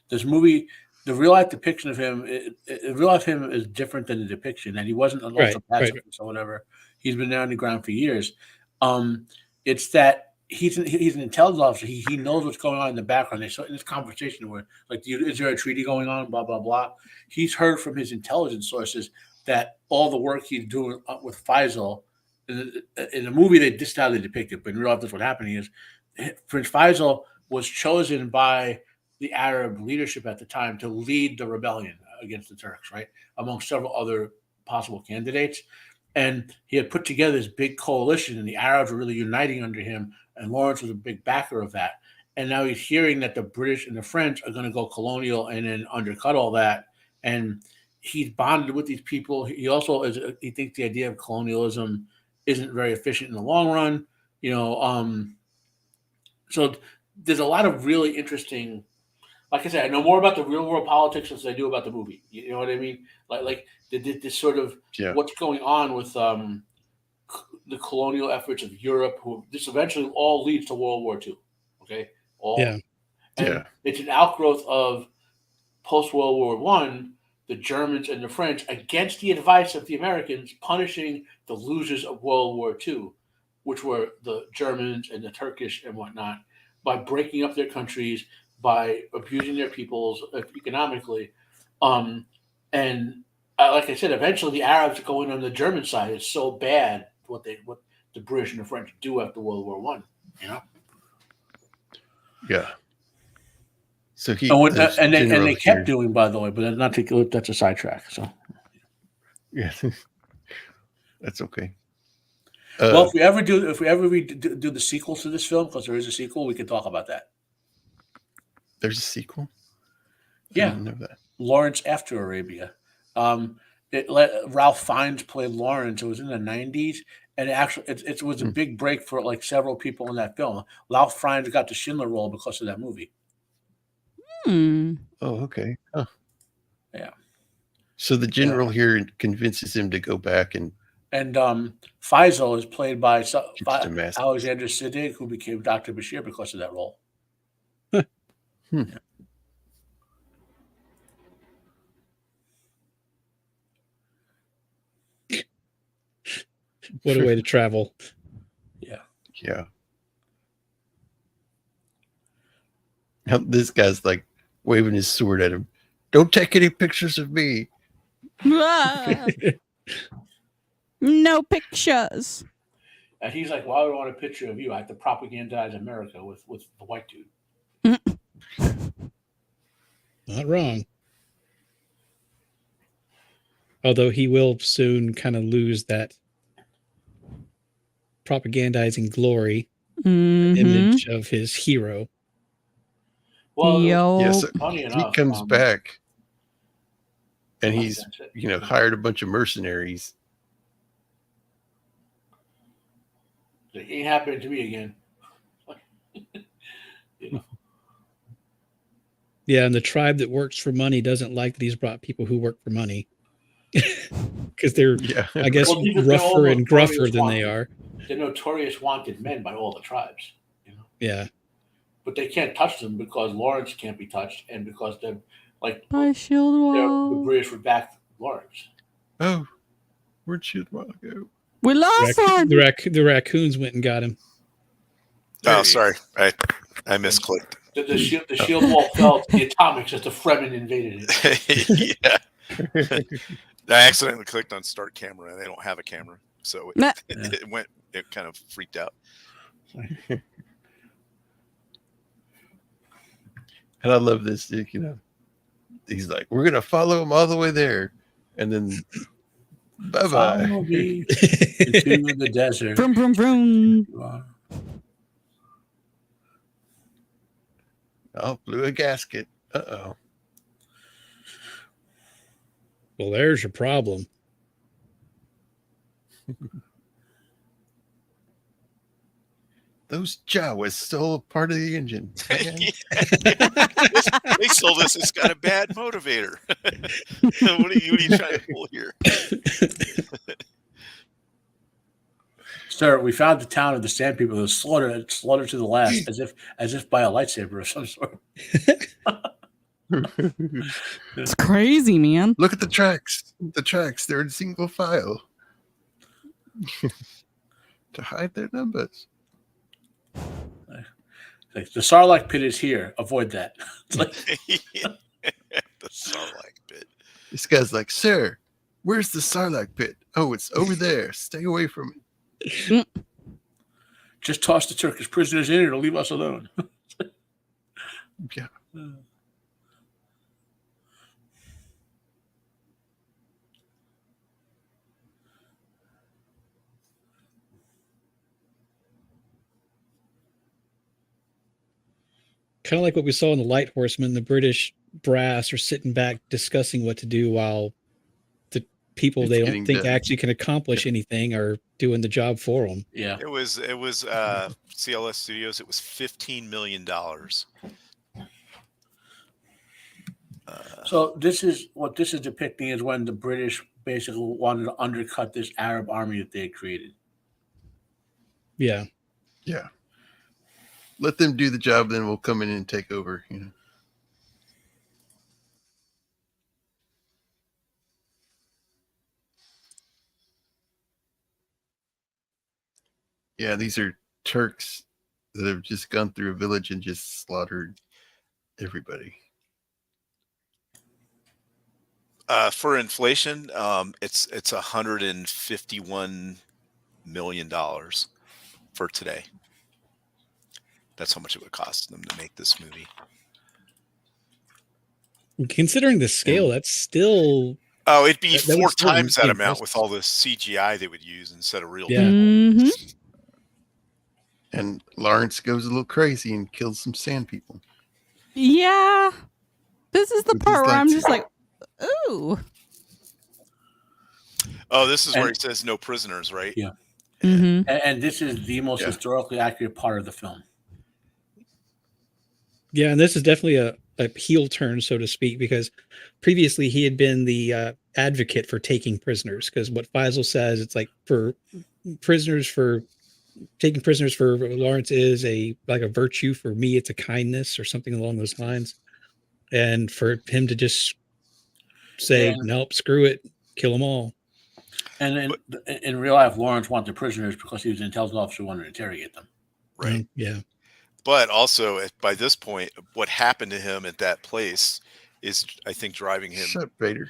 This movie, the real life depiction of him, the real life him is different than the depiction, and he wasn't an ultra pacifist or whatever. He's been there on the ground for years. It's that he's an intelligence officer. He knows what's going on in the background. So in this conversation where, like, is there a treaty going on? Blah blah blah. He's heard from his intelligence sources that all the work he's doing with Faisal. In the movie, this is how they depict it, but in real life, that's what happening is Prince Faisal was chosen by the Arab leadership at the time to lead the rebellion against the Turks, right? Among several other possible candidates. And he had put together this big coalition, and the Arabs were really uniting under him, and Lawrence was a big backer of that. And now he's hearing that the British and the French are going to go colonial and then undercut all that. And he's bonded with these people. He thinks the idea of colonialism isn't very efficient in the long run, so there's a lot of really interesting, like I said, I know more about the real world politics than I do about the movie. You know what I mean? Like this sort of what's going on with the colonial efforts of Europe. This eventually all leads to World War II. Okay, it's an outgrowth of post World War I. The Germans and the French, against the advice of the Americans, punishing the losers of World War II, which were the Germans and the Turkish and whatnot, by breaking up their countries, by abusing their peoples economically. And like I said, eventually the Arabs going on the German side is so bad what the British and the French do after World War I. Yeah. So they kept doing, by the way, but that's a sidetrack. So, yeah, that's okay. Well, if we ever do the sequel to this film, because there is a sequel, we can talk about that. There's a sequel. Yeah, I didn't know that. Lawrence After Arabia. Ralph Fiennes played Lawrence. It was in the 90s, and it was a big break for like several people in that film. Ralph Fiennes got the Schindler role because of that movie. Oh, okay. Huh. Yeah. So the general here convinces him to go back and Faisal is played by Alexander Siddig, who became Dr. Bashir because of that role. Yeah. What a way to travel. Yeah. Yeah. This guy's like waving his sword at him. Don't take any pictures of me. No pictures. And he's like, why would I want a picture of you? I have to propagandize America with the white dude. Not wrong. Although he will soon kind of lose that propagandizing glory. image of his hero. Well, Yes, funny he enough, comes back, and well, he's that's it. hired a bunch of mercenaries. It ain't happening to me again. Yeah, and the tribe that works for money doesn't like that he's brought people who work for money. Because they're, I guess, Well, because they're all rougher and gruffer notorious than they wanted- are. They're notorious wanted men by all the tribes. Yeah. But they can't touch them because Lawrence can't be touched, and because they're like By the Shieldwall. British would back Lawrence. Oh, where'd Shieldwall go? We lost one. The raccoons went and got him. Oh, sorry. I misclicked. The shield wall fell to the atomics as the Fremen invaded it. Yeah. I accidentally clicked on start camera, and they don't have a camera, so it kind of freaked out. And I love this, he's like, we're gonna follow him all the way there, and then bye Follow me into the desert. Vroom, vroom, vroom. Oh, blew a gasket. Uh-oh. Well, there's your problem. Those Jawas stole a part of the engine. They sold us. It's got a bad motivator. What are you trying to pull here? Sir, we found the town of the Sand People that was slaughtered to the last, as if by a lightsaber of some sort. It's crazy, man. Look at the tracks. The tracks, they're in single file. To hide their numbers. Like, the Sarlacc pit is here. Avoid that. It's like, The Sarlacc pit. This guy's like, sir, where's the Sarlacc pit? Oh, it's over there. Stay away from it. just toss the Turkish prisoners in, it'll leave us alone. Yeah. Kind of like what we saw in the Light Horsemen, the British brass are sitting back discussing what to do while the people It's they getting don't think done. actually can accomplish anything are doing the job for them. Yeah. It was CLS Studios. It was $15 million. So this is what this is depicting is when the British basically wanted to undercut this Arab army that they had created. Yeah. Yeah. Let them do the job, then we'll come in and take over, Yeah, these are Turks that have just gone through a village and just slaughtered everybody. For inflation, it's $151 million for today. That's how much it would cost them to make this movie. Considering the scale, that's still Oh, it'd be that four was still times that really amount impressive. with all the CGI they would use instead of real. Yeah. Mm-hmm. And Lawrence goes a little crazy and kills some sand people. Yeah. This is the With his part where I'm just lightsaber. like, ooh. Oh, this is where And- he says no prisoners, right? Yeah. Mm-hmm. And this is the most Yeah. historically accurate part of the film. Yeah, and this is definitely a heel turn, so to speak, because previously he had been the advocate for taking prisoners. Because what Faisal says, it's like for taking prisoners for Lawrence is a virtue. For me, it's a kindness or something along those lines. And for him to just say, Yeah. nope, screw it, kill them all. And in real life, Lawrence wanted prisoners because he was an intelligence officer who wanted to interrogate them. Right. Yeah. But also, by this point, what happened to him at that place is, I think, driving him Shut up, Vader.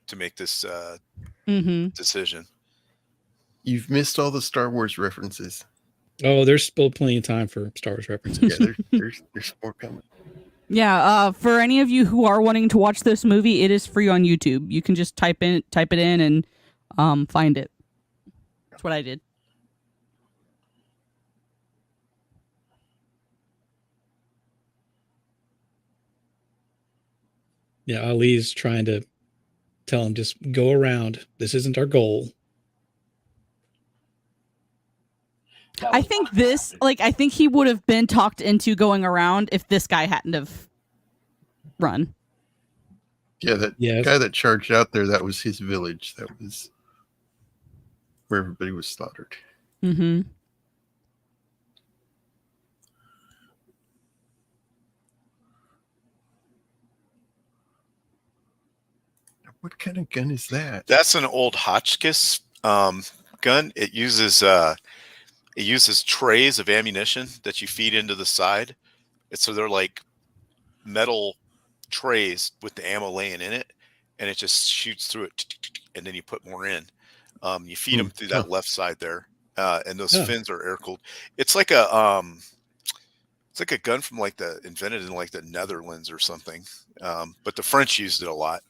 to make this Mm-hmm. decision. You've missed all the Star Wars references. Oh, there's still plenty of time for Star Wars references. Yeah, there's more coming. Yeah, for any of you who are wanting to watch this movie, it is free on YouTube. You can just type it in and find it. That's what I did. Yeah, Ali's trying to tell him, just go around. This isn't our goal. I think I think he would have been talked into going around if this guy hadn't have run. Yeah, that guy that charged out there, that was his village. That was where everybody was slaughtered. Mm-hmm. What kind of gun is that? That's an old Hotchkiss gun. It uses trays of ammunition that you feed into the side. So they're like metal trays with the ammo laying in it, and it just shoots through it, and then you put more in. You feed them through that left side there, and those fins are air cooled. It's like a gun from like invented in like the Netherlands or something. But the French used it a lot.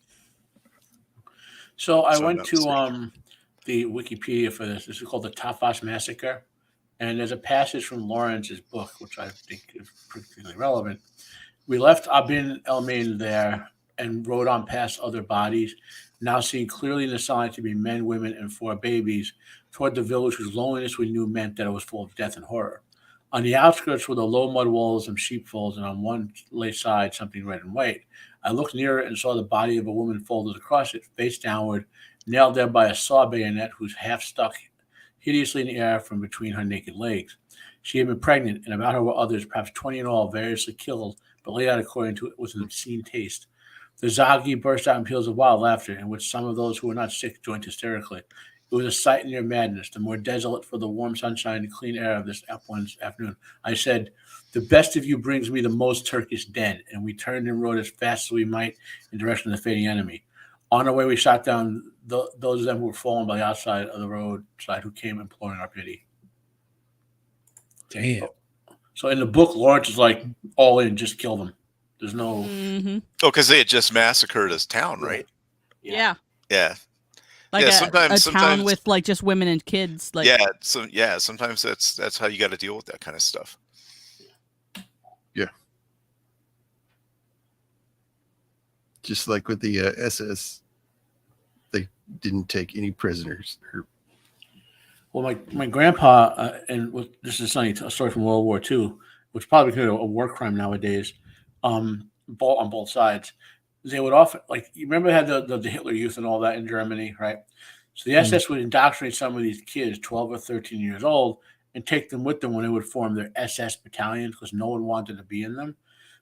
So I went to the Wikipedia for this. This is called the Tafash Massacre. And there's a passage from Lawrence's book, which I think is particularly relevant. We left Abin El-Main there and rode on past other bodies, now seen clearly in the sunlight to be men, women, and 4 babies, toward the village whose loneliness we knew meant that it was full of death and horror. On the outskirts were the low mud walls and sheepfolds, and on one lay side something red and white. I looked nearer and saw the body of a woman folded across it, face downward, nailed there by a saw bayonet whose half stuck hideously in the air from between her naked legs. She had been pregnant, and about her were others, perhaps 20 in all, variously killed, but laid out according to it with an obscene taste. The Zagi burst out in peals of wild laughter, in which some of those who were not sick joined hysterically. It was a sight near madness, the more desolate for the warm sunshine and clean air of this one's afternoon. I said, "The best of you brings me the most Turkish dead," and we turned and rode as fast as we might in direction of the fading enemy. On our way, we shot down those of them who were fallen by the outside of the roadside who came imploring our pity. Damn. So in the book, Lawrence is like all in, just kill them. There's no. Mm-hmm. Oh, because they had just massacred his town, right? Yeah. Yeah. Like sometimes a town with like just women and kids. Like sometimes that's how you got to deal with that kind of stuff. Yeah. Just like with the SS, they didn't take any prisoners. Well, my grandpa, this is a story from World War II, which probably considered a war crime nowadays, on both sides. They would often, like, you remember they had the Hitler Youth and all that in Germany, right? So the SS would indoctrinate some of these kids, 12 or 13 years old, and take them with them when they would form their SS battalions because no one wanted to be in them.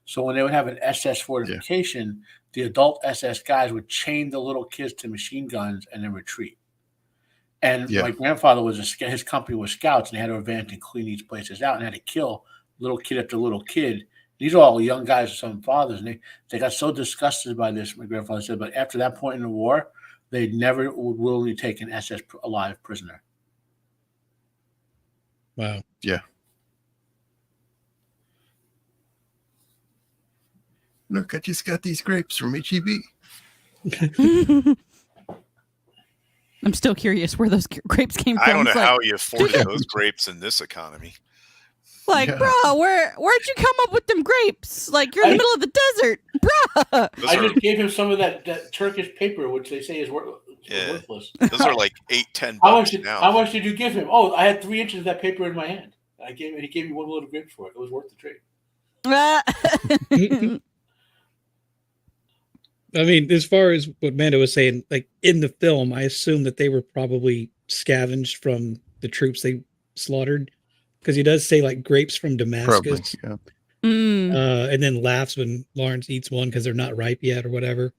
So when they would have an SS fortification, the adult SS guys would chain the little kids to machine guns and then retreat. And my grandfather his company was scouts, and they had to advance and clean these places out and had to kill little kid after little kid. These are all young guys with some fathers, and they got so disgusted by this, my grandfather said, but after that point in the war, they never would willingly take an SS alive prisoner. Wow. Yeah. Look, I just got these grapes from HEB. I'm still curious where those grapes came from. I don't know how you afford those grapes in this economy. Like, bro, where'd you come up with them grapes? Like, you're in the middle of the desert, bro. I just gave him some of that Turkish paper, which they say is worthless. Those are like $8-10 now. How much did you give him? Oh, I had 3 inches of that paper in my hand. He gave me 1 load of grapes for it. It was worth the trade. I mean, as far as what Mando was saying, like in the film, I assume that they were probably scavenged from the troops they slaughtered, because he does say like grapes from Damascus. Probably, yeah. And then laughs when Lawrence eats one because they're not ripe yet or whatever.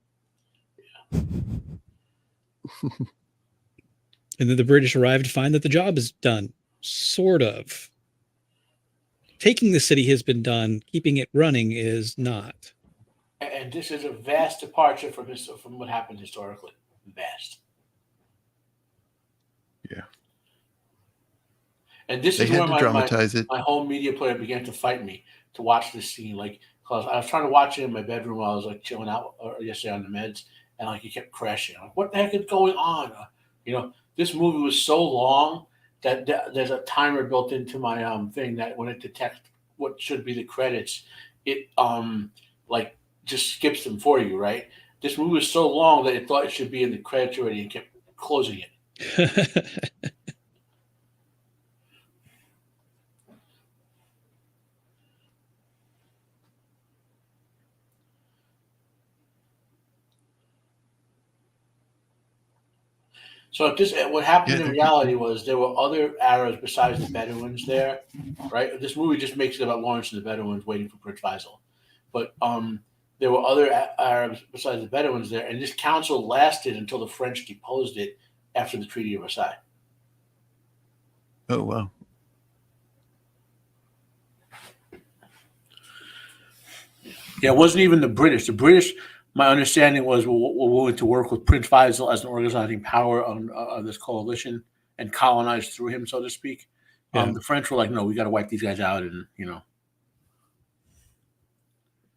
And then the British arrive to find that the job is done, sort of. Taking the city has been done. Keeping it running is not. And this is a vast departure from what happened historically. Vast. Yeah. And this is where my home media player began to fight me to watch this scene. Like, because I was trying to watch it in my bedroom while I was like chilling out yesterday on the meds, and like he kept crashing. I'm like, what the heck is going on? This movie was so long that there's a timer built into my thing that when it detects what should be the credits, it like just skips them for you, right? this movie was so long that it thought it should be in the credits already and kept closing it. So what happened in reality was there were other Arabs besides the Bedouins there, right? This movie just makes it about Lawrence and the Bedouins waiting for Prince Faisal, but there were other Arabs besides the Bedouins there, and this council lasted until the French deposed it after the Treaty of Versailles. Oh wow! Yeah, it wasn't even the British. The British, my understanding was, were willing to work with Prince Faisal as an organizing power of this coalition and colonize through him, so to speak. Yeah. The French were like, no, we got to wipe these guys out, and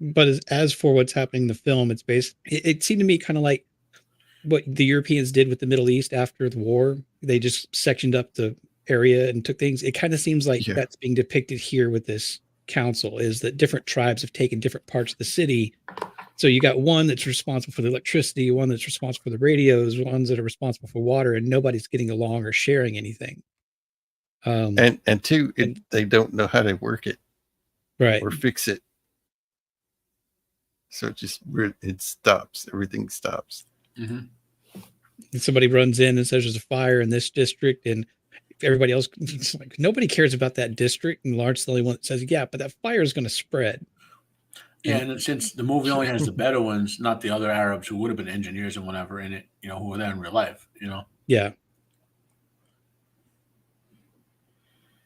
But as for what's happening in the film, it's based. It seemed to me kind of like what the Europeans did with the Middle East after the war. They just sectioned up the area and took things. It kind of seems like that's being depicted here with this council, is that different tribes have taken different parts of the city. So you got one that's responsible for the electricity, one that's responsible for the radios, ones that are responsible for water, and nobody's getting along or sharing anything. And two, they don't know how to work it, right, or fix it. So it stops. Everything stops. Mm-hmm. And somebody runs in and says there's a fire in this district, and everybody else, it's like nobody cares about that district, and Lawrence is the only one that says, yeah, but that fire is going to spread. Yeah, and since the movie only has the Bedouins, not the other Arabs who would have been engineers and whatever in it, who were there in real life, Yeah.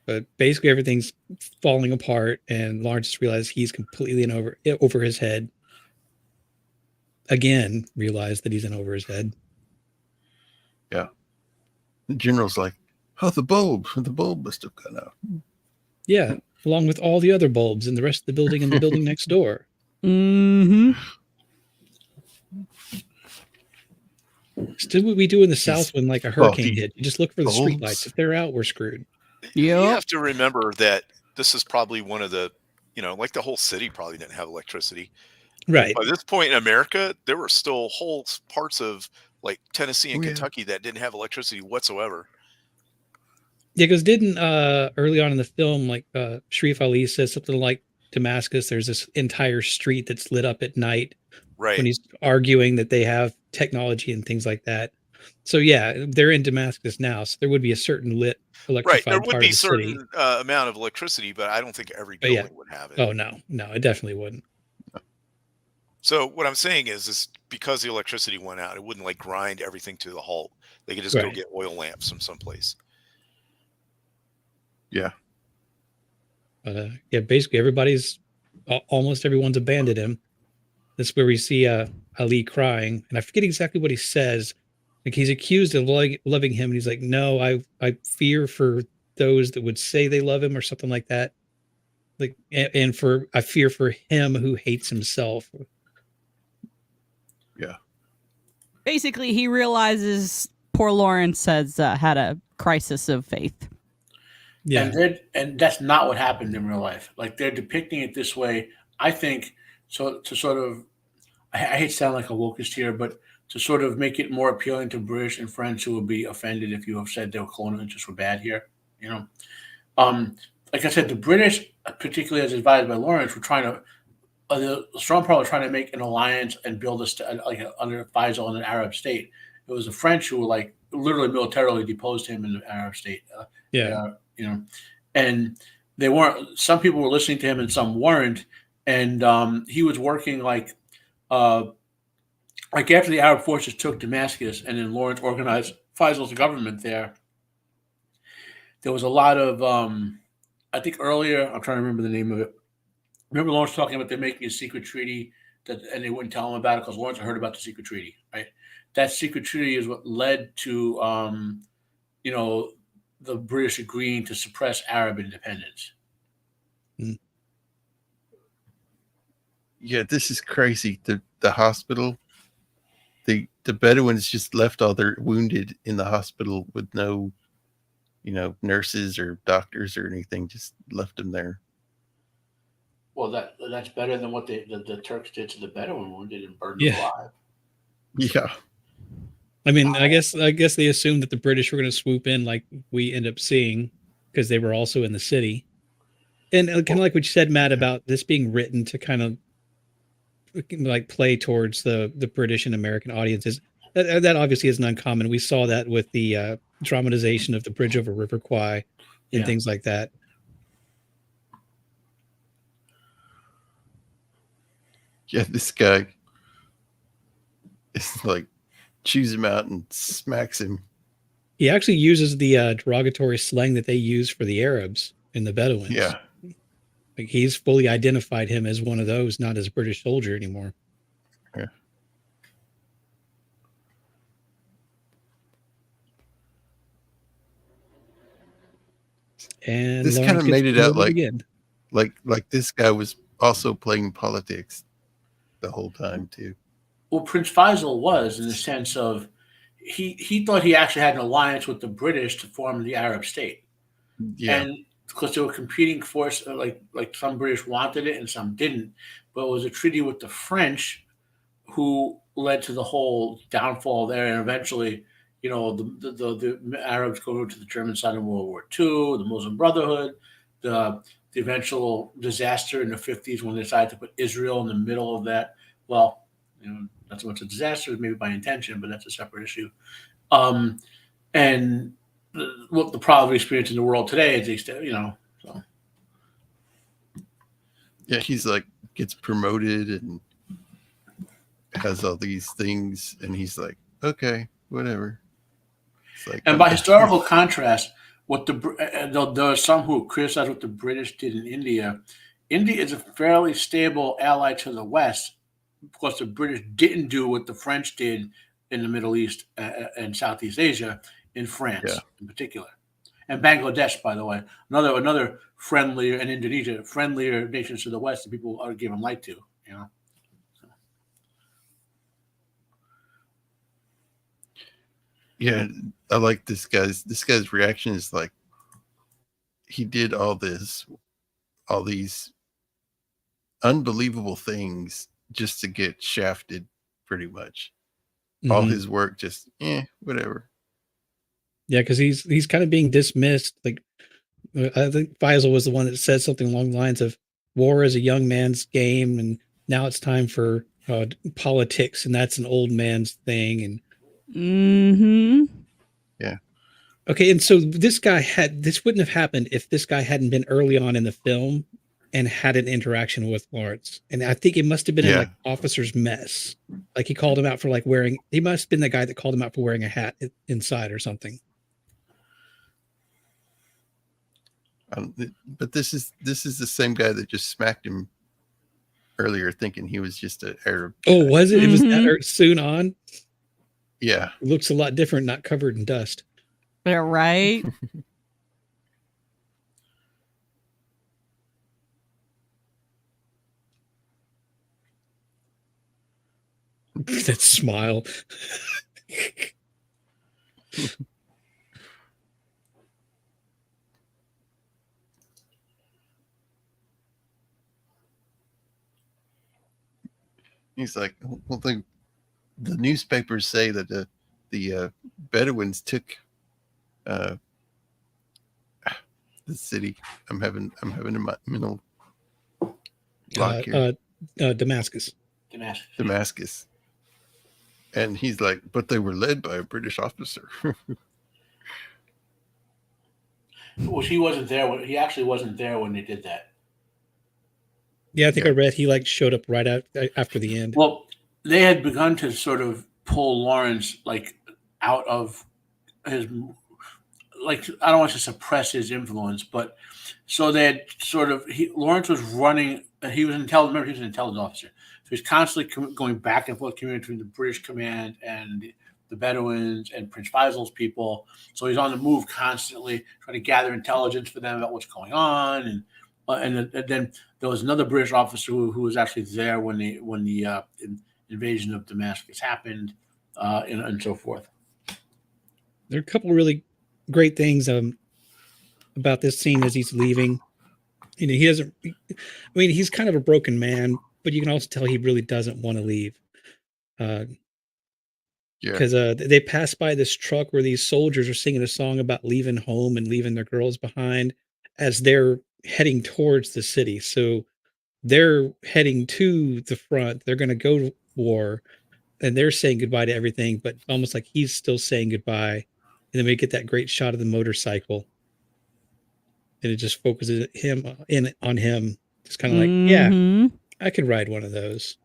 But basically everything's falling apart, and Lawrence just realized he's completely over his head. Again, realized that he's in over his head. Yeah. The general's like, oh, the bulb must have gone out. Yeah, along with all the other bulbs in the rest of the building and the building next door. Mm-hmm. Still what we do in the South when like a hurricane hit. You just look for the streetlights. If they're out, we're screwed. You have to remember that this is probably one of the, like the whole city probably didn't have electricity. Right. By this point in America, there were still whole parts of like Tennessee and Kentucky that didn't have electricity whatsoever. Yeah, because didn't early on in the film, like Sharif Ali says something like Damascus, there's this entire street that's lit up at night. Right. When he's arguing that they have technology and things like that. So yeah, they're in Damascus now, so there would be a certain lit electrified there would part be of the certain city. amount of electricity, but I don't think every building would have it. Oh no, it definitely wouldn't. So what I'm saying is because the electricity went out, it wouldn't like grind everything to the halt. They could just go get oil lamps from someplace. Yeah. But basically almost everyone's abandoned him. That's where we see Ali crying, and I forget exactly what he says. Like he's accused of loving him, and he's like, "No, I fear for those that would say they love him," or something like that. Like, and I fear for him who hates himself. Yeah. Basically, he realizes poor Lawrence has had a crisis of faith. Yeah, and that's not what happened in real life. Like they're depicting it this way, I think. So to sort of, I hate to sound like a wokist here, but to sort of make it more appealing to British and French who would be offended if you have said their colonial interests were bad here, like I said, the British, particularly as advised by Lawrence, were trying to, the strong part was trying to make an alliance and build under Faisal in an Arab state. It was the French who were like literally militarily deposed him in the Arab state. And they weren't. Some people were listening to him and some weren't. And he was working like after the Arab forces took Damascus, and then Lawrence organized Faisal's government there. There was a lot of, I think earlier, I'm trying to remember the name of it. Remember Lawrence talking about they're making a secret treaty and they wouldn't tell him about it because Lawrence had heard about the secret treaty, right? That secret treaty is what led to, the British agreeing to suppress Arab independence. Yeah, this is crazy. The hospital, the Bedouins just left all their wounded in the hospital with no, nurses or doctors or anything. Just left them there. Well, that's better than what the Turks did to the Bedouin wounded and burned them alive. Yeah. I mean, I guess they assumed that the British were going to swoop in, like we end up seeing, because they were also in the city. And kind of like what you said, Matt, about this being written to kind of like play towards the British and American audiences. That obviously isn't uncommon. We saw that with the dramatization of the Bridge over River Kwai and things like that. Yeah, this guy is like chews him out and smacks him. He actually uses the derogatory slang that they use for the Arabs and the Bedouins. Yeah. Like he's fully identified him as one of those, not as a British soldier anymore. Yeah. And this kind of made it out like this guy was also playing politics the whole time too. Well, Prince Faisal was, in the sense of he thought he actually had an alliance with the British to form the Arab state. Yeah. And because there were competing forces, like some British wanted it and some didn't, but it was a treaty with the French who led to the whole downfall there, and eventually, the Arabs go over to the German side in World War II, the Muslim Brotherhood, the eventual disaster in the 50s when they decided to put Israel in the middle of that. Well, not so much a disaster, maybe by intention, but that's a separate issue. And what the problem experience in the world today is, so. Yeah, he's like gets promoted and has all these things, and he's like, okay, whatever. It's like, and by historical contrast, there are some who criticize what the British did in India. India is a fairly stable ally to the West, because the British didn't do what the French did in the Middle East and Southeast Asia, in France in particular. And Bangladesh, by the way, another friendlier, and Indonesia, friendlier nations to the West that people are giving light to, So. Yeah, I like this guy's reaction is like, he did all these unbelievable things just to get shafted, pretty much. Mm-hmm. All his work just whatever. Yeah, because he's kind of being dismissed. Like, I think Faisal was the one that said something along the lines of, war is a young man's game, and now it's time for politics, and that's an old man's thing. And yeah. Okay, and so this wouldn't have happened if this guy hadn't been early on in the film and had an interaction with Lawrence. And I think it must have been in like officer's mess. Like he called him out for he must have been the guy that called him out for wearing a hat inside or something. But this is the same guy that just smacked him earlier, thinking he was just an Arab guy. Oh, was it? It was that soon on? Yeah. It looks a lot different, not covered in dust. Yeah, right. That smile. He's like, well, the newspapers say that the Bedouins took the city. I'm having a mental block here. Damascus. And he's like, but they were led by a British officer. Well, he wasn't there. He actually wasn't there when they did that. Yeah, I think I read he showed up right after the end. Well, they had begun to sort of pull Lawrence out of his, I don't want to suppress his influence, but so they had Lawrence was running. He was an intelligence officer. So he's constantly going back and forth between the British command and the Bedouins and Prince Faisal's people. So he's on the move constantly, trying to gather intelligence for them about what's going on. And then there was another British officer who was actually there when the invasion of Damascus happened, and so forth. There are a couple of really great things about this scene as he's leaving. He doesn't. I mean, he's kind of a broken man, but you can also tell he really doesn't want to leave. Yeah. Because they pass by this truck where these soldiers are singing a song about leaving home and leaving their girls behind as they're heading towards the city. So they're heading to the front. They're going to go to war, and they're saying goodbye to everything, but almost like he's still saying goodbye. And then we get that great shot of the motorcycle, and it just focuses him on him. Just kind of like, yeah, Mhm. I could ride one of those.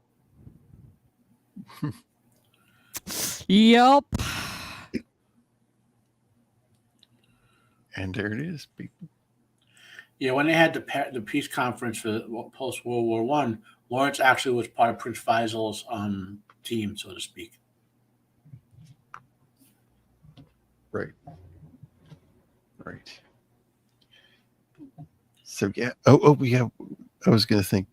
Yep. And there it is, people. Yeah, when they had the peace conference for post World War One, Lawrence actually was part of Prince Faisal's team, so to speak. Right. So yeah. Oh, we have. I was going to think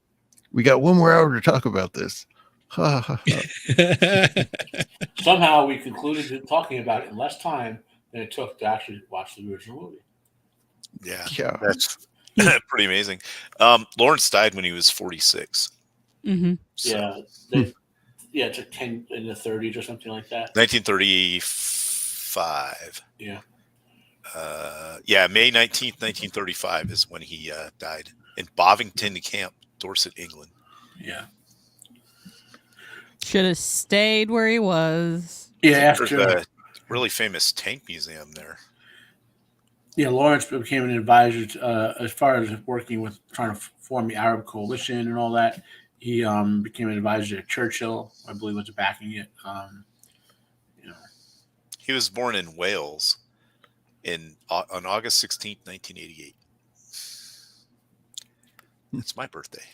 we got one more hour to talk about this. Ha ha ha. Somehow we concluded talking about it in less time than it took to actually watch the original movie. Yeah. That's pretty amazing. Lawrence died when he was 46. Mm-hmm. So. Yeah, it's like 10 in the 30s or something like that. 1935. Yeah. May 19th, 1935 is when he died in Bovington Camp, Dorset, England. Yeah. Should have stayed where he was. Yeah, after the really famous tank museum there. Yeah, Lawrence became an advisor as far as working with trying to form the Arab coalition and all that. He became an advisor to Churchill, I believe, was backing it. He was born in Wales on August 16th, 1988. It's my birthday.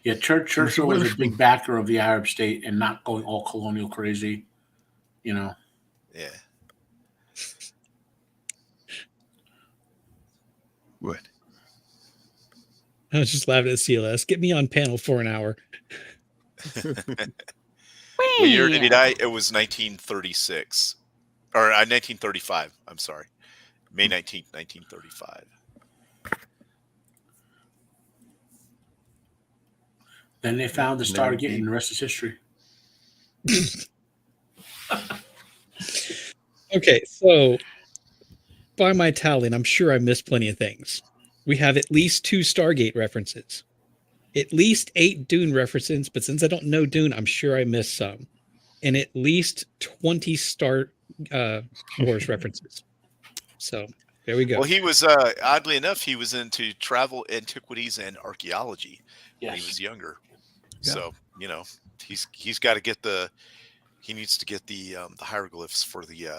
Yeah, Churchill was a big backer of the Arab state and not going all colonial crazy, Yeah. What? I was just laughing at CLS. Get me on panel for an hour. What year did he die? It was 1936. Or 1935. I'm sorry. May 19th, 1935. Then they found the Stargate and the rest is history. Okay, so by my tally, and I'm sure I missed plenty of things, we have at least 2 Stargate references, at least 8 Dune references, but since I don't know Dune, I'm sure I missed some, and at least 20 Star Wars references. So there we go. Well, he was, oddly enough, he was into travel, antiquities, and archaeology when he was younger. Yeah. So, he's got to get he needs to get the hieroglyphs for the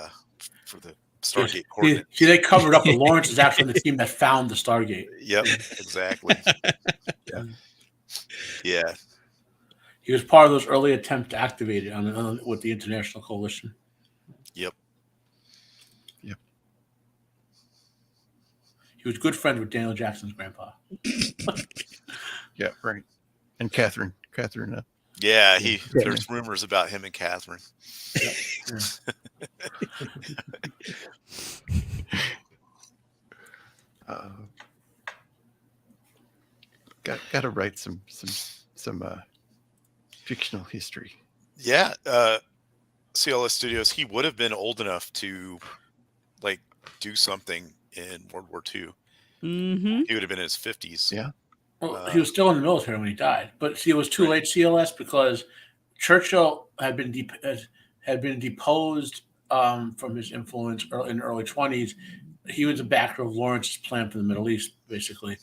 Stargate coordinates. See, they covered up, but Lawrence is actually the team that found the Stargate. Yep, exactly. Yeah. He was part of those early attempts to activate it with the International Coalition. Yep. He was good friends with Daniel Jackson's grandpa. Yeah, right. And Catherine. Yeah, there's rumors about him and Catherine. Got to write some fictional history. Yeah, CLS Studios. He would have been old enough to do something in World War II. Mm-hmm. He would have been in his 50s. Yeah. Well, he was still in the military when he died, but see, it was too late, CLS, because Churchill had been deposed from his influence in the early 20s. He was a backer of Lawrence's plan for the Middle East, basically,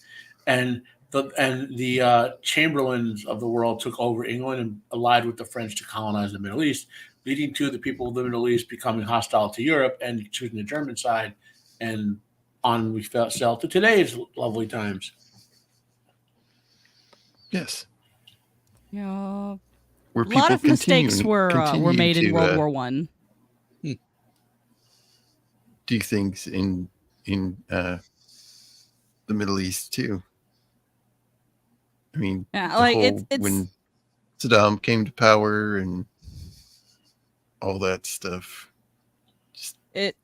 and the Chamberlains of the world took over England and allied with the French to colonize the Middle East, leading to the people of the Middle East becoming hostile to Europe and choosing the German side, and on we fell to today's lovely times. Yes. Yeah. Where a lot of mistakes were made in World War One. Do things in the Middle East too. I mean, it's when Saddam came to power and all that stuff. That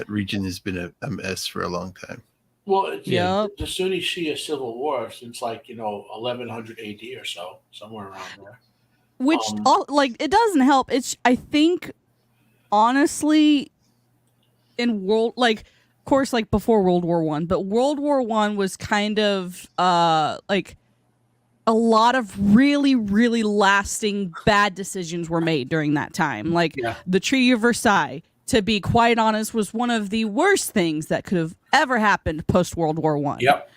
region has been a mess for a long time. Well, the Sunni Shia civil war since 1100 AD or so, somewhere around there. Which it doesn't help. I think honestly, in world, like, of course, like before World War One, but World War One was kind of like a lot of really, really lasting bad decisions were made during that time. Like the Treaty of Versailles, to be quite honest, was one of the worst things that could have ever happened post World War One. Yep.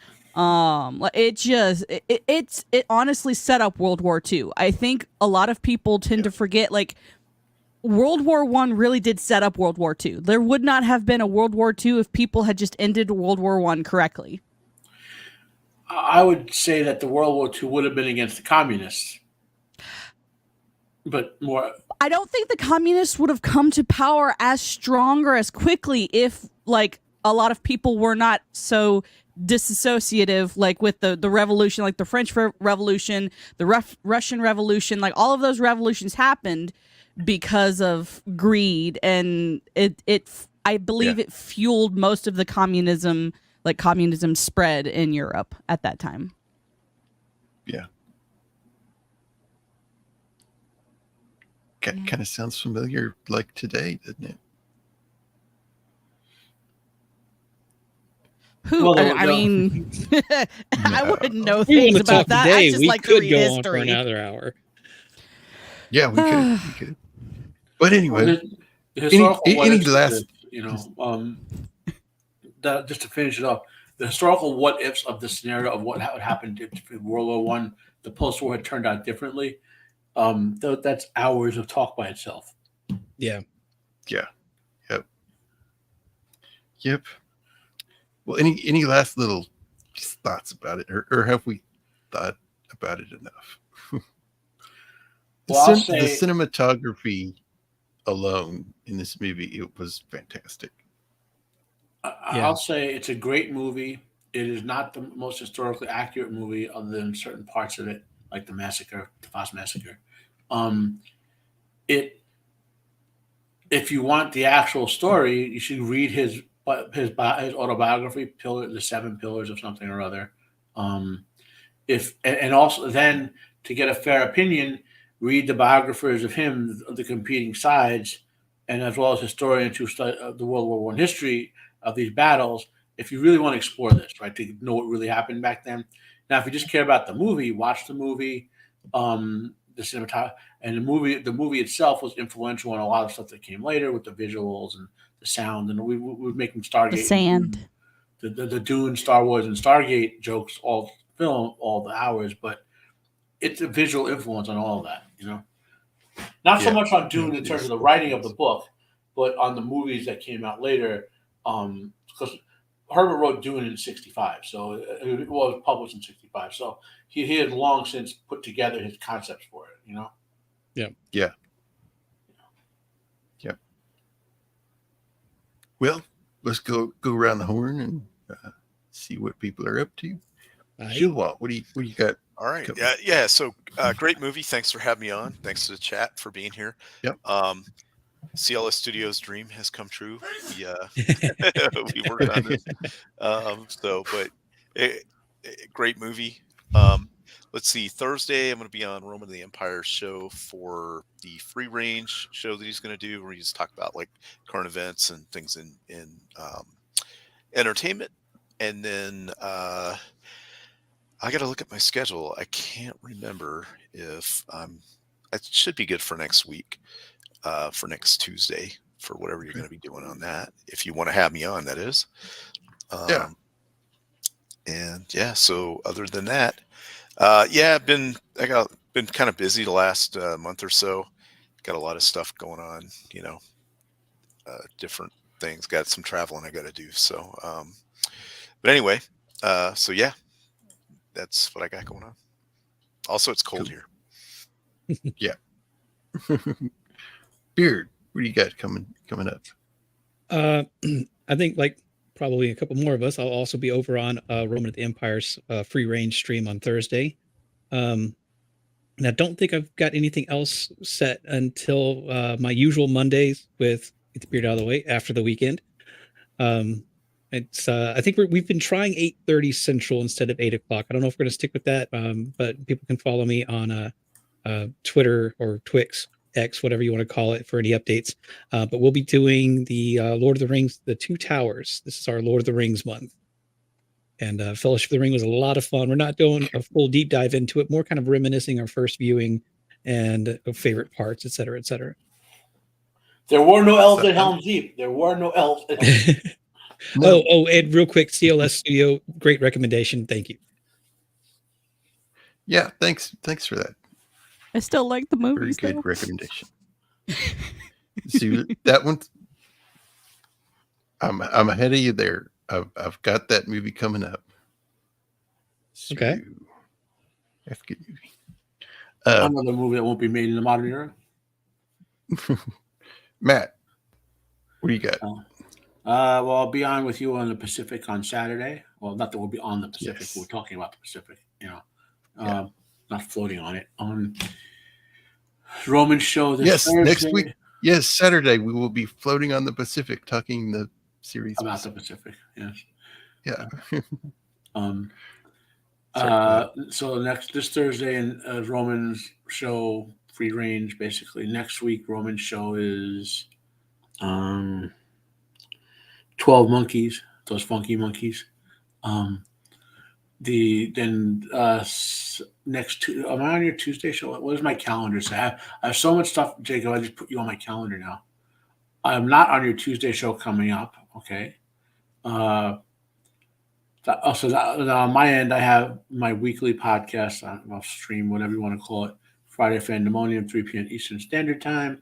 It honestly set up World War II. I think a lot of people tend to forget, like, World War One really did set up World War II. There would not have been a World War II if people had just ended World War One correctly. I would say that the World War II would have been against the communists, but more. I don't think the communists would have come to power as strong or as quickly if, like, a lot of people were not so disassociative, like with the revolution, like the French Revolution, the Russian Revolution, like all of those revolutions happened because of greed, and I believe it fueled most of the communism spread in Europe at that time. Yeah. Kind of sounds familiar, like today, doesn't it? I mean, I wouldn't know things about that. Today, I just we like could to read go history. on for another hour. Yeah, we could. But anyway, the historical any last, just to finish it up, the historical what ifs of the scenario of what would happen if World War One, the post-war had turned out differently. That's hours of talk by itself. Yeah. Yep. Well, any last little thoughts about it, or have we thought about it enough? Well, the cinematography alone in this movie, it was fantastic. I'll say it's a great movie. It is not the most historically accurate movie, other than certain parts of it, like the massacre, the Foss massacre. If you want the actual story, you should read his autobiography, The Seven Pillars of something or other. And also then to get a fair opinion, read the biographers of him, the competing sides, and as well as historians who study the World War One history of these battles. If you really want to explore this, right, to know what really happened back then. Now, if you just care about the movie, watch the movie. The cinematography and the movie itself was influential on a lot of stuff that came later with the visuals and the sound, and we were making Stargate, the sand, the Dune, Star Wars, and Stargate jokes all film all the hours, but it's a visual influence on all of that, Not so much on Dune in terms of the writing of the book, but on the movies that came out later, because Herbert wrote Dune in '65, so it was published in '65. So he had long since put together his concepts for it, Yeah. Well, let's go around the horn and see what people are up to. Shieldwall, what do you got? All right. Yeah. So great movie. Thanks for having me on. Thanks to the chat for being here. Yep. CLS Studios' dream has come true. We worked on this. Great movie. Let's see. Thursday, I'm going to be on Roman the Empire show for the free range show that he's going to do, where he's talk about like current events and things in entertainment. And then I got to look at my schedule. I can't remember if it should be good for next week, for next Tuesday, for whatever you're going to be doing on that. If you want to have me on, that is. So other than that, I've been kind of busy the last month or so. Got a lot of stuff going on, different things. Got some traveling I got to do. So, but anyway, that's what I got going on. Also, it's cold here. Yeah. Beard, what do you got coming up? I think like probably a couple more of us. I'll also be over on Roman at the Empire's free range stream on Thursday. And I don't think I've got anything else set until my usual Mondays with Get the Beard Out of the Way after the weekend. It's I think we've been trying 8:30 Central instead of 8 o'clock. I don't know if we're going to stick with that, but people can follow me on Twitter or Twix X, whatever you want to call it, for any updates. But we'll be doing the Lord of the Rings, the Two Towers. This is our Lord of the Rings month. And Fellowship of the Ring was a lot of fun. We're not doing a full deep dive into it, more kind of reminiscing our first viewing and favorite parts, et cetera, et cetera. There were no elves at Helm's Deep. There were no elves. No. Oh, and real quick, CLS Studio, great recommendation. Thank you. Yeah, thanks for that. I still like the movies. Very good recommendation. See that one. I'm ahead of you there. I've got that movie coming up. So, okay. That's a good movie. Another movie that won't be made in the modern era. Matt, what do you got? Well, I'll be on with you on the Pacific on Saturday. Well, not that we'll be on the Pacific. Yes. We're talking about the Pacific, not floating on it. Roman show this Thursday. Next week. Yes, Saturday we will be floating on the Pacific, talking the series about the Pacific. Yes. Yeah. So this Thursday and Roman's show free range. Basically, next week Roman's show is 12 Monkeys. Those funky monkeys. Next am I on your Tuesday show? What does my calendar say? I have so much stuff, Jacob. I just put you on my calendar now. I'm not on your Tuesday show coming up. Okay. So on my end, I have my weekly podcast. I'll stream, whatever you want to call it, Friday Fandemonium, 3 p.m. Eastern Standard Time.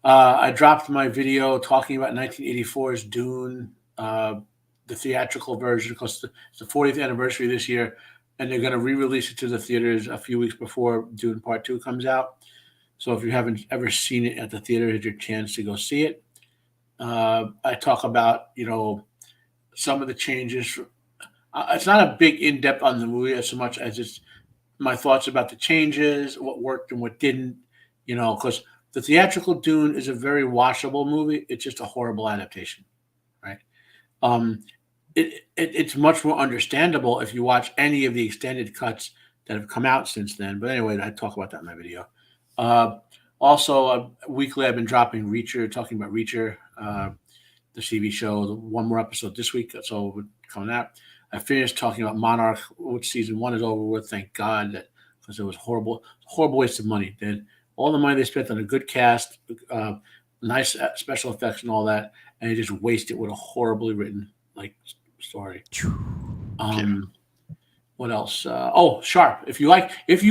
I dropped my video talking about 1984's Dune, the theatrical version, because it's the 40th anniversary this year, and they're going to re-release it to the theaters a few weeks before Dune Part 2 comes out. So if you haven't ever seen it at the theater, here's your chance to go see it. I talk about, some of the changes. It's not a big in-depth on the movie as much as it's my thoughts about the changes, what worked and what didn't, because the theatrical Dune is a very watchable movie. It's just a horrible adaptation, right? It's much more understandable if you watch any of the extended cuts that have come out since then. But anyway, I talk about that in my video. Also, weekly I've been dropping Reacher, talking about Reacher, the TV show. One more episode this week, so we're coming out. I finished talking about Monarch, which season 1 is over with. Thank God, because it was horrible waste of money. Then all the money they spent on a good cast, nice special effects and all that, and they just wasted with a horribly written story. What else? Sharp. If you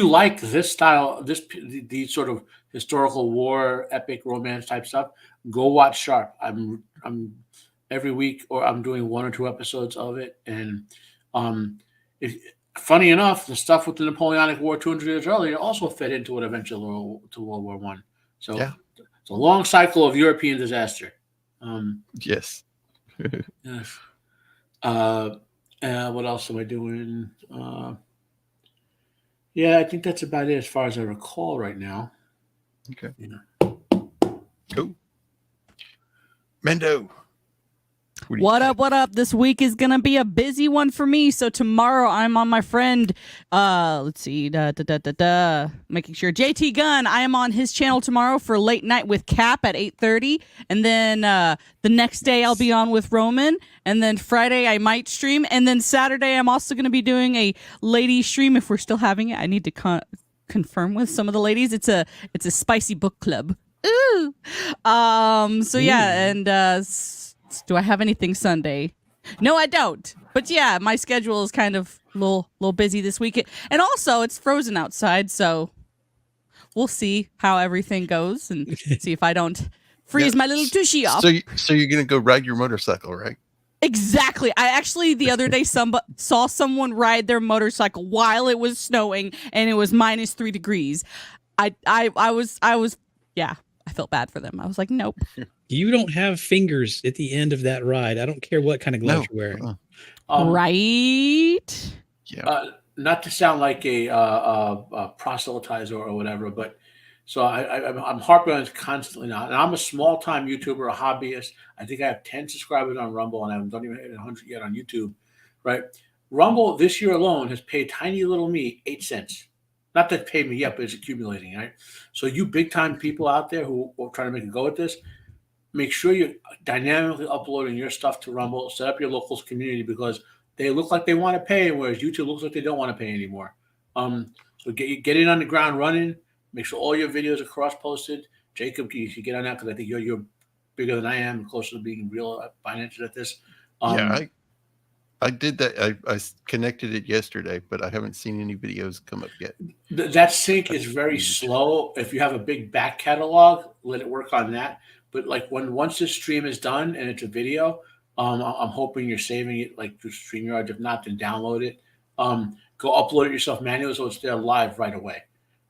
like this style, these sort of historical war, epic romance type stuff, go watch Sharp. I'm every week, or I'm doing 1 or 2 episodes of it, and funny enough, the stuff with the Napoleonic War 200 years earlier also fed into it eventually to World War I. So it's a long cycle of European disaster. Yes. Yes. What else am I doing? I think that's about it as far as I recall right now. Okay. Cool. Mando. What up? This week is gonna be a busy one for me. So tomorrow I'm on my friend, let's see, making sure JT Gunn. I am on his channel tomorrow for Late Night with Cap at 8:30, and then the next day I'll be on with Roman, and then Friday I might stream, and then Saturday I'm also gonna be doing a lady stream if we're still having it. I need to confirm with some of the ladies. It's a spicy book club. Ooh. So yeah, and do I have anything Sunday? No, I don't. But yeah, my schedule is kind of a little busy this week. And also, it's frozen outside, so we'll see how everything goes and see if I don't freeze my little tushy off. So you're going to go ride your motorcycle, right? Exactly. I actually, the other day, saw someone ride their motorcycle while it was snowing, and it was -3 degrees. I felt bad for them. I was like, nope. You don't have fingers at the end of that ride. I don't care what kind of gloves you're wearing. Right? Yeah. Not to sound like a proselytizer or whatever, but so I'm harping on this constantly now. And I'm a small-time YouTuber, a hobbyist. I think I have 10 subscribers on Rumble, and I don't even hit 100 yet on YouTube, right? Rumble this year alone has paid tiny little me 8 cents. not to pay me yet, but it's accumulating, right? So you big time people out there who are trying to make a go at this, make sure you're dynamically uploading your stuff to Rumble. Set up your locals community because they look like they want to pay, whereas YouTube looks like they don't want to pay anymore. So get in on the ground running. Make sure all your videos are cross posted. Jacob, you should get on that because I think you're bigger than I am, closer to being real financial at this. I did that. I connected it yesterday, but I haven't seen any videos come up yet. That sync is very slow. If you have a big back catalog, let it work on that. But like once this stream is done and it's a video, I'm hoping you're saving it like through StreamYard. If not, then download it. Go upload it yourself manually so it's there live right away.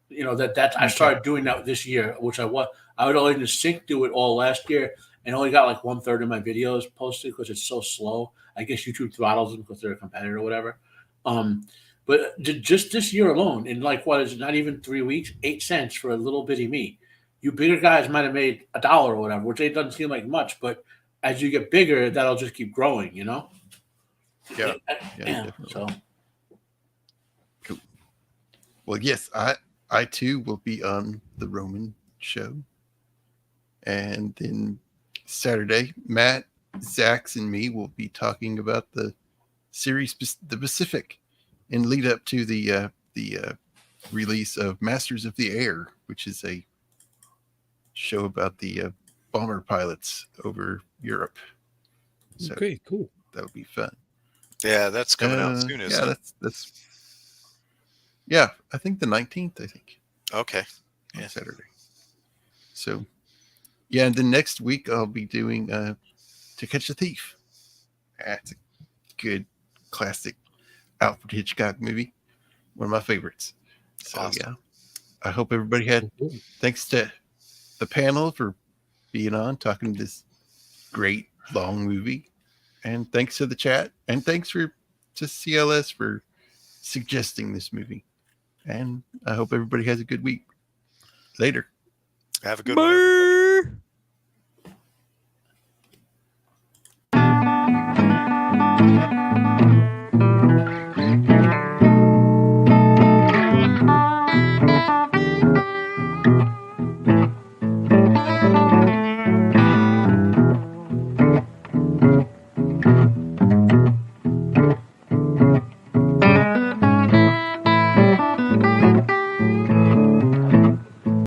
You know that I started doing that this year, which I would only just sync do it all last year and only got like 1/3 of my videos posted because it's so slow. I guess YouTube throttles them because they're a competitor or whatever. But just this year alone, in like what is it? Not even 3 weeks, 8 cents for a little bitty me. You bigger guys might have made $1 or whatever, which it doesn't seem like much, but as you get bigger, that'll just keep growing, you know? Yeah, definitely. So cool. Well, yes, I too will be on the Roman show. And then Saturday, Matt, Zax, and me will be talking about the series, The Pacific, in lead up to the release of Masters of the Air, which is a show about the bomber pilots over Europe. So okay, cool. That'll be fun. Yeah, that's coming out soon, isn't it? That's yeah, I think the 19th, I think. Okay. On Saturday. So yeah, and then next week I'll be doing To Catch a Thief. That's a good classic Alfred Hitchcock movie. One of my favorites. So awesome. Yeah. I hope everybody had thanks to the panel for being on, talking this great long movie. And thanks to the chat. And thanks to CLS for suggesting this movie. And I hope everybody has a good week. Later. Have a good one.